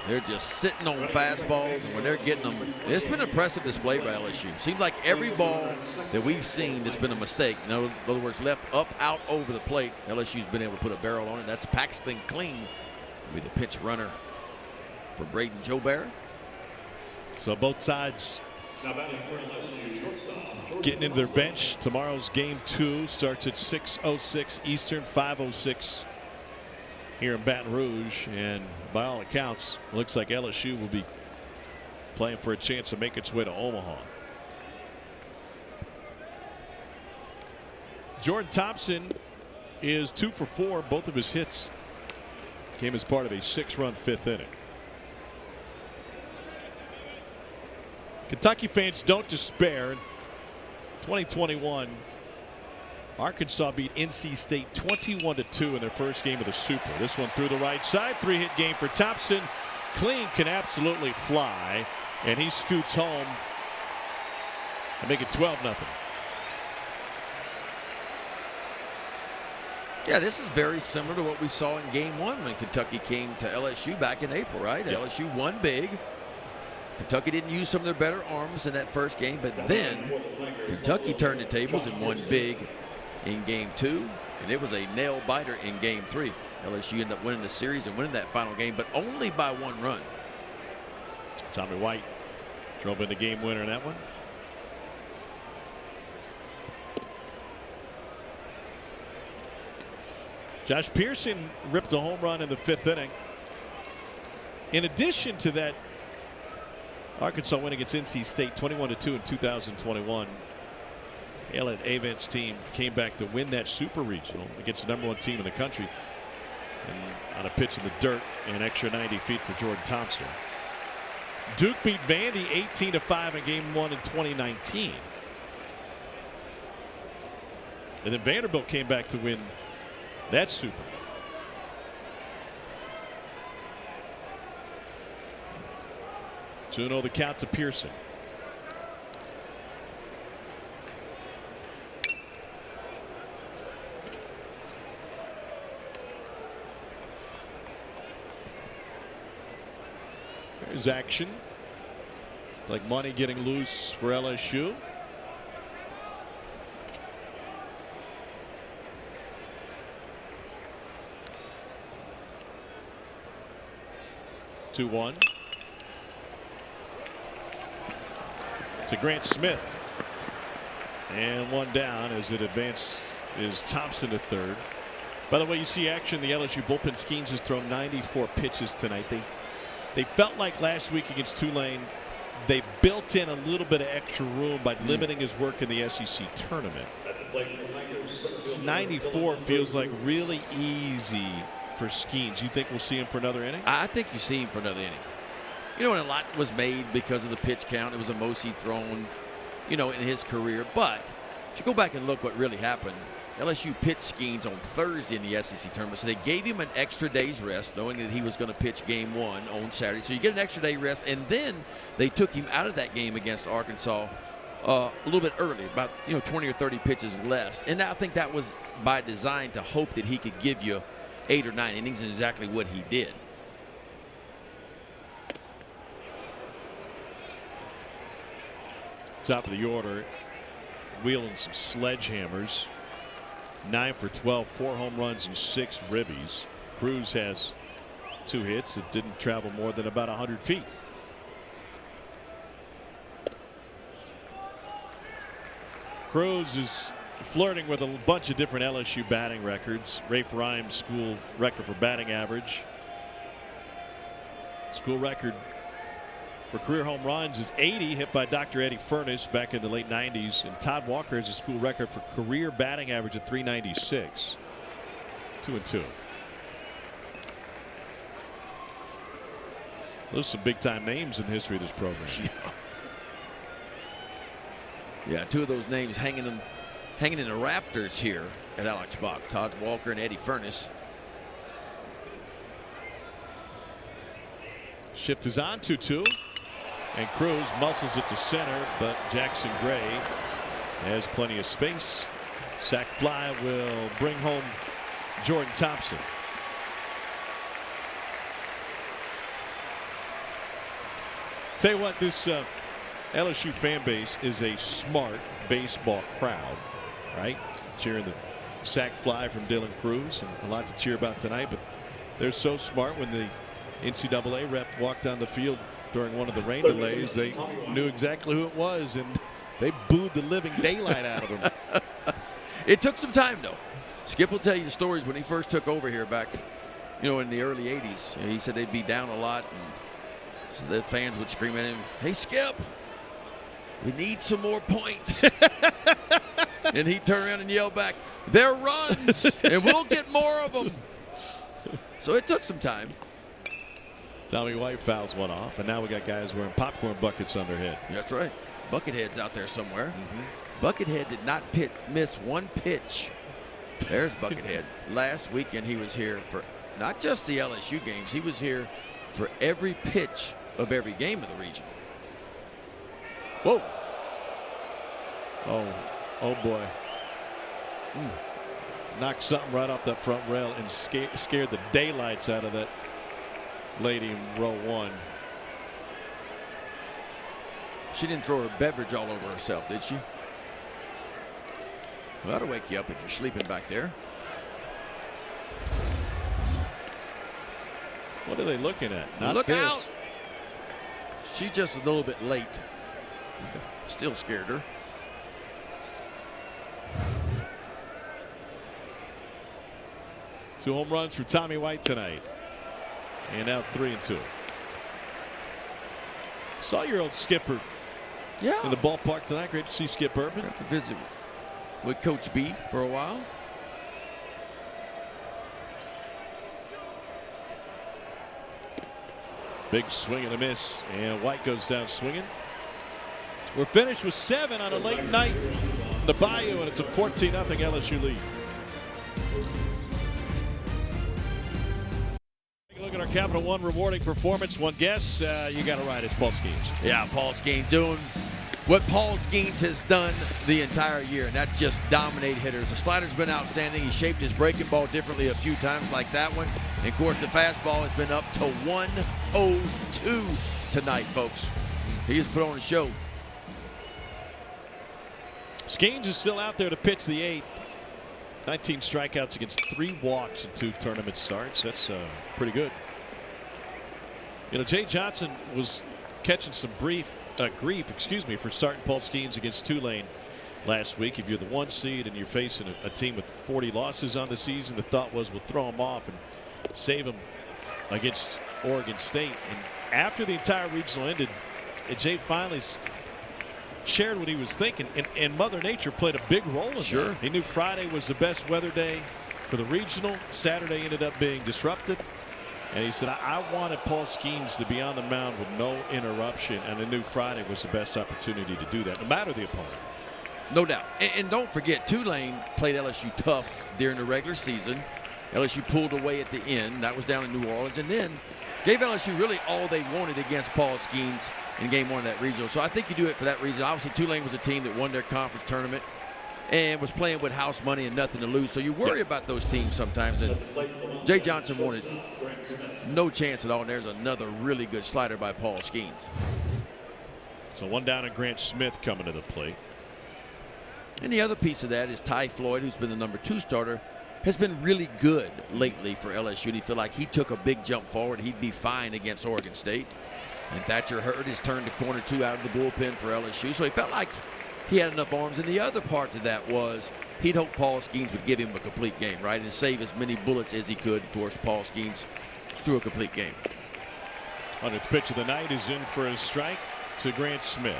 They're just sitting on fastballs, and when they're getting them, it's been an impressive display by LSU. Seems like every ball that we've seen that's been a mistake. In other words, left up, out, over the plate. LSU's been able to put a barrel on it. That's Paxton Kling with the pinch runner for Brayton Jobert. So both sides getting into their bench. Tomorrow's game 2 starts at 6:06 Eastern, 5:06 here in Baton Rouge, and by all accounts, it looks like LSU will be playing for a chance to make its way to Omaha. Jordan Thompson is 2 for 4. Both of his hits came as part of a 6-run 5th inning. Kentucky fans, don't despair. 2021, Arkansas beat NC State 21-2 in their first game of the Super. This one through the right side. 3-hit game for Thompson. Kling can absolutely fly, and he scoots home and make it 12-0. Yeah, this is very similar to what we saw in game 1 when Kentucky came to LSU back in April, right? Yep. LSU won big. Kentucky didn't use some of their better arms in that first game, but then Kentucky turned the tables and won big in game 2, and it was a nail biter in game 3. LSU ended up winning the series and winning that final game, but only by 1 run. Tommy White drove in the game winner in that one. Josh Pearson ripped a home run in the 5th inning. In addition to that Arkansas win against NC State 21-2 in 2021. Elliott Avent's team came back to win that Super Regional against the #1 team in the country. And on a pitch in the dirt, an extra 90 feet for Jordan Thompson. Duke beat Vandy 18-5 in game 1 in 2019. And then Vanderbilt came back to win that Super. The count to Pearson. There's action. Like money getting loose for LSU. Two one. To Grant Smith, and 1 down as it advances is Thompson to third. By the way, you see action. The LSU bullpen. Skenes has thrown 94 pitches tonight. They felt like last week against Tulane they built in a little bit of extra room by limiting his work in the SEC tournament. Lakeland Tigers, center field. 94 feels like really easy for Skenes. You think we'll see him for another inning? I think you see him for another inning. You know, and a lot was made because of the pitch count. It was the most he'd thrown, you know, in his career. But if you go back and look what really happened, LSU pitched Skenes on Thursday in the SEC tournament. So they gave him an extra day's rest, knowing that he was going to pitch game 1 on Saturday. So you get an extra day rest. And then they took him out of that game against Arkansas a little bit early, about 20 or 30 pitches less. And I think that was by design to hope that he could give you 8 or 9 innings, and exactly what he did. Top of the order, wheeling some sledgehammers. 9 for 12, 4 home runs and 6 ribbies. Cruz has 2 hits that didn't travel more than about 100 feet. Cruz is flirting with a bunch of different LSU batting records. Rafe Rhymes' school record for batting average. School record for career home runs is 80, hit by Dr. Eddie Furness back in the late 90s. And Todd Walker has a school record for career batting average at 396. 2-2. Those are some big time names in the history of this program. Yeah, 2 of those names hanging in the rafters here at Alex Bach. Todd Walker and Eddie Furness. Shift is on, 2-2. And Cruz muscles it to center, but Jackson Gray has plenty of space. Sac fly will bring home Jordan Thompson. Tell you what, this LSU fan base is a smart baseball crowd, right? Cheering the sac fly from Dylan Cruz, and a lot to cheer about tonight, but they're so smart. When the NCAA rep walked down the field during one of the rain delays, they knew exactly who it was, and they booed the living daylight out of him. It took some time, though. Skip will tell you the stories when he first took over here back, in the early 80s. He said they'd be down a lot, and so the fans would scream at him, "Hey, Skip, we need some more points." And he'd turn around and yell back, "They're runs, and we'll get more of them." So it took some time. Tommy White fouls one off, and now we got guys wearing popcorn buckets on their head. That's right. Buckethead's out there somewhere. Buckethead did not miss one pitch. There's Buckethead. Last weekend he was here for not just the LSU games. He was here for every pitch of every game of the region. Whoa. Oh boy. Knocked something right off that front rail and scared the daylights out of that lady in row 1. She didn't throw her beverage all over herself, did she? Well, that'll wake you up if you're sleeping back there. What are they looking at? Not Look this. out. She just a little bit late. Still scared her. Two home runs for Tommy White tonight. And now 3-2. Saw your old skipper in the ballpark tonight. Great to see Skip Urban. Got to visit with Coach B for a while. Big swing and a miss, and White goes down swinging. We're finished with 7 on a late night in the Bayou, and it's a 14-0 LSU lead. Take a look at our Capital One rewarding performance. One guess, you got it right. It's Paul Skenes. Yeah, Paul Skenes doing what Paul Skenes has done the entire year, and that's just dominate hitters. The slider's been outstanding. He shaped his breaking ball differently a few times like that one. And of course, the fastball has been up to 102 tonight, folks. He has put on a show. Skenes is still out there to pitch the 8th. 19 strikeouts against 3 walks in 2 tournament starts. That's pretty good. Jay Johnson was catching some grief, for starting Paul Skenes against Tulane last week. If you're the 1 seed and you're facing a team with 40 losses on the season, the thought was we'll throw him off and save him against Oregon State. And after the entire regional ended, Jay finally shared what he was thinking, and Mother Nature played a big role in that. He knew Friday was the best weather day for the regional. Saturday ended up being disrupted. And he said, I wanted Paul Skenes to be on the mound with no interruption, and I knew Friday was the best opportunity to do that, no matter the opponent. No doubt. And don't forget, Tulane played LSU tough during the regular season. LSU pulled away at the end. That was down in New Orleans. And then gave LSU really all they wanted against Paul Skenes in game 1 of that regional. So I think you do it for that reason. Obviously, Tulane was a team that won their conference tournament and was playing with house money and nothing to lose. So you worry about those teams sometimes. And Jay Johnson wanted no chance at all. And there's another really good slider by Paul Skenes. So 1 down and Grant Smith coming to the plate. And the other piece of that is Ty Floyd, who's been the number 2 starter, has been really good lately for LSU. And he feel like he took a big jump forward. He'd be fine against Oregon State. And Thatcher Hurd has turned to corner 2 out of the bullpen for LSU. So he felt like he had enough arms. And the other part to that was he'd hoped Paul Skenes would give him a complete game, right, and save as many bullets as he could. Of course, Paul Skenes threw a complete game. On the pitch of the night is in for a strike to Grant Smith.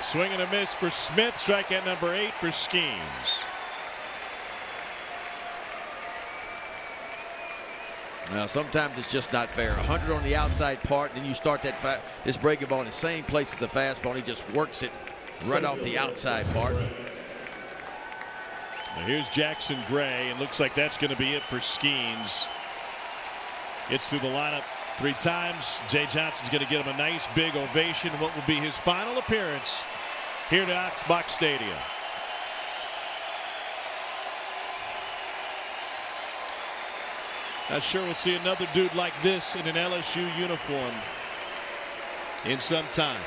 Swing and a miss for Smith. Strikeout number 8 for Skenes. Now, sometimes it's just not fair. 100 on the outside part, and then you start this breaking ball in the same place as the fastball, and he just works it right off the outside part. Now here's Jackson Gray, and looks like that's going to be it for Skenes. Gets through the lineup 3 times. Jay Johnson's going to get him a nice big ovation. What will be his final appearance here at Oxbox Stadium. Not sure we'll see another dude like this in an LSU uniform in some time.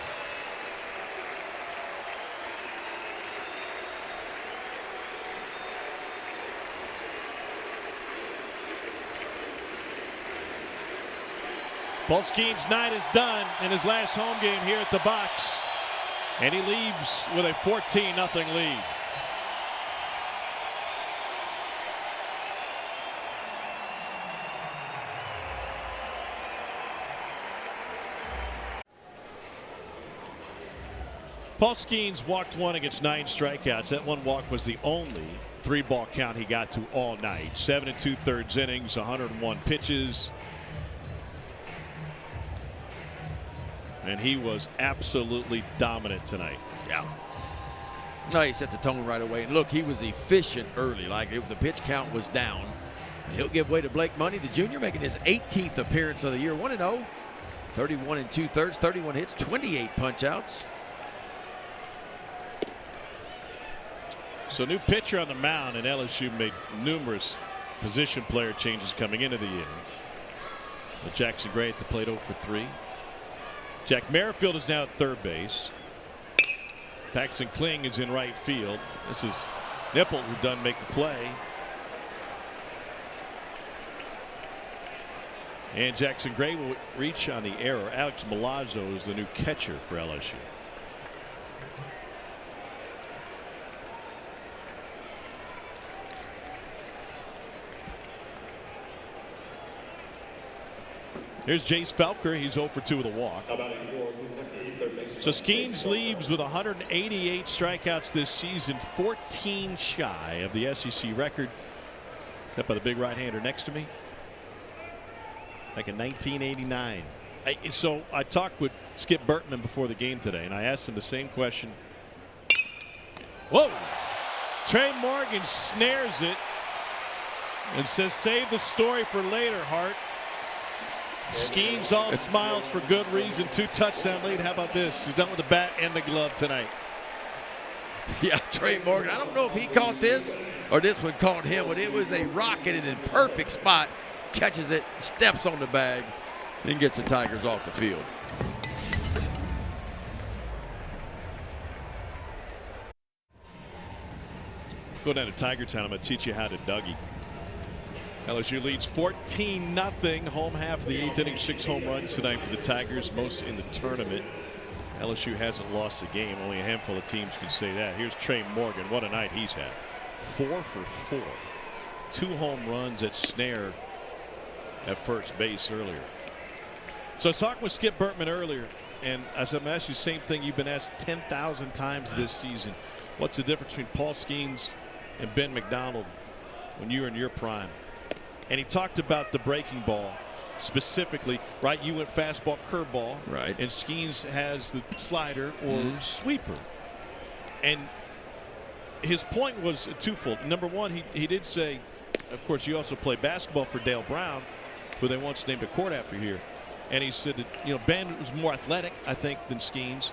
Paul Skenes' night is done in his last home game here at the box, and he leaves with a 14-0 lead. Paul Skenes walked 1 against 9 strikeouts. That 1 walk was the only 3-ball count he got to all night. 7 2/3 innings, 101 pitches. And he was absolutely dominant tonight. Yeah. No, he set the tone right away. And look, he was efficient early. Like the pitch count was down. And he'll give way to Blake Money, the junior, making his 18th appearance of the year. 1-0, 31 2/3, 31 hits, 28 punch-outs. So new pitcher on the mound, and LSU made numerous position player changes coming into the inning. With Jackson Gray at the plate 0 for 3. Jack Merrifield is now at third base. Paxton Kling is in right field. This is Nipple who doesn't make the play. And Jackson Gray will reach on the error. Alex Milazzo is the new catcher for LSU. Here's Jace Felker. He's 0 for 2 with a walk. So Skenes leaves with 188 strikeouts this season, 14 shy of the SEC record, set by the big right-hander next to me, back in 1989. So I talked with Skip Bertman before the game today, and I asked him the same question. Whoa! Trey Morgan snares it and says, "Save the story for later, Hart." Skenes all smiles for good reason. 2 touchdown lead. How about this? He's done with the bat and the glove tonight. Yeah, Trey Morgan. I don't know if he caught this or this one caught him, but it was a rocket in a perfect spot. Catches it, steps on the bag, then gets the Tigers off the field. Go down to Tiger Town. I'm going to teach you how to Dougie. LSU leads 14-0. Home half of the 8th inning. 6 home runs tonight for the Tigers, most in the tournament. LSU hasn't lost a game. Only a handful of teams can say that. Here's Trey Morgan. What a night he's had. 4 for 4. 2 home runs at snare at first base earlier. So I was talking with Skip Bertman earlier, and I said, I'm going to ask you the same thing you've been asked 10,000 times this season. What's the difference between Paul Skenes and Ben McDonald when you were in your prime? And he talked about the breaking ball specifically, right? You went fastball, curveball, right? And Skenes has the slider or sweeper. And his point was twofold. Number one, he did say, of course, you also play basketball for Dale Brown, who they once named a court after here. And he said that, Ben was more athletic, I think, than Skenes.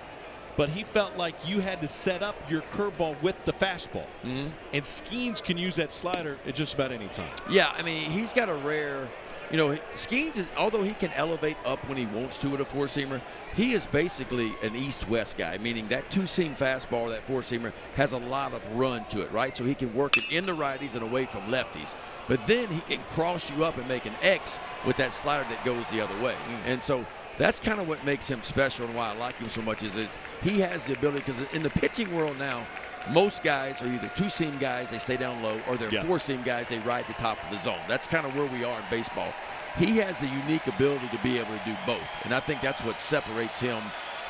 But he felt like you had to set up your curveball with the fastball. And Skenes can use that slider at just about any time. Yeah, I mean, he's got a rare, Skenes, although he can elevate up when he wants to with a four-seamer, he is basically an east-west guy, meaning that two-seam fastball or that four-seamer has a lot of run to it, right? So he can work it into righties and away from lefties. But then he can cross you up and make an X with that slider that goes the other way. And so that's kind of what makes him special and why I like him so much is he has the ability, because in the pitching world now, most guys are either two-seam guys, they stay down low, or they're four-seam guys, they ride the top of the zone. That's kind of where we are in baseball. He has the unique ability to be able to do both, and I think that's what separates him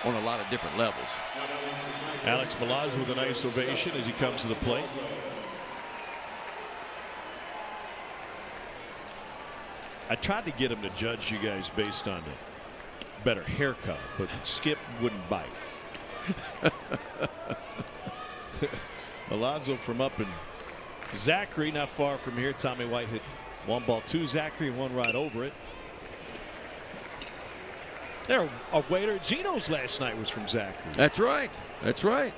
on a lot of different levels. Alex Milaz with a nice ovation as he comes to the plate. I tried to get him to judge you guys based on a better haircut, but Skip wouldn't bite. Milazzo from up in Zachary, not far from here. Tommy White hit 1 ball 2 Zachary, 1 right over it. There, a waiter. Gino's last night was from Zachary. That's right. That's right.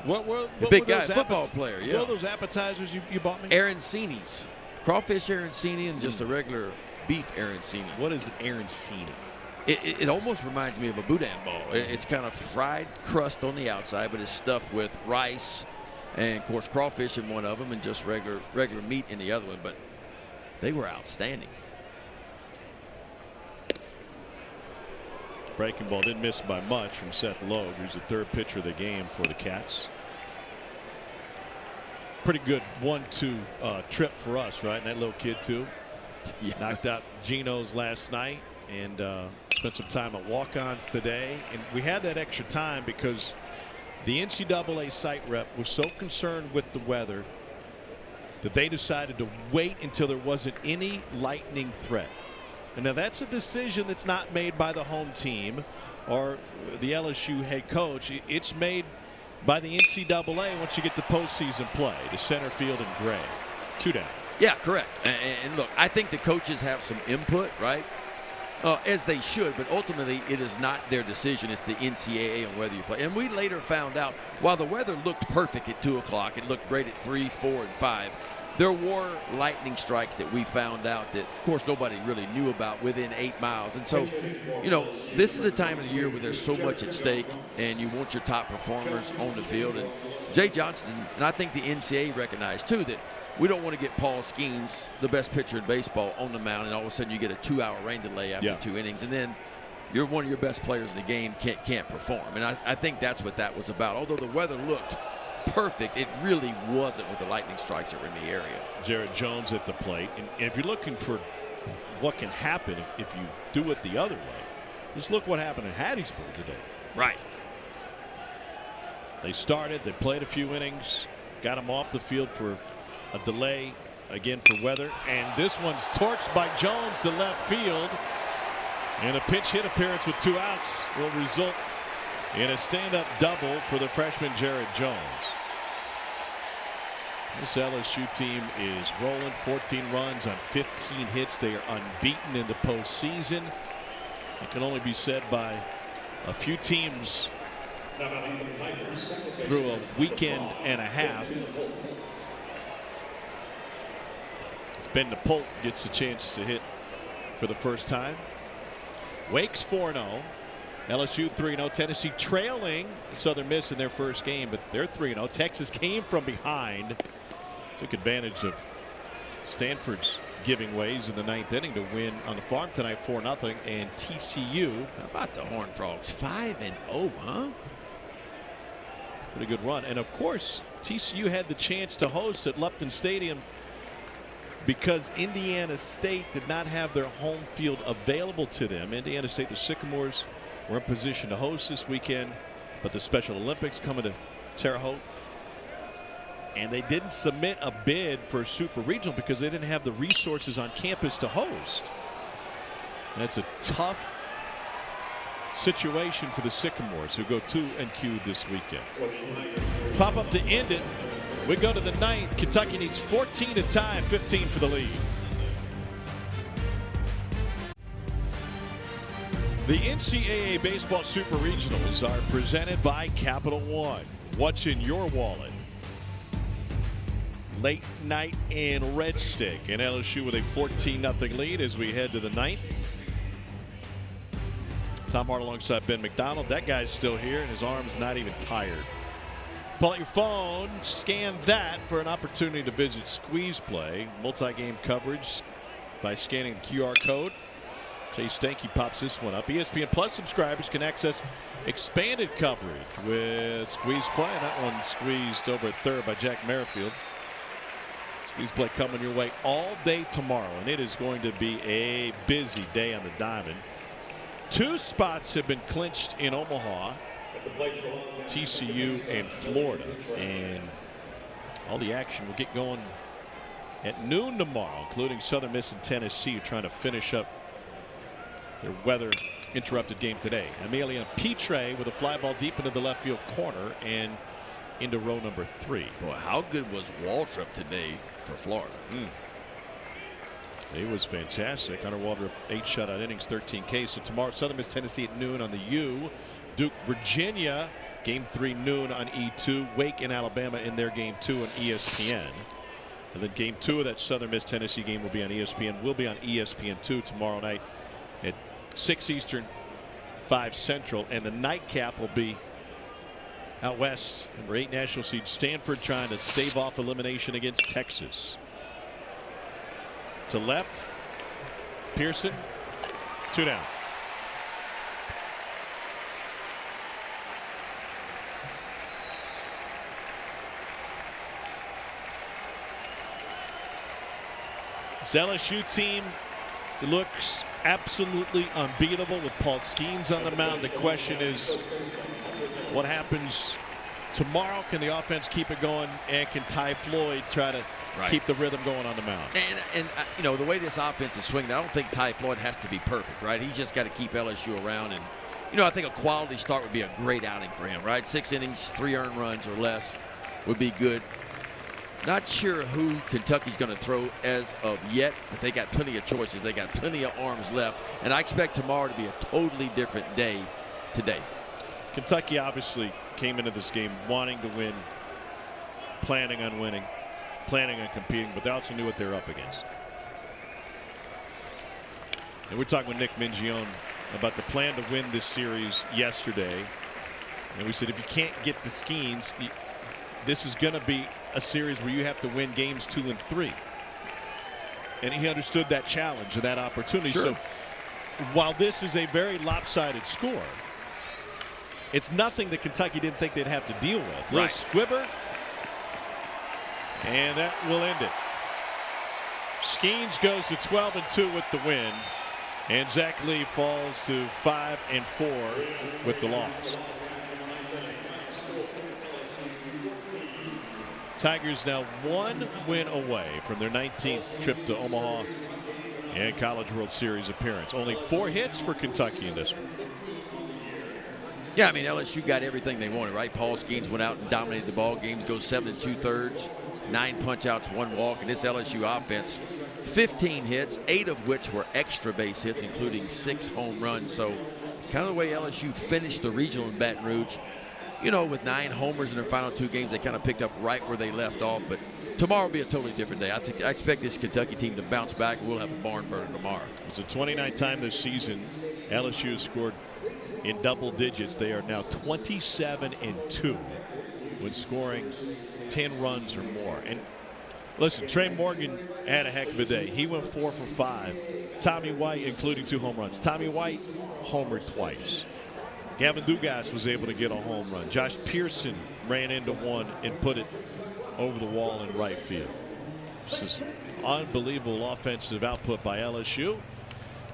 What big guy, football player. Yeah. What were those appetizers you bought me? Arancini's. Crawfish arancini and just a regular beef arancini. What is arancini? It almost reminds me of a boudin ball. It's kind of fried crust on the outside, but it's stuffed with rice and, of course, crawfish in one of them and just regular meat in the other one. But they were outstanding. Breaking ball didn't miss by much from Seth Logue, who's the 3rd pitcher of the game for the Cats. Pretty good 1-2 trip for us, right? And that little kid, too. Yeah. Knocked out Gino's last night and spent some time at walk-ons today. And we had that extra time because the NCAA site rep was so concerned with the weather that they decided to wait until there wasn't any lightning threat. And now that's a decision that's not made by the home team or the LSU head coach. It's made by the NCAA once you get to postseason play, to center field and gray. 2 down. Yeah, correct. And look, I think the coaches have some input, right? As they should, but ultimately it is not their decision. It's the NCAA on whether you play. And we later found out, while the weather looked perfect at 2 o'clock, it looked great at 3, 4, and 5. There were lightning strikes that we found out that, of course, nobody really knew about within 8 miles. And so, this is a time of the year where there's so much at stake, and you want your top performers on the field. And Jay Johnson, and I think the NCAA recognized, too, that we don't want to get Paul Skenes, the best pitcher in baseball, on the mound, and all of a sudden you get a 2-hour rain delay after 2 innings, and then you're one of your best players in the game can't perform. And I think that's what that was about. Although the weather looked perfect, it really wasn't with the lightning strikes that were in the area. Jared Jones at the plate. And if you're looking for what can happen if you do it the other way, just look what happened in Hattiesburg today. Right. They started, they played a few innings, got them off the field for a delay again for weather, and this one's torched by Jones to left field, and a pinch hit appearance with 2 outs will result in a stand-up double for the freshman Jared Jones. This LSU team is rolling, 14 runs on 15 hits. They are unbeaten in the postseason. It can only be said by a few teams through a weekend and a half. Ben DePolt gets a chance to hit for the first time. Wake's 4-0. LSU 3-0. Tennessee trailing Southern Miss in their first game, but they're 3-0. Texas came from behind. Took advantage of Stanford's giving ways in the 9th inning to win on the farm tonight 4-0. And TCU. How about the Horned Frogs? 5-0, huh? Pretty good run. And of course, TCU had the chance to host at Lupton Stadium because Indiana State did not have their home field available to them. Indiana State, the Sycamores, were in position to host this weekend, but the Special Olympics coming to Terre Haute, and they didn't submit a bid for Super Regional because they didn't have the resources on campus to host. That's a tough situation for the Sycamores, who go 2-2 this weekend. Pop up to end it. We go to the ninth. Kentucky needs 14 to tie, 15 for the lead. The NCAA Baseball Super Regionals are presented by Capital One. What's in your wallet? Late night in Red Stick, and LSU with a 14-0 lead as we head to the ninth. Tom Hart alongside Ben McDonald. That guy's still here, and his arm's not even tired. Pull out your phone, scan that for an opportunity to visit Squeeze Play. Multi-game coverage by scanning the QR code. Jay Stanky pops this one up. ESPN Plus subscribers can access expanded coverage with Squeeze Play. That one squeezed over at third by Jack Merrifield. Squeeze Play coming your way all day tomorrow, and it is going to be a busy day on the diamond. 2 spots have been clinched in Omaha, TCU and Florida, and all the action will get going at noon tomorrow, including Southern Miss and Tennessee trying to finish up their weather interrupted game today. Amelia Petre with a fly ball deep into the left field corner and into row number 3. Boy, how good was Waltrip today for Florida? He was fantastic. Hunter Waldrop, 8 shutout innings, 13 Ks. So tomorrow, Southern Miss Tennessee at noon on the U. Duke, Virginia, game 3 noon on E2. Wake and Alabama in their game 2 on ESPN. And then game 2 of that Southern Miss Tennessee game will be on ESPN. Will be on ESPN2 tomorrow night at 6 Eastern, 5 Central. And the nightcap will be out west. Number 8 national seed Stanford trying to stave off elimination against Texas. To left, Pearson, 2 down. This LSU team looks absolutely unbeatable with Paul Skenes on the mound. The question is, what happens tomorrow? Can the offense keep it going, and can Ty Floyd try to keep the rhythm going on the mound? And you know, the way this offense is swinging, I don't think Ty Floyd has to be perfect, right? He's just got to keep LSU around, and you know, I think a quality start would be a great outing for him, right? 6 innings, 3 earned runs or less would be good. Not sure who Kentucky's going to throw as of yet, but they got plenty of choices. They got plenty of arms left, and I expect tomorrow to be a totally different day today. Kentucky obviously came into this game wanting to win, planning on winning, planning on competing, but they also knew what they were up against. And we're talking with Nick Mingione about the plan to win this series yesterday, and we said if you can't get to Skenes, this is going to be a series where you have to win games 2 and 3. And he understood that challenge and that opportunity. Sure. So while this is a very lopsided score, it's nothing that Kentucky didn't think they'd have to deal with. Little squibber, and that will end it. Skenes goes to 12-2 with the win, and Zach Lee falls to 5-4 with the loss. Tigers now 1 win away from their 19th trip to Omaha and College World Series appearance. Only 4 hits for Kentucky in this one. Yeah, I mean, LSU got everything they wanted, right? Paul Skenes went out and dominated the ball game. Goes 7 2/3, 9 punch-outs, 1 walk. And this LSU offense, 15 hits, 8 of which were extra base hits, including 6 home runs. So kind of the way LSU finished the regional in Baton Rouge. You know, with 9 homers in their final 2 games, they kind of picked up right where they left off. But tomorrow will be a totally different day. I expect this Kentucky team to bounce back. We'll have a barn burner tomorrow. It's the 29th time this season LSU has scored in double digits. They are now 27-2 when scoring 10 runs or more. And listen, Trey Morgan had a heck of a day. He went 4 for 5. Tommy White, including 2 home runs. Tommy White homered twice. Gavin Dugas was able to get a home run. Josh Pearson ran into one and put it over the wall in right field. This is unbelievable offensive output by LSU.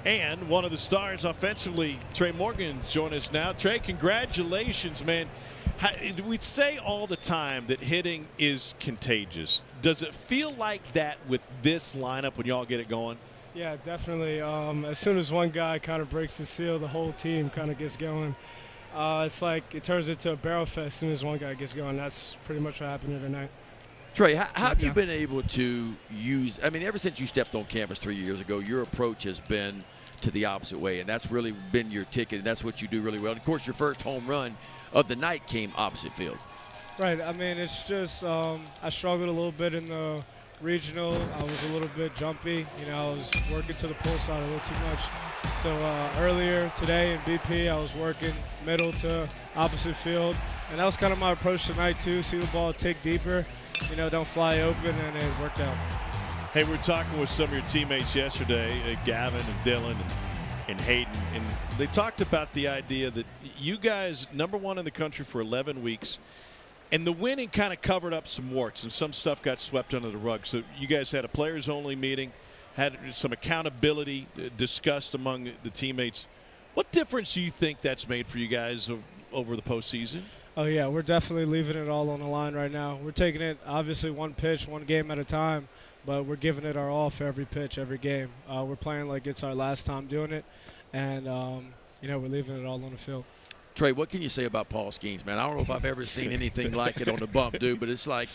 And one of the stars offensively, Trey Morgan, join us now. Trey, congratulations, man. We'd say all the time that hitting is contagious. Does it feel like that with this lineup when y'all get it going? Yeah, definitely. As soon as one guy kind of breaks the seal, the whole team kind of gets going. It's like it turns into a barrel fest as soon as one guy gets going. That's pretty much what happened here tonight. Trey, how have you been able to use – I mean, ever since you stepped on campus 3 years ago, your approach has been to the opposite way, and that's really been your ticket, and that's what you do really well. And, of course, your first home run of the night came opposite field. Right. I mean, it's just I struggled a little bit in the regional. I was a little bit jumpy. You know, I was working to the pull side a little too much. So earlier today in BP, I was working middle to opposite field, and that was kind of my approach tonight too. See the ball tick deeper, you know, don't fly open, and it worked out. Hey, we were talking with some of your teammates yesterday, Gavin and Dylan and Hayden, and they talked about the idea that you guys, #1 in the country for 11 weeks, and the winning kind of covered up some warts, and some stuff got swept under the rug. So you guys had a players-only meeting, had some accountability discussed among the teammates. What difference do you think that's made for you guys over the postseason? Oh, yeah, we're definitely leaving it all on the line right now. We're taking it, obviously, one pitch, one game at a time, but we're giving it our all for every pitch, every game. We're playing like it's our last time doing it, and, you know, we're leaving it all on the field. Trey, what can you say about Paul Skenes, man? I don't know if I've ever seen anything like it on the bump, dude, but it's like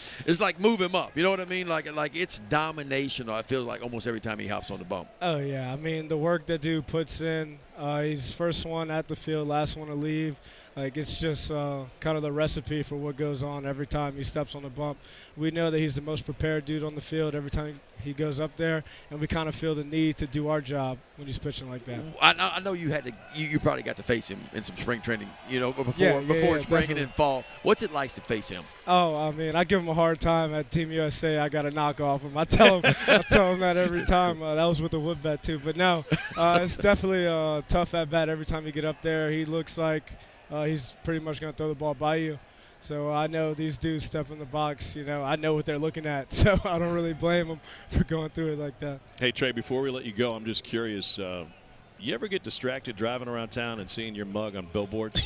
move him up. You know what I mean? Like it's domination. I feel like almost every time he hops on the bump. Oh, yeah. I mean, the work that dude puts in, he's first one at the field, last one to leave. Like, it's just kind of the recipe for what goes on every time he steps on the bump. We know that he's the most prepared dude on the field every time he goes up there, and we kind of feel the need to do our job when he's pitching like that. I know you had to. You probably got to face him in some spring training, you know, before spring definitely. and fall. What's it like to face him? Oh, I mean, I give him a hard time at Team USA. I got to knock off him. I tell him that every time. That was with the wood bat too. But no, it's definitely a tough at bat every time you get up there. He looks like he's pretty much going to throw the ball by you. So I know these dudes step in the box. You know, I know what they're looking at. So I don't really blame them for going through it like that. Hey, Trey, before we let you go, I'm just curious. You ever get distracted driving around town and seeing your mug on billboards?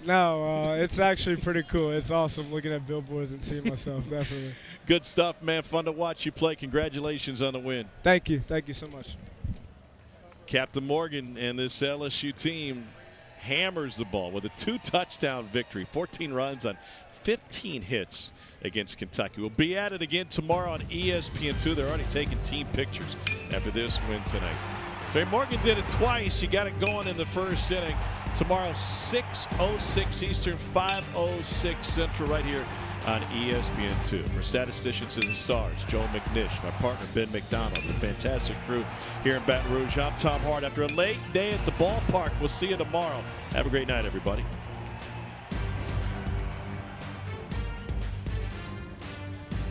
No, it's actually pretty cool. It's awesome looking at billboards and seeing myself, definitely. Good stuff, man. Fun to watch you play. Congratulations on the win. Thank you. Thank you so much. Captain Morgan and this LSU team hammers the ball with a 2-touchdown victory, 14 runs on 15 hits against Kentucky. We'll be at it again tomorrow on ESPN2. They're already taking team pictures after this win tonight. Trey Morgan did it twice. He got it going in the first inning. Tomorrow, 6:06 Eastern, 5:06 Central, right here on ESPN2. For Statisticians and the Stars, Joe McNish, my partner Ben McDonald, the fantastic crew here in Baton Rouge. I'm Tom Hart. After a late day at the ballpark, we'll see you tomorrow. Have a great night, everybody.